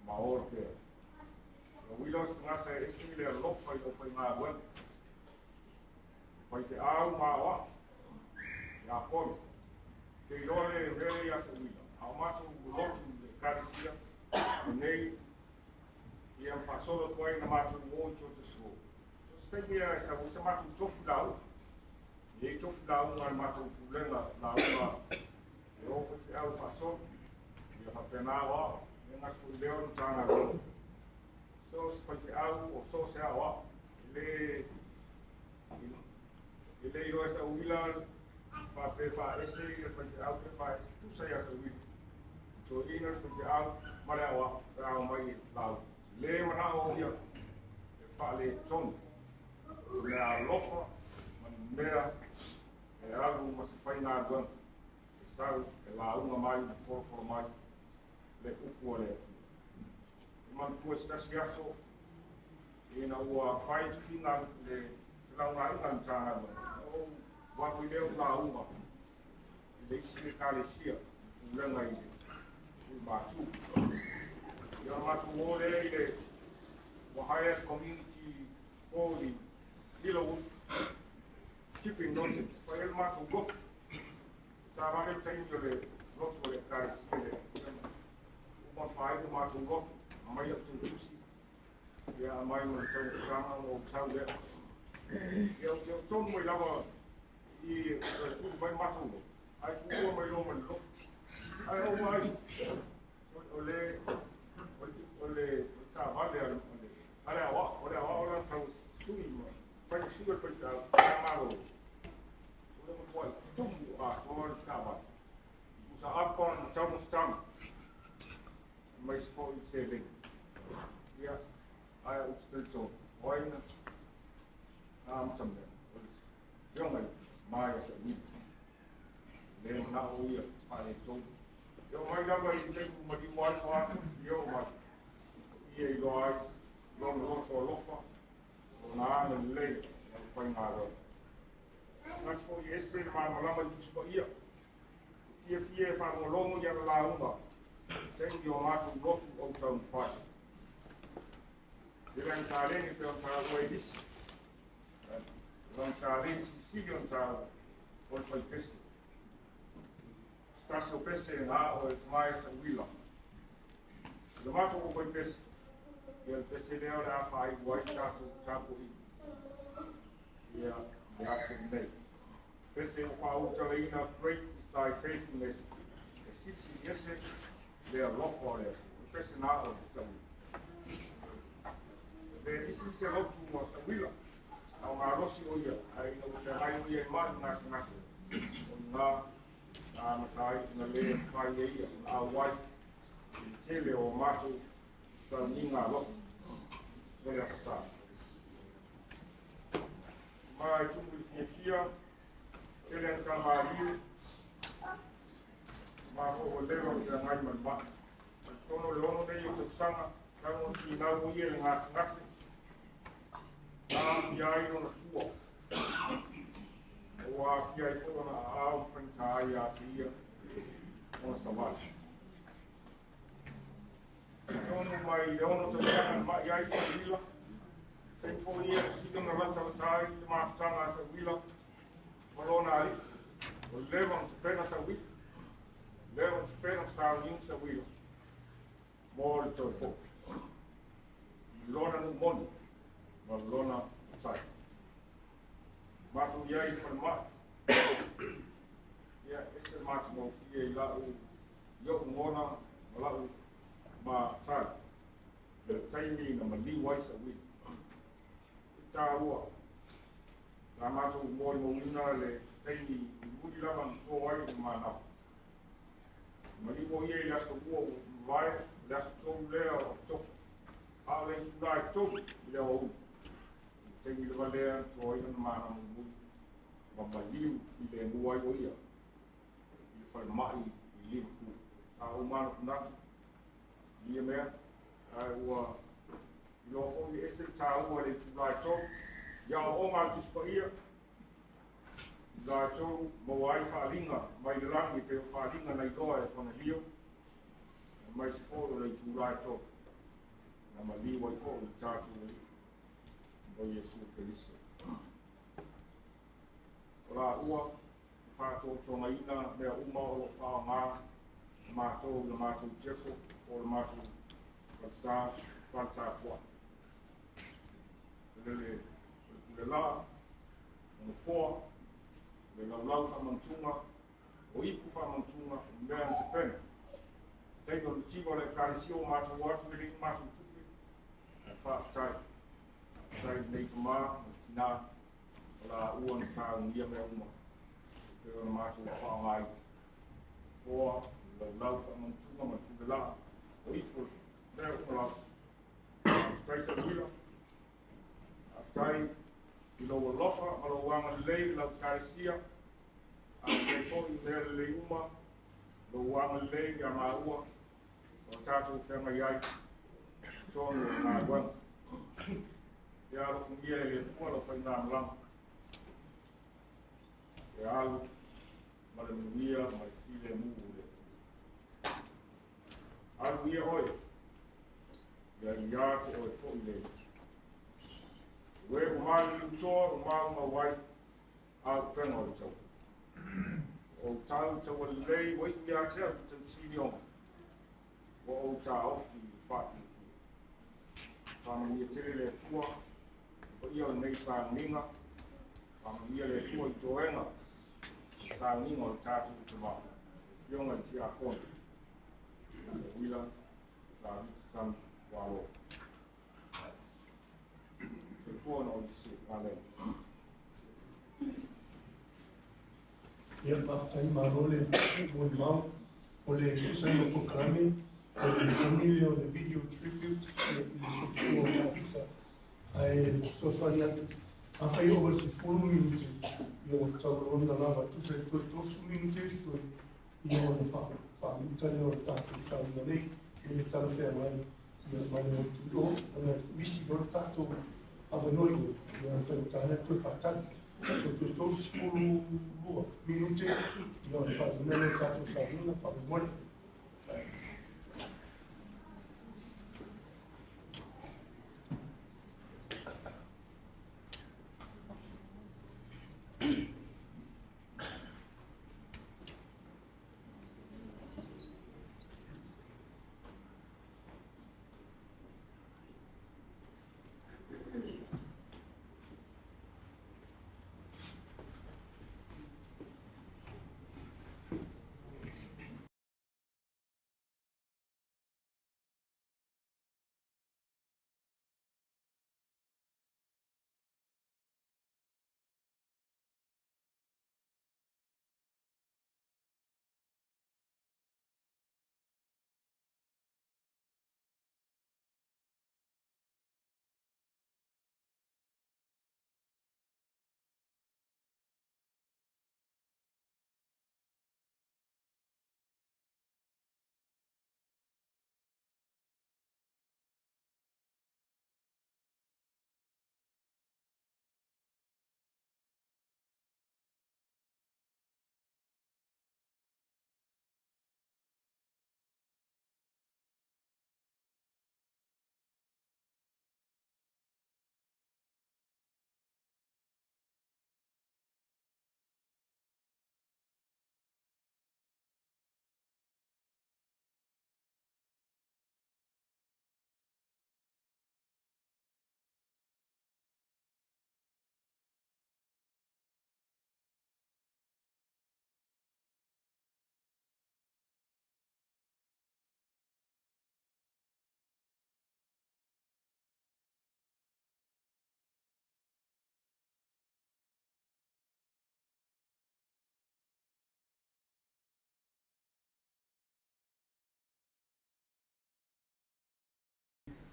ma ora pēr. O wilos ngata e isi le lofa i o whai ngā rua. Whai te au mā oa, ngā koni. Te iroare rere asa wila. Au matu lotu le kāresia, nei, i am whasoro tuai na matu o i tō te so. So stei mea e sa wisa matu tofu lau, e tofu lau ngā matu pulenga lau la, e ofa te au whasoro, i a whapena wā, e ngā fu leo ni tāna rau. So whai te au o so se au wā, e le iro e sa wila, fa pe fa ese e fa te au pe fa tu sa ya sa wi So ina se au mara wa au mai lau le mana o ia e fale ton le a lofa man mea e alu ma se fai na don e sau e la una mai na for mai le upu le man tu estasi aso ina ua fai fina le la una ina tana o wa we le la uma le isi kalesia le mai Matu. Your Matu Wole, the Wahaya community, holy, Hilo, shipping nothing. For El Matu go, Savannah time you not for the guys here. 1.5 Matu go, I might have to do see. Yeah, I might want to tell or tell them. You told me, lover, he took my Matu. I told my Roman look. I don't know ole ta vale ale awa ora sa sui pa sugar pa maro ole mo poi tumbu a or ta va usa apon cham mais foi sebe ya ai ustelto oina chambe yo mai sa ni le na oia pa le to yo mai dava I tenho uma de mais quatro eu mas e aí nós não só lofa na lei não foi nada mas foi este mas lá mas isso ia fie fa no longo ya lá uma tem eu mato gosto ou tão faz ele está ali então para o edis não está ali se não está por foi pesse Tasso pesse na o mai Sauila. Le mato o foi pesse. E pesse leo da fai guai tato tapo I. Ya se nei. Pesse o fa o taleina great is thy faithfulness. E sitsi yese le lofo le. Pesse na o Sauila. Le isi se lo tu mo Sauila. Au ma rosi o ia. Ai no te mai o ia mai nasi. Na masai na le fai ia a wai tele o mato sa ninga lo vera sa mai tungu fia tele ka mari ma o le ro ya mai ma sono le ono de yo tsanga ka no ti na o ia ngas ya I no tuo o fia I fo na a frenta ia tia o savat sono mai ono to sana mai ai Sauila tem fo ia sigo na rata tai ma tanga Sauila malona ai o levon te pena Sauila levon te pena Sauila mo to fo lona no mon lona sai Matu iai whanma. Ia, ese matu mo fie I lau iau ngona ma lau ma tai. Le taimi na ma liwai Sauila. I tā ua. La matu moi mo ina le taimi I mudi lava mto ai ma nau. Ma liwo iai laso ua vai, laso tau lea o toku. A le tulai toku lea o u. Taimi le valea to ai na mana mo ma liu I le muai o ia. I whai mai I liu ku. A o mana kunatu. Ia mea. A ua. I lo fo I ese tā ua le tulai tau. Ia o ma tuspa ia. La tau mo ai whaalinga. Mai le rangi pe whaalinga nei doa e kona lio. Mai se fōro le tulai tau. Na ma liu ai fōro I tātu le o Yesu Keriso. La ua, whātou tonga ina, mea uma o whao ngā, mātou na mātou teko, o le mātou katsā, whantā kua. Le la, o fōa, le laulau whamantunga, o ipu whamantunga, mea te pene. Teino le tiwa le kārisio mātou atu, le mātou tupi, e whaatai. Tai nei tuma, tina, la uan sa ungia me uma. Te ona mātou whaangai. Oa, lau whamantunga ma tūpela, o ipo, mea umala, tai Sauila, tai, I lo lofa, ma lo wanga lei, lau kaisia, a kei fo I mea lei uma, lo wanga lei, a maua, o tātou whenga iai, tōnu o ngā wanga. E alo fungia e le tua, lo whai ngā mlanga. E alo, ma le muia, ma le file mūu le. Alu ia oi, ia ia te oi fo I le. We umani utoa, umama wai, au penga o tau. O tau tau lei, wai ia te au tau sini o. O ta ofi whātu tu. Whama ia tere le tua, o ia nei sa ninga, whama ia le tua I toenga, sa ninga o tātu te mā. Ionga I te a kone. Wila, Tavita, Sami, Ualolo. Ia paftai marole Moimoi, o le kusano proclame, o le familia o le video tribute, le sopio o Tavita. Ai sofani atu, a fai over se 4 minuti, ia o taurona lava, tu se tosu minuti, ia o na whaamutane o tātou whaunga nei, e le tala whea mai, ia mai o tuto, ona misi o tātou, ava noi ia whautana tui whatani. Tui tōs furu rua minute ia o whaunane tātou whaunga whaumone.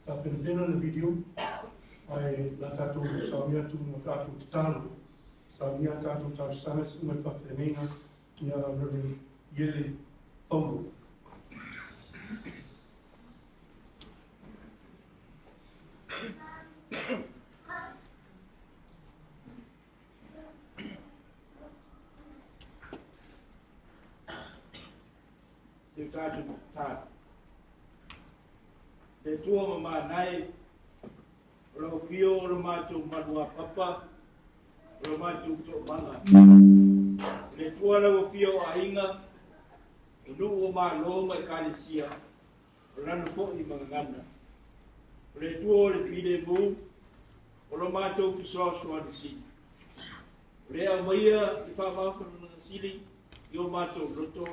Ta pena na video, ai la tātou Sami atu mo tātou tatalo. Sami tātou tātou sana suma whawhenenga, ia rane iele Paula. Te tātou tātou. Te tua mama nai, ro fio ro mātou manua papa, ro mātou tō manga. Le tua ro fio a inga, nu o mā longa I kālesia, rana fo I mangangana. Le tua le fide mū, ro mātou fisoasua ni si. Le a maia I whawawhana na siri, I o mātou roto,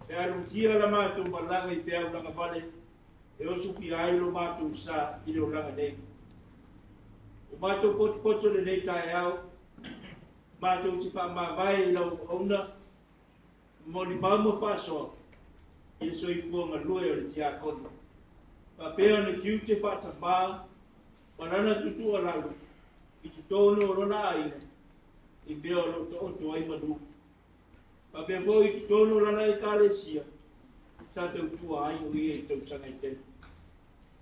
e aru tia la mātou malanga I pēau langa vale, e o suki ai lo mātou sa I reo ranga nei. O mātou poto le nei tae au, mātou ti wha mawai I lau auna, moni mauma whasoa, i le soifua galue o le tiakoni faapea ona kiu te faatamā ma lana tutua lalu i tutonu o lona aiga i mea o loo tooto ai manu faapea foʻi i tutonu o lana ekalesia sa tautua ai o ia i tausaga i tele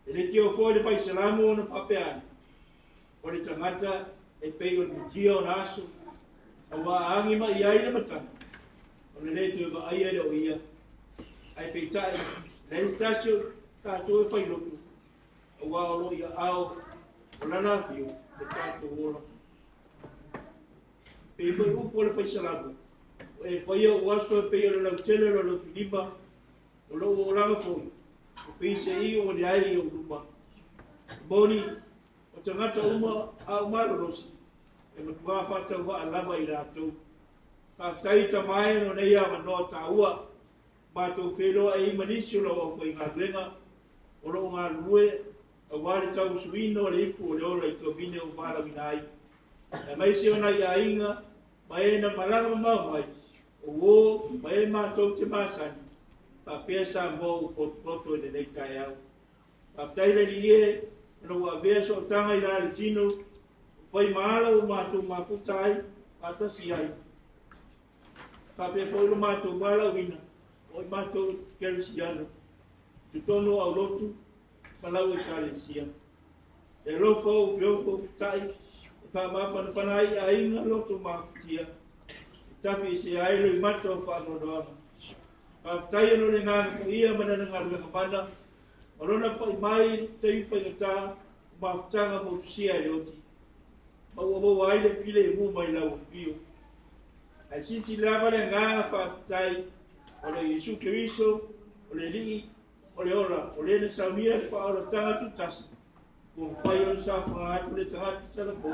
e le tio foʻi le faisalamu ona faapeani o le tagata e pei o le mutia ona aso aua aagi ma i ai le matanga o le lē toe vaaia le o ia ai peitaʻi le tasi o tatou e failotu aua o loo ia ao o lana afio le tatou ola pei foi upu o le faisalamu e faia o aso e pei o le lautele o le laufilima o loo olaga foʻi o pei seʻi o le ai o luma moni o tagata uma aumalolosi e matuā faatauvaa lava i latou faafetai tamae no nei amanoa tāua matou feloa e imanisi o lau aufaigaluega o loo galulue auā le tausuina o le ipu o le ola i tuamine o malauina ai e mai se ona iaiga ma e na malaga mamau mai o ma e matou te masani faapea sa mo u potopoto i lenei taeau faafetai le liie ona ua avea sootaga i la le tino fai maala o matou mafuta ai atasi ai faapea foʻi lo matou malauina o i matou kerisiano tutonu au lotu ma lau ekalesia e lofo ou feofo fitaʻi e faamafanafana ai aiga loto mafutia e tafi i se ai lo i mata o faanoanoaga faafetai ono le gagapoia ma nana galuega mana o lona paʻi mai tei faigatā mafutaga mo tusia e le oti maua ai le file e mu mai lau fio ai sisi lava le gaga faafetai o le Iesu Keriso o le lii o le ola o le na saumia le faaolataga tutasi ua mafai ona safoga atu le tagata salapou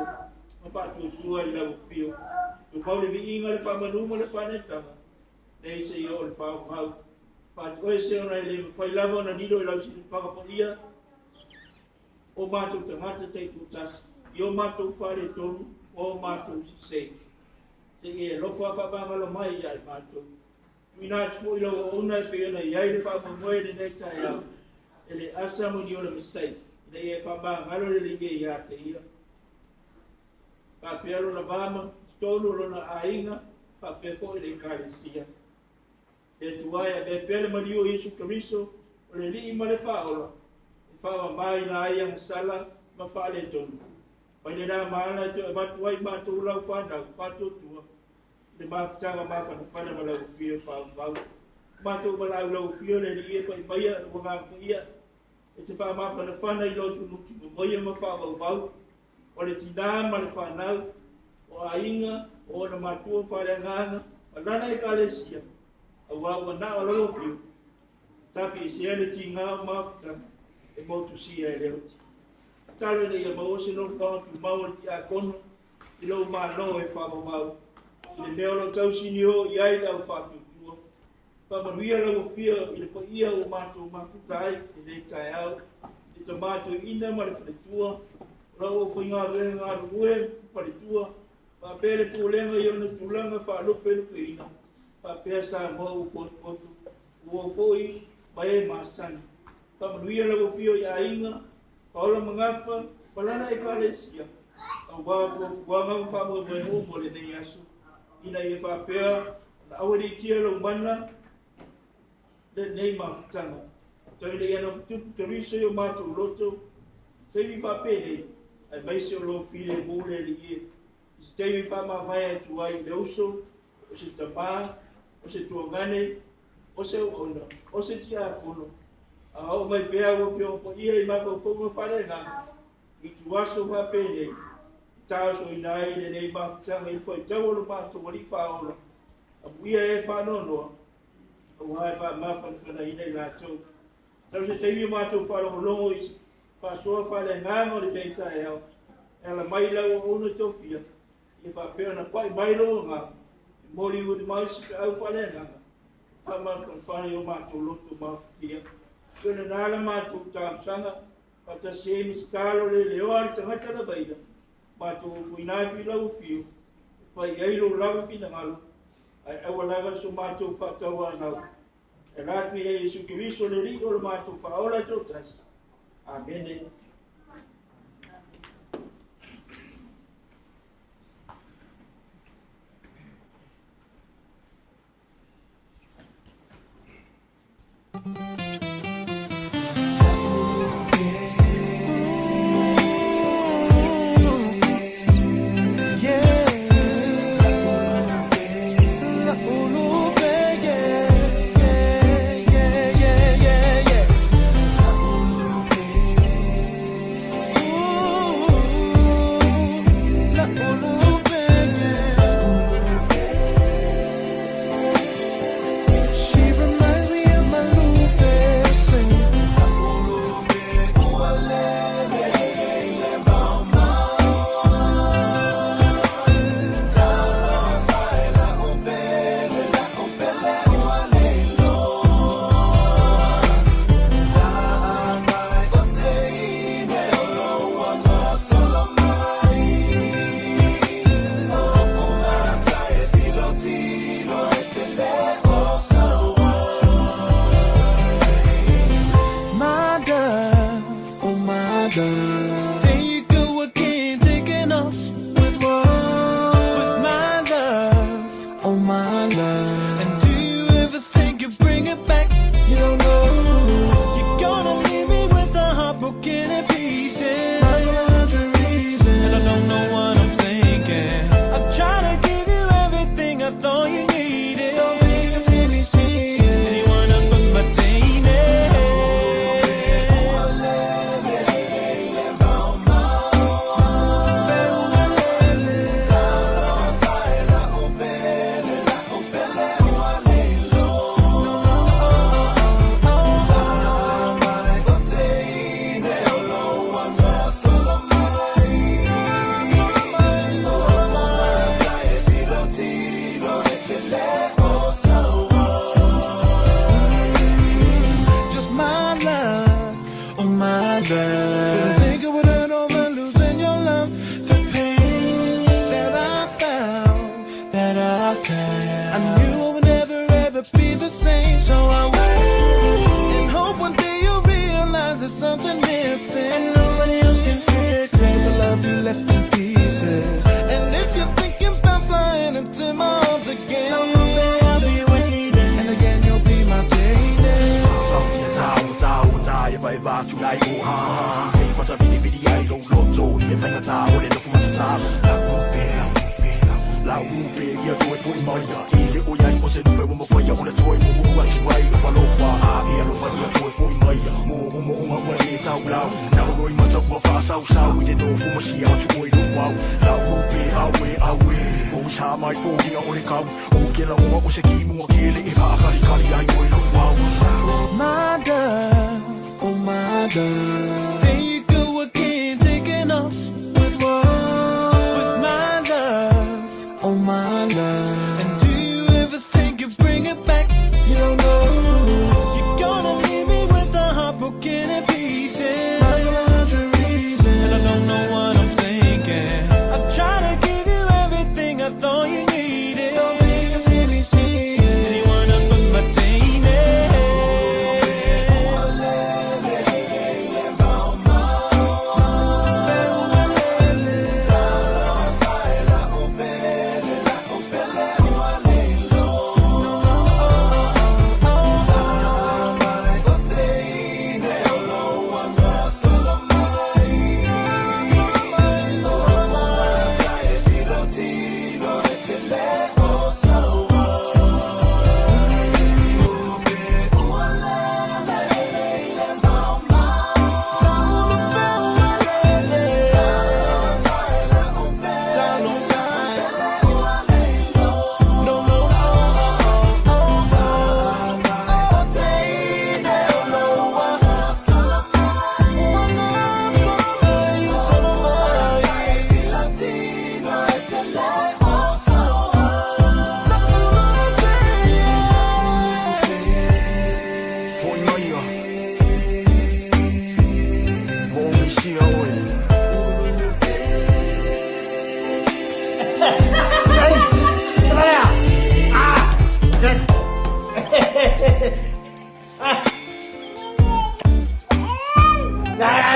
ma faatuatua i lau fio tupau le viiga le faamanuma le fanetaga nei seʻia o le faamahau faatuoe se ona e le mafai lava ona nilo i lau silifaga paia o matou tagata taitutasi i o matou faaletonu o matou sesei seʻia e lofo a faamagalo mai iai matou tuina atu foʻi lau auna e pei ona iai le faamoemoe lenei taeau e le asa moni o le masai i leia e faamagalo le ligia iā te ira faapea lona vama tonu o lona aiga faapea foʻi le ekalesia e tuai a me pea le maliu o Iesu Keriso o le lii ma le faaola e faamamaina ai agasala ma faaletonu mai le nā maala e toe matu ai matou lau fanau fatuatua le mafutaga mafanafana ma laufia faamau matou malaulaufia le lii e paipaia ua gapaia e te faamafanafana i lotu nuki mamoia ma faamaumau o le tinā ma le fanau o aiga o ona matua faaleagaga ma lana ekalesia auā ua naʻo fio tafi i sea le tigao mafutaga e motusia e le oti talo le ia mau se no fa tu mau ti a kono i lo ma no e fa mau i le meo lo tau sinio i ai la fa tu tu fa ma ria la fia i le pa ia o ma tu ma putai i le tai au i tomato ina ma le tua la o fo nga le nga rue pa le tua pa pele tu le nga yo no tu langa fa lo pele ina pa pesa mo o po o foi mai ma san fa ma ria la fia i ainga Paula mengafa palana ekalesia awa wanga famu mo mo le nei asu ina e fa pea na awari tia lo mana le nei ma tanga tai le yana tu toriso yo mato loto tai vi fa pele ai mai se lo file mo le li tai vi fa ma vai tu ai le uso o se tapa o se tuangane o se ona o se tia kono o mai pea o fio po ia I mako fongo fare na I tuaso va pele taso inai le nei ma tanga I foi tawolo ma to wali fa ola a ia e fa no no o hai fa ma fa na ina la to tau se tei ma to fa lo lo I fa so fa le ngamo le data ela mai la o no to fia I fa pea na pai mai lo nga mori o de mai si au fa le nga fa ma fa yo ma to lo to ma fia Kena nala mātou tāpsanga, pata se mistalo le leo ari tangata na baida, mātou fuinaifi lau fio, whai eiro lau fina ngalo, ai awa laga so mātou whātaua nau, E Latu e Yesu Kiriso le ri o le mātou whaola tō tasi. Amen.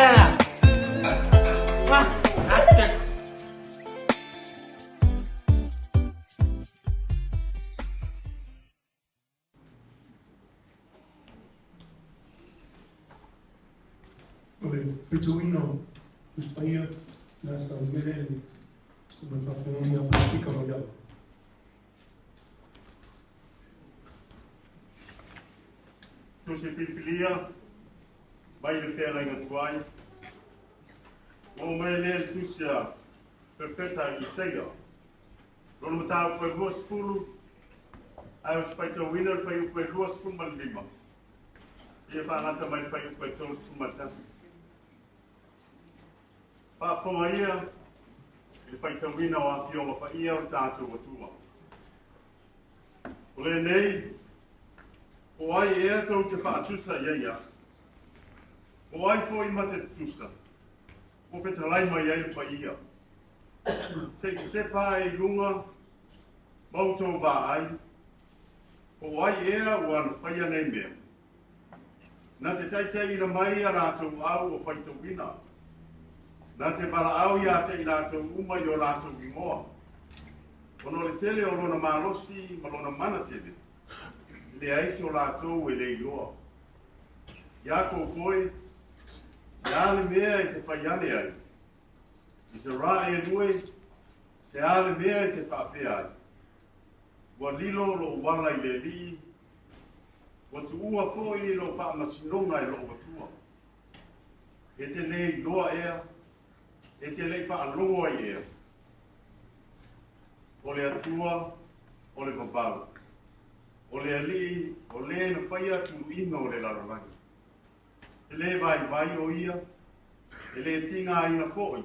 Ala. Wah, asik. Ole, fituino, tuspaya, nasa umele, sumefafanya politika moja. Tusi pilpilia, mai le fea inga tuai. O mai le tusia, perfeta Isaia. Rono matau koe rua sepulu, ai o tupaita winner pai koe rua sepulu man lima. Ia whaangata mai pai koe tolu sepulu man tas. Whaafonga ia, le paita winner o a fionga pa ia o tātou watua. O le nei, o ai ea tau te whaatusa ia. O ai fo i mate tusa. O peta lai mai ai pa ia. Se te pā e lunga, mautou wā ai. O ai ea o ana whaia nei mea. Nā te taitai ina mai a rātou au o whaita wina. Nā te para au ia te i rātou umai o rātou ingoa. Ono le tele o lona mālosi, ma lona mana tele. Le aiso rātou e le iloa. Ia kou koe, se ale mea e te whaiane ai. I se rā e nue, se ale mea e te whapea ai. Wa lilo lo wala i le li, wa tu ua foi lo whaamasinonga e lo watua. E te le iloa ea, e te le whaalongo ai ea. O le atua, o le babau. O le ali, o le na whaia tu ina o le larolangi. E le vai o ia, e le tinga ina foi.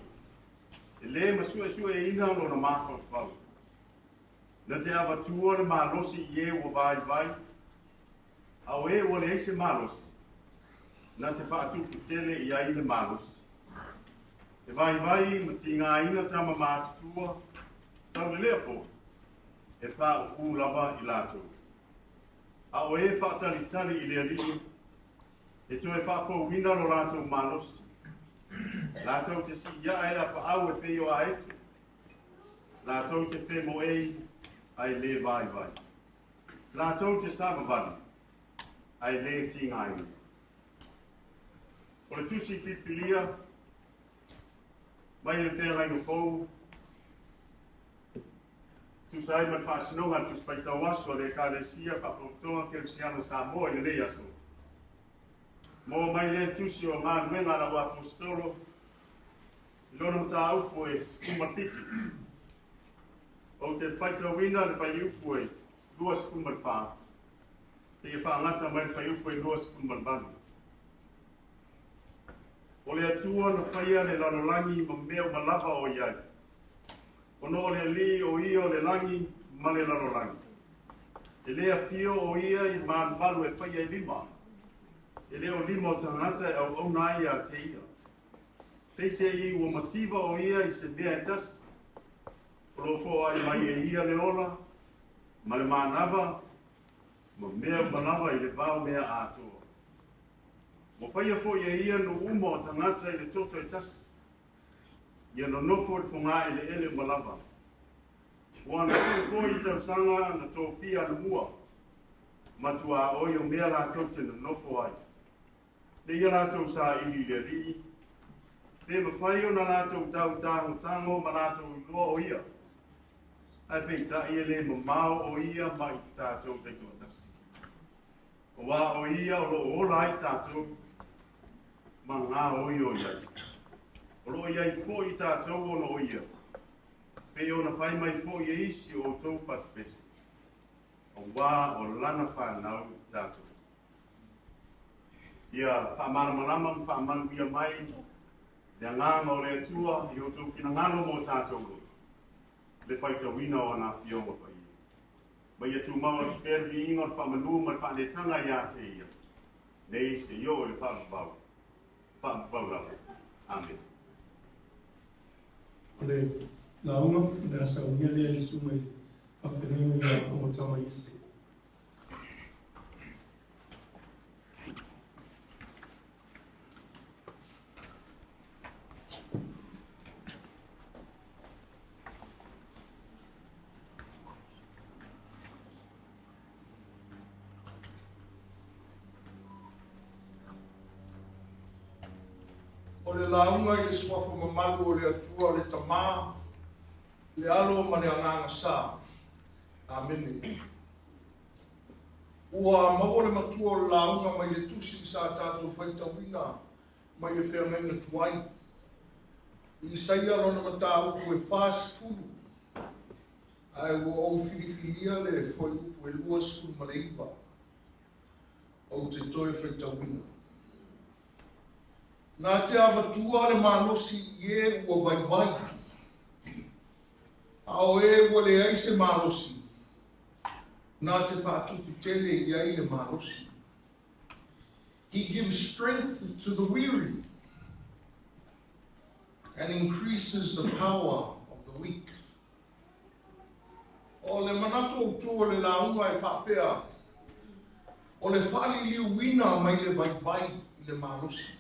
E le masue ina lo na mawha whau. Na te awa tua le malosi i e o vai. Au e o le eise malosi. Na te whaatupu tele i ai le malosi. E vai ma tinga ina tama mātutua. Tau le lea fo. E pā o ku lava i lātou. A o e whaatalitali i le ali, e tu e whaafo wina lo rātou manos. Lātou te si ia e a pa au e peo a etu. Lātou te pe mo ei, ai le vai. Lātou te savavani, ai le tingaini. O le tusi pipilia, mai le whea lainga fou, tu sai ma whaasinonga tu spaitau aso le kāresia whapautonga ke siano Samoa i nei aso. Mo mai le tusi o ngā nuenga la wa apostolo, i lona mta aupo e skumatiti. O te whaitau wina le whai upo e lua skumat wha. Te e whaangata mai le whai upo e lua skumat bani. O le atua na whaia le lalolangi ma meo malawa o iai. Ono le li o ia o le langi, ma le lalolangi. E lea fio o ia i malu e whaia i lima. E leo lima o tangata e au nai a te ia. Te se i ua mativa o ia i se mea e tas. O lo fo ai mai e ia le ola, ma le manava, ma mea manava i le vau mea atoa. Mo whaia fo ia no uma o tangata i le toto e tas. Ia no nofo le whunga ele ele malava. Ua na tō i tau sanga na tō fia na mua. Matua oi o mea rātou te na nofo ai. Te ia rātou sa ili le ri. Te mawhai o na rātou tau tango ma rātou i loa o ia. Ai peita ia le mamao o ia mai tātou te tuatas. O wā o ia o lo ola ai tātou. Ma ngā oi o iai. O lo iai fo i tātou o no ia. Pe o na whai mai fo i isi o tau whatpesi. O wā o lana whanau tātou. Ia whaamanamanama whaamanu ia mai. Ia nganga o le atua i o tau kina ngano mo tātou lo. Le whaita wina o na fionga pa ia. Mai atu maua ki perri inga o whamanu ma whanetanga ia te ia. Nei se io le whaamabau. Whaamabau rawe. Amen. Ole launga na saunia le ali sumai a whenenga ia o tama isi. launga i le swafa mamalu o le atua o le tamā, le alo ma le anganga sā. Amen. Ua maua le matua o le launga mai le tusi sa tātou whaitawina mai le whenenga tuai. I saia lona mata upu e fast food. Ai ua o filifilia le foi upu e lua sulu ma le iwa. O te toi whaitawina. Nā te awatua le malosi i e ua vai vai. Ao e ua le aise malosi. Nā te whātuku tele i ai le malosi. He gives strength to the weary and increases the power of the weak. O le manato o tō le launga e whapea. O le whali liu wina mai le vai vai i le malosi.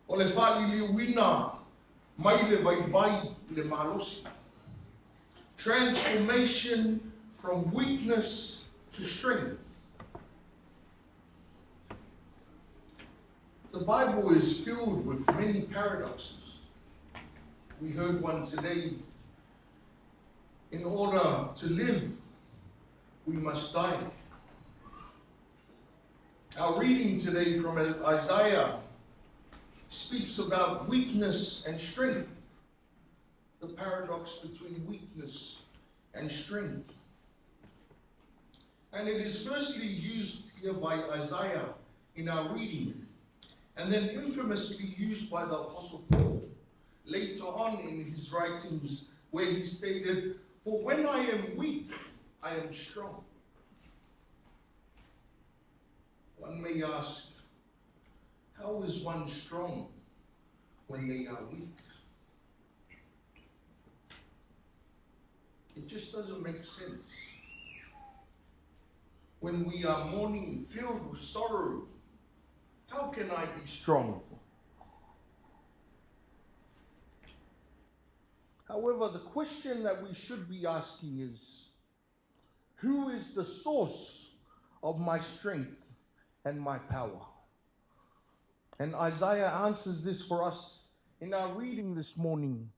O le whali liu wina mai le vai vai i le malosi. Transformation from weakness to strength. The Bible is filled with many paradoxes. We heard one today. In order to live, we must die. Our reading today from Isaiah speaks about weakness and strength. The paradox between weakness and strength. And it is firstly used here by Isaiah in our reading, and then infamously used by the Apostle Paul later on in his writings, where he stated, "For when I am weak, I am strong." One may ask, how is one strong when they are weak? It just doesn't make sense. When we are mourning, filled with sorrow, how can I be strong? However, the question that we should be asking is, who is the source of my strength and my power? And Isaiah answers this for us in our reading this morning.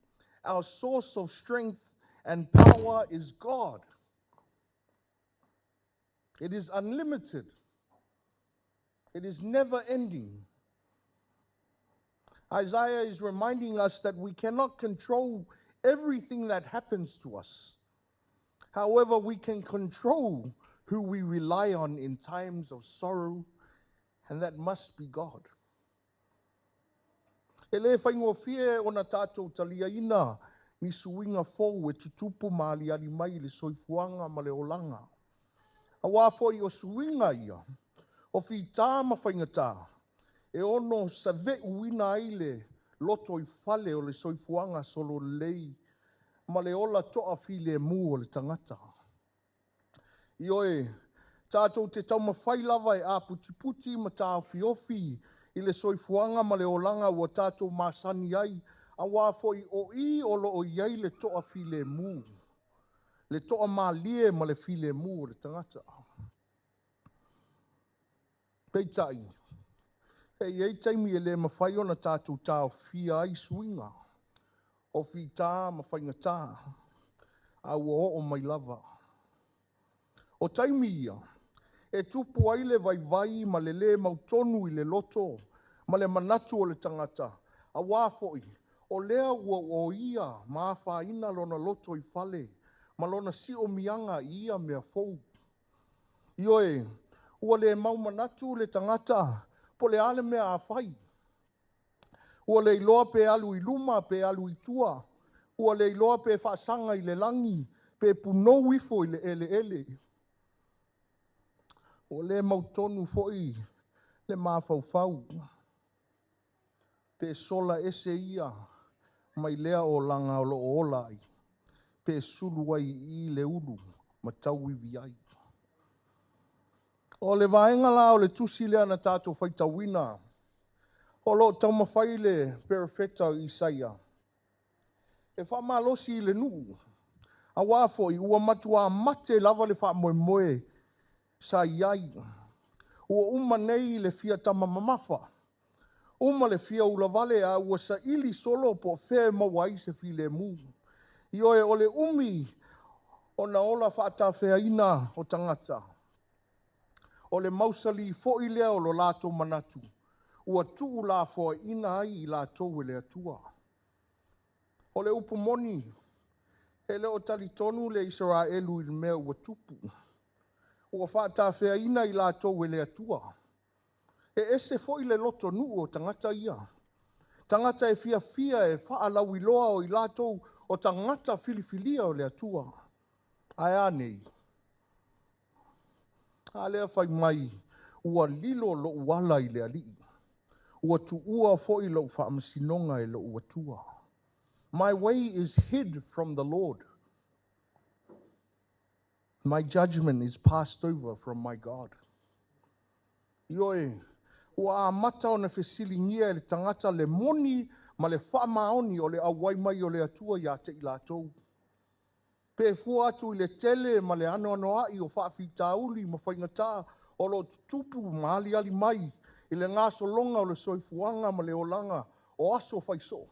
Our source of strength and power is God. It is unlimited. It is never ending. Isaiah is reminding us that we cannot control everything that happens to us. However, we can control who we rely on in times of sorrow, and that must be God. E le whaingo fie o na tātou talia ina ni suinga fōu e tutupu maali ali mai le soifuanga ma le olanga. A wāfoi o suinga ia, o fi tā ma whaingata, e ono sa ve uina aile loto I fale o le soifuanga solo lei, ma le ola toa fi le mu o le tangata. Ioe, tātou te tau mawhai lava e a puti ma tā fiofi I le soifuanga ma le olanga ua tātou masani ai, a wāfoi o I olo o iai le toa fi le mu. Le toa mālie ma le fi le mu o le tangata. Peitai, ei taimi e le mawhai o na tātou tāo fia ai suinga, o fi tā ma whaingata, a ua o mai lava. O taimi ia, e tupu ai le vai ma le mautonu I le loto, ma le manatu o le tangata, a wāfoi, o lea ua o ia ma whaina lona loto I fale, ma lona si o mianga ia mea fou. Ioe, ua le mau manatu le tangata, po le ale mea a whai. Ua le iloa pe alu I luma, pe alu I tua, ua le iloa pe whaasanga I le langi, pe puno wifo I le ele. O le mautonu foi, le mawhauwhau. Pe sola ese ia, mai lea o langa o lo olai. Pe sulu ai I le ulu, ma tau I viai. O le vaenga la o le tusi lea na tātou whaitawina. O lo tau mawhai le perifeta I Isaia. E whamalosi I le nuu. A wāfo I ua matua mate lava le wha moimoe sa iai. Ua uma nei le fia tama mamafa. Uma le fia ula vale a ua sa ili solo po fe mawai se file mu. Ioe ole umi o na ola whaata whea ina o tangata. Ole mausali fo i lea o lo lato manatu. Ua tuu la fo ina ai i lato wele atua. Ole upu moni. Hele o tali tonu le Israelu il mea ua tupu. Ua whaata whea ina i lato wele atua. E ese fo i le loto nu o tangata ia. Tangata e fia e whaalau i loa o i lato o tangata filifilia o le atua. Ai anei. A lea whai mai ua lilo lo uala i le alii. Ua tu ua fo i lo whaamasinonga e lo ua tua. My way is hid from the Lord. My judgment is passed over from my God. Ioe, ua amata o na whesilingia e le tangata le moni ma le whaamaoni o le awai mai o le atua ia te i lātou. Pe fua atu i le tele ma le ano ai o whaafitauli ma whaingata o lo tupu ma ali mai i le ngā solonga o le soifuanga ma le olanga o aso whaiso.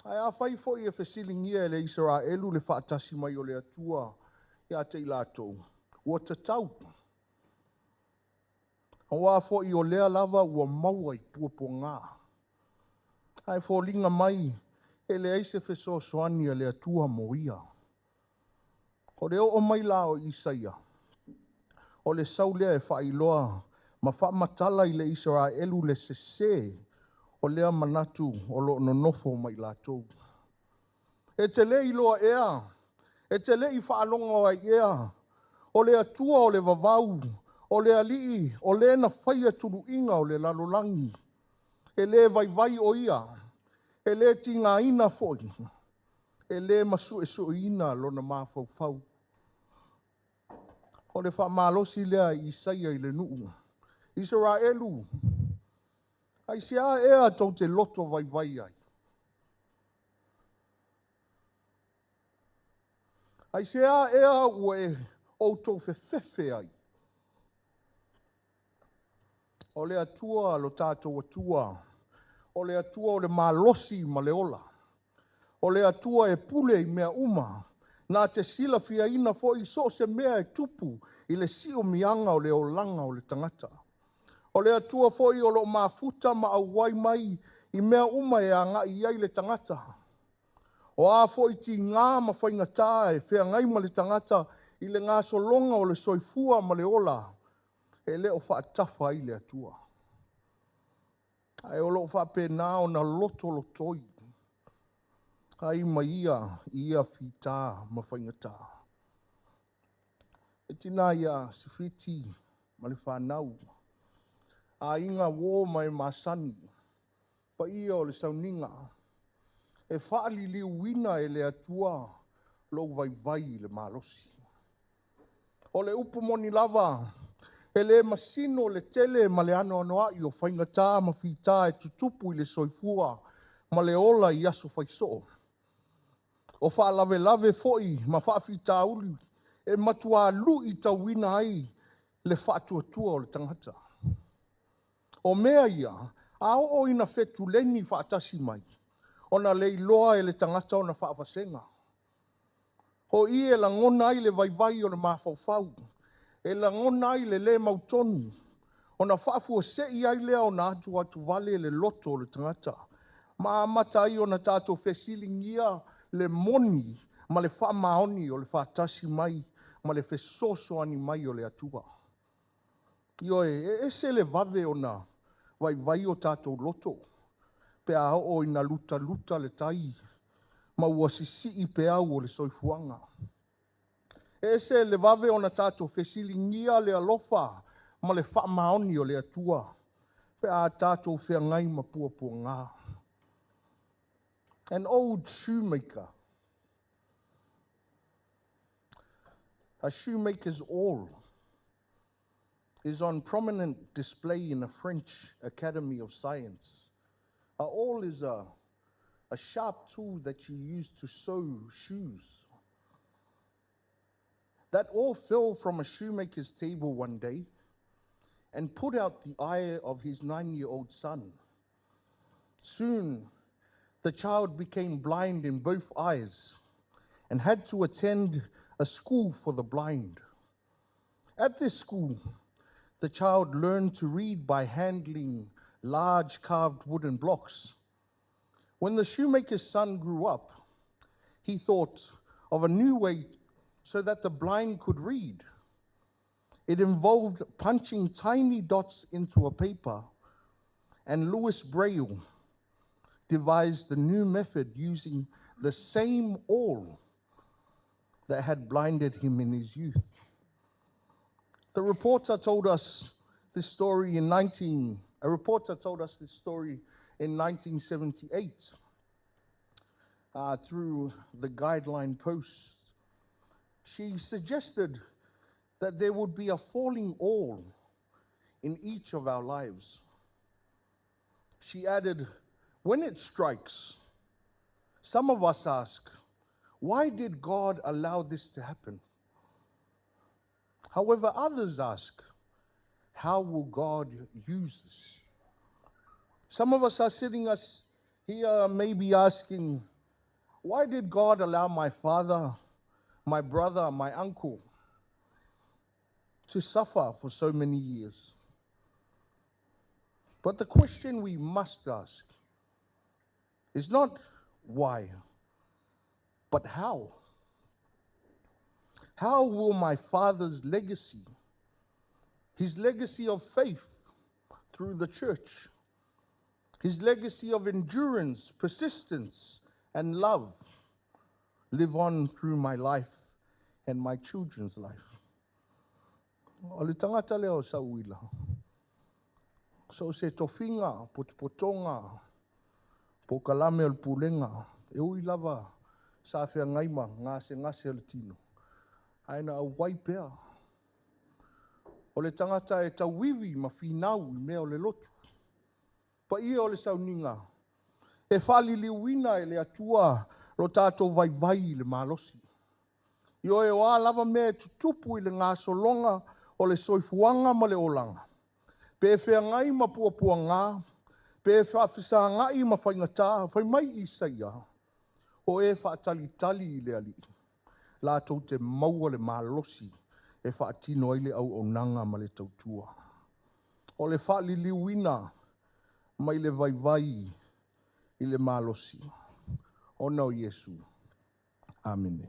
Ai a whai fo i e whesilingia e le Israelu le whaatasi mai o le atua ia te i lātou. Ua tatau. Ua fo i o lea lava ua maua i puapo ngā. Ai fo linga mai e le eise wheso soani e le atua mo ia. O le o mai la o Isaia. O le saulea e whailoa ma whaamatala i le Israelu le sese o lea manatu o lo nonofo mai lātou. E te le iloa ea, e te le i whaalonga o ai ea, o le atua o le vavau, o le alii, o le na whaia turu inga o le lalolangi, e le vai o ia, e le tinga ina foi, e le masu e so ina lo na mawhau. O le whaamalosi lea i Isaia i le nuu. Israelu, ai sea ea tau te loto vai ai. Ai sea ea ue o tau whewhewhe ai. O le atua lo tātou atua. O le atua o le malosi ma le ola. O le atua e pule i mea uma. Nā te sila fia ina fo i so se mea e tupu i le sio mianga o le olanga o le tangata. O le atua fo i o lo mafuta ma au mai i mea uma e anga i ai le tangata. O a fo i ti ngā ma whaingata e whea ngai ma le tangata i le ngā solonga o le soifua ma le ola. E le o whaatafa i le atua. Ai o lo whapena o na lotoi. Ai mai ia whita ma whaingata. E tina ia sifiti ma le whanau. A inga wō mai masani. Pa ia o le sauninga. E whaali liu wina e le atua lo vai le malosi. O le upu moni lava. E le masino le tele ma le ano ai o whaingata ma whita e tutupu i le soifua ma le ola i aso whaiso. O whaalave foi ma whaafita uli e matua lu i tawina ai le whaatuatua o le tangata. O mea ia, a o ina whetu leni whaatasi mai. O na lei loa e le tangata o na whaafasenga. Ho i e la ngona ai le vai o le mawhauwhau. E la ngona ai le mautonu. O na whaafua se i ai lea o na atu vale le loto o le tangata. Ma amata ai o na tātou whesilingia le moni ma le whaamaoni o le whaatasi mai ma le whesoso ani mai o le atua. Ioe, e se le vave o na vai o tātou loto. Pe a o ina luta le tai. Ma ua sisi i pe au o le soifuanga. E se le vave o na tātou whesilingia le alofa ma le whaamaoni o le atua. Pe a tātou whea ngai ma puapo ngā. An old shoemaker. A shoemaker's awl is on prominent display in a French Academy of Science. A awl is a sharp tool that you use to sew shoes. That awl fell from a shoemaker's table one day. and put out the eye of his 9-year-old son. Soon, the child became blind in both eyes and had to attend a school for the blind. At this school, the child learned to read by handling large carved wooden blocks. When the shoemaker's son grew up, he thought of a new way so that the blind could read. It involved punching tiny dots into a paper, and Louis Braille devised the new method using the same awl that had blinded him in his youth. A reporter told us this story in 1978 through the Guideline Post. She suggested that there would be a falling awl in each of our lives. She added, when it strikes, some of us ask, why did God allow this to happen? However, others ask, how will God use this? Some of us are sitting here maybe asking, why did God allow my father, my brother, my uncle to suffer for so many years? But the question we must ask is not why, but how? How will my father's legacy, his legacy of faith through the church, his legacy of endurance, persistence, and love, live on through my life and my children's life? O le tangata leo Sauila. So se tofinga, potopotonga, po kalame o le pulenga, e ui lava sa whea ngaima ngase o le tino. Aina au waipea. O le tangata e tauwiwi ma whinau I mea o le lotu. Pa ia o le sauninga, e whaliliuina e le atua lo tātou vai le malosi. Io e wā lava mea tutupu I le ngā solonga o le soifuanga ma le olanga. Pe e whea ngai ma puapua ngā, pe e whaafisa ngai ma whaingatā, whai mai I saia. O e whaatalitali I le ali. Lātou te maua le malosi e whaatino ai le au nanga ma le tautua. O le whaaliliuina mai le vai I le malosi. O nau Yesu. Amen.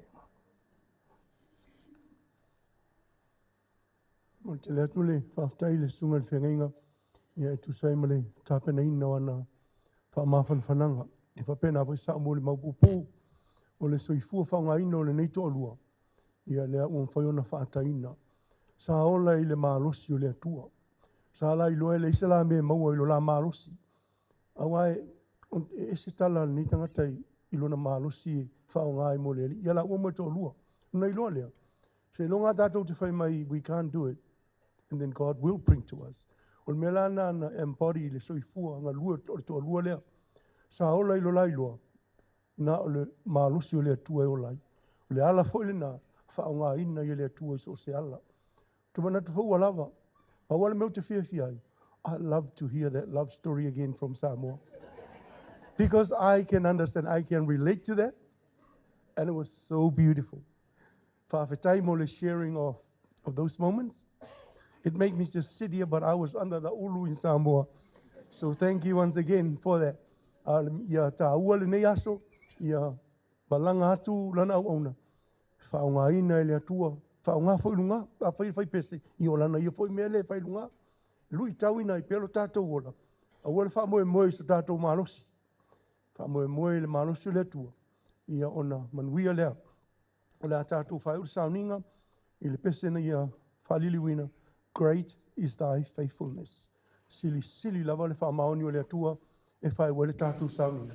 O te lea tule, whaftai le sunga le whengainga, ia e tu saimale, tāpena ina wana, whaamawhan whananga, e whapena wai sa mo le maupupu, o le soifua whaunga ina o le neito alua, ia lea ua whaiona whaataina, sa ola I le malosi o le atua, sa la ilo e le isa la me maua ilo la malosi, awai, e se tala ni tangatai ilo na malosi whaunga I mo le ia la ua mo to alua, una ilo lea, se longa tātou te whai mai, we can't do it, and then God will bring to us. O le mela na embody le soifua nga lua o le to alua lea. Sa ola ilo la iloa. Na o le malosi o le atua e o lai. O le ala fo le na whaonga ina I le atua I so se ala. Tumana tu fau alava. A wale meu te fia ai. I'd love to hear that love story again from Samoa. Because I can understand, I can relate to that. And it was so beautiful. Whawhetai mo le sharing of those moments. It made me just sit here, but I was under the ulu in Samoa. So thank you once again for that. Ia tā ua le nei aso, ia balanga atu lana au auna. Whaunga ina ele atua, whaunga whailunga, a whai pese, I o lana ia whai mele whailunga. Lui tau ina I pelo tātou ola. A ua le wha moe sa tātou malosi. Wha moe le malosi le atua. Ia ona manuia lea. O le a tātou whai ura sauninga, I le pese na ia whaliliwina. Great is thy faithfulness. Sili lava le wha maoni o le atua, e whai wale tātou sauninga.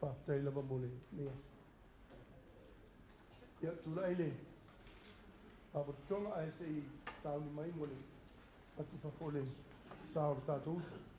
whaftai lava mole neas. Ia tula ele. Apo tonga ai sei tauni mai mole. Atu whafole sao tātou usu.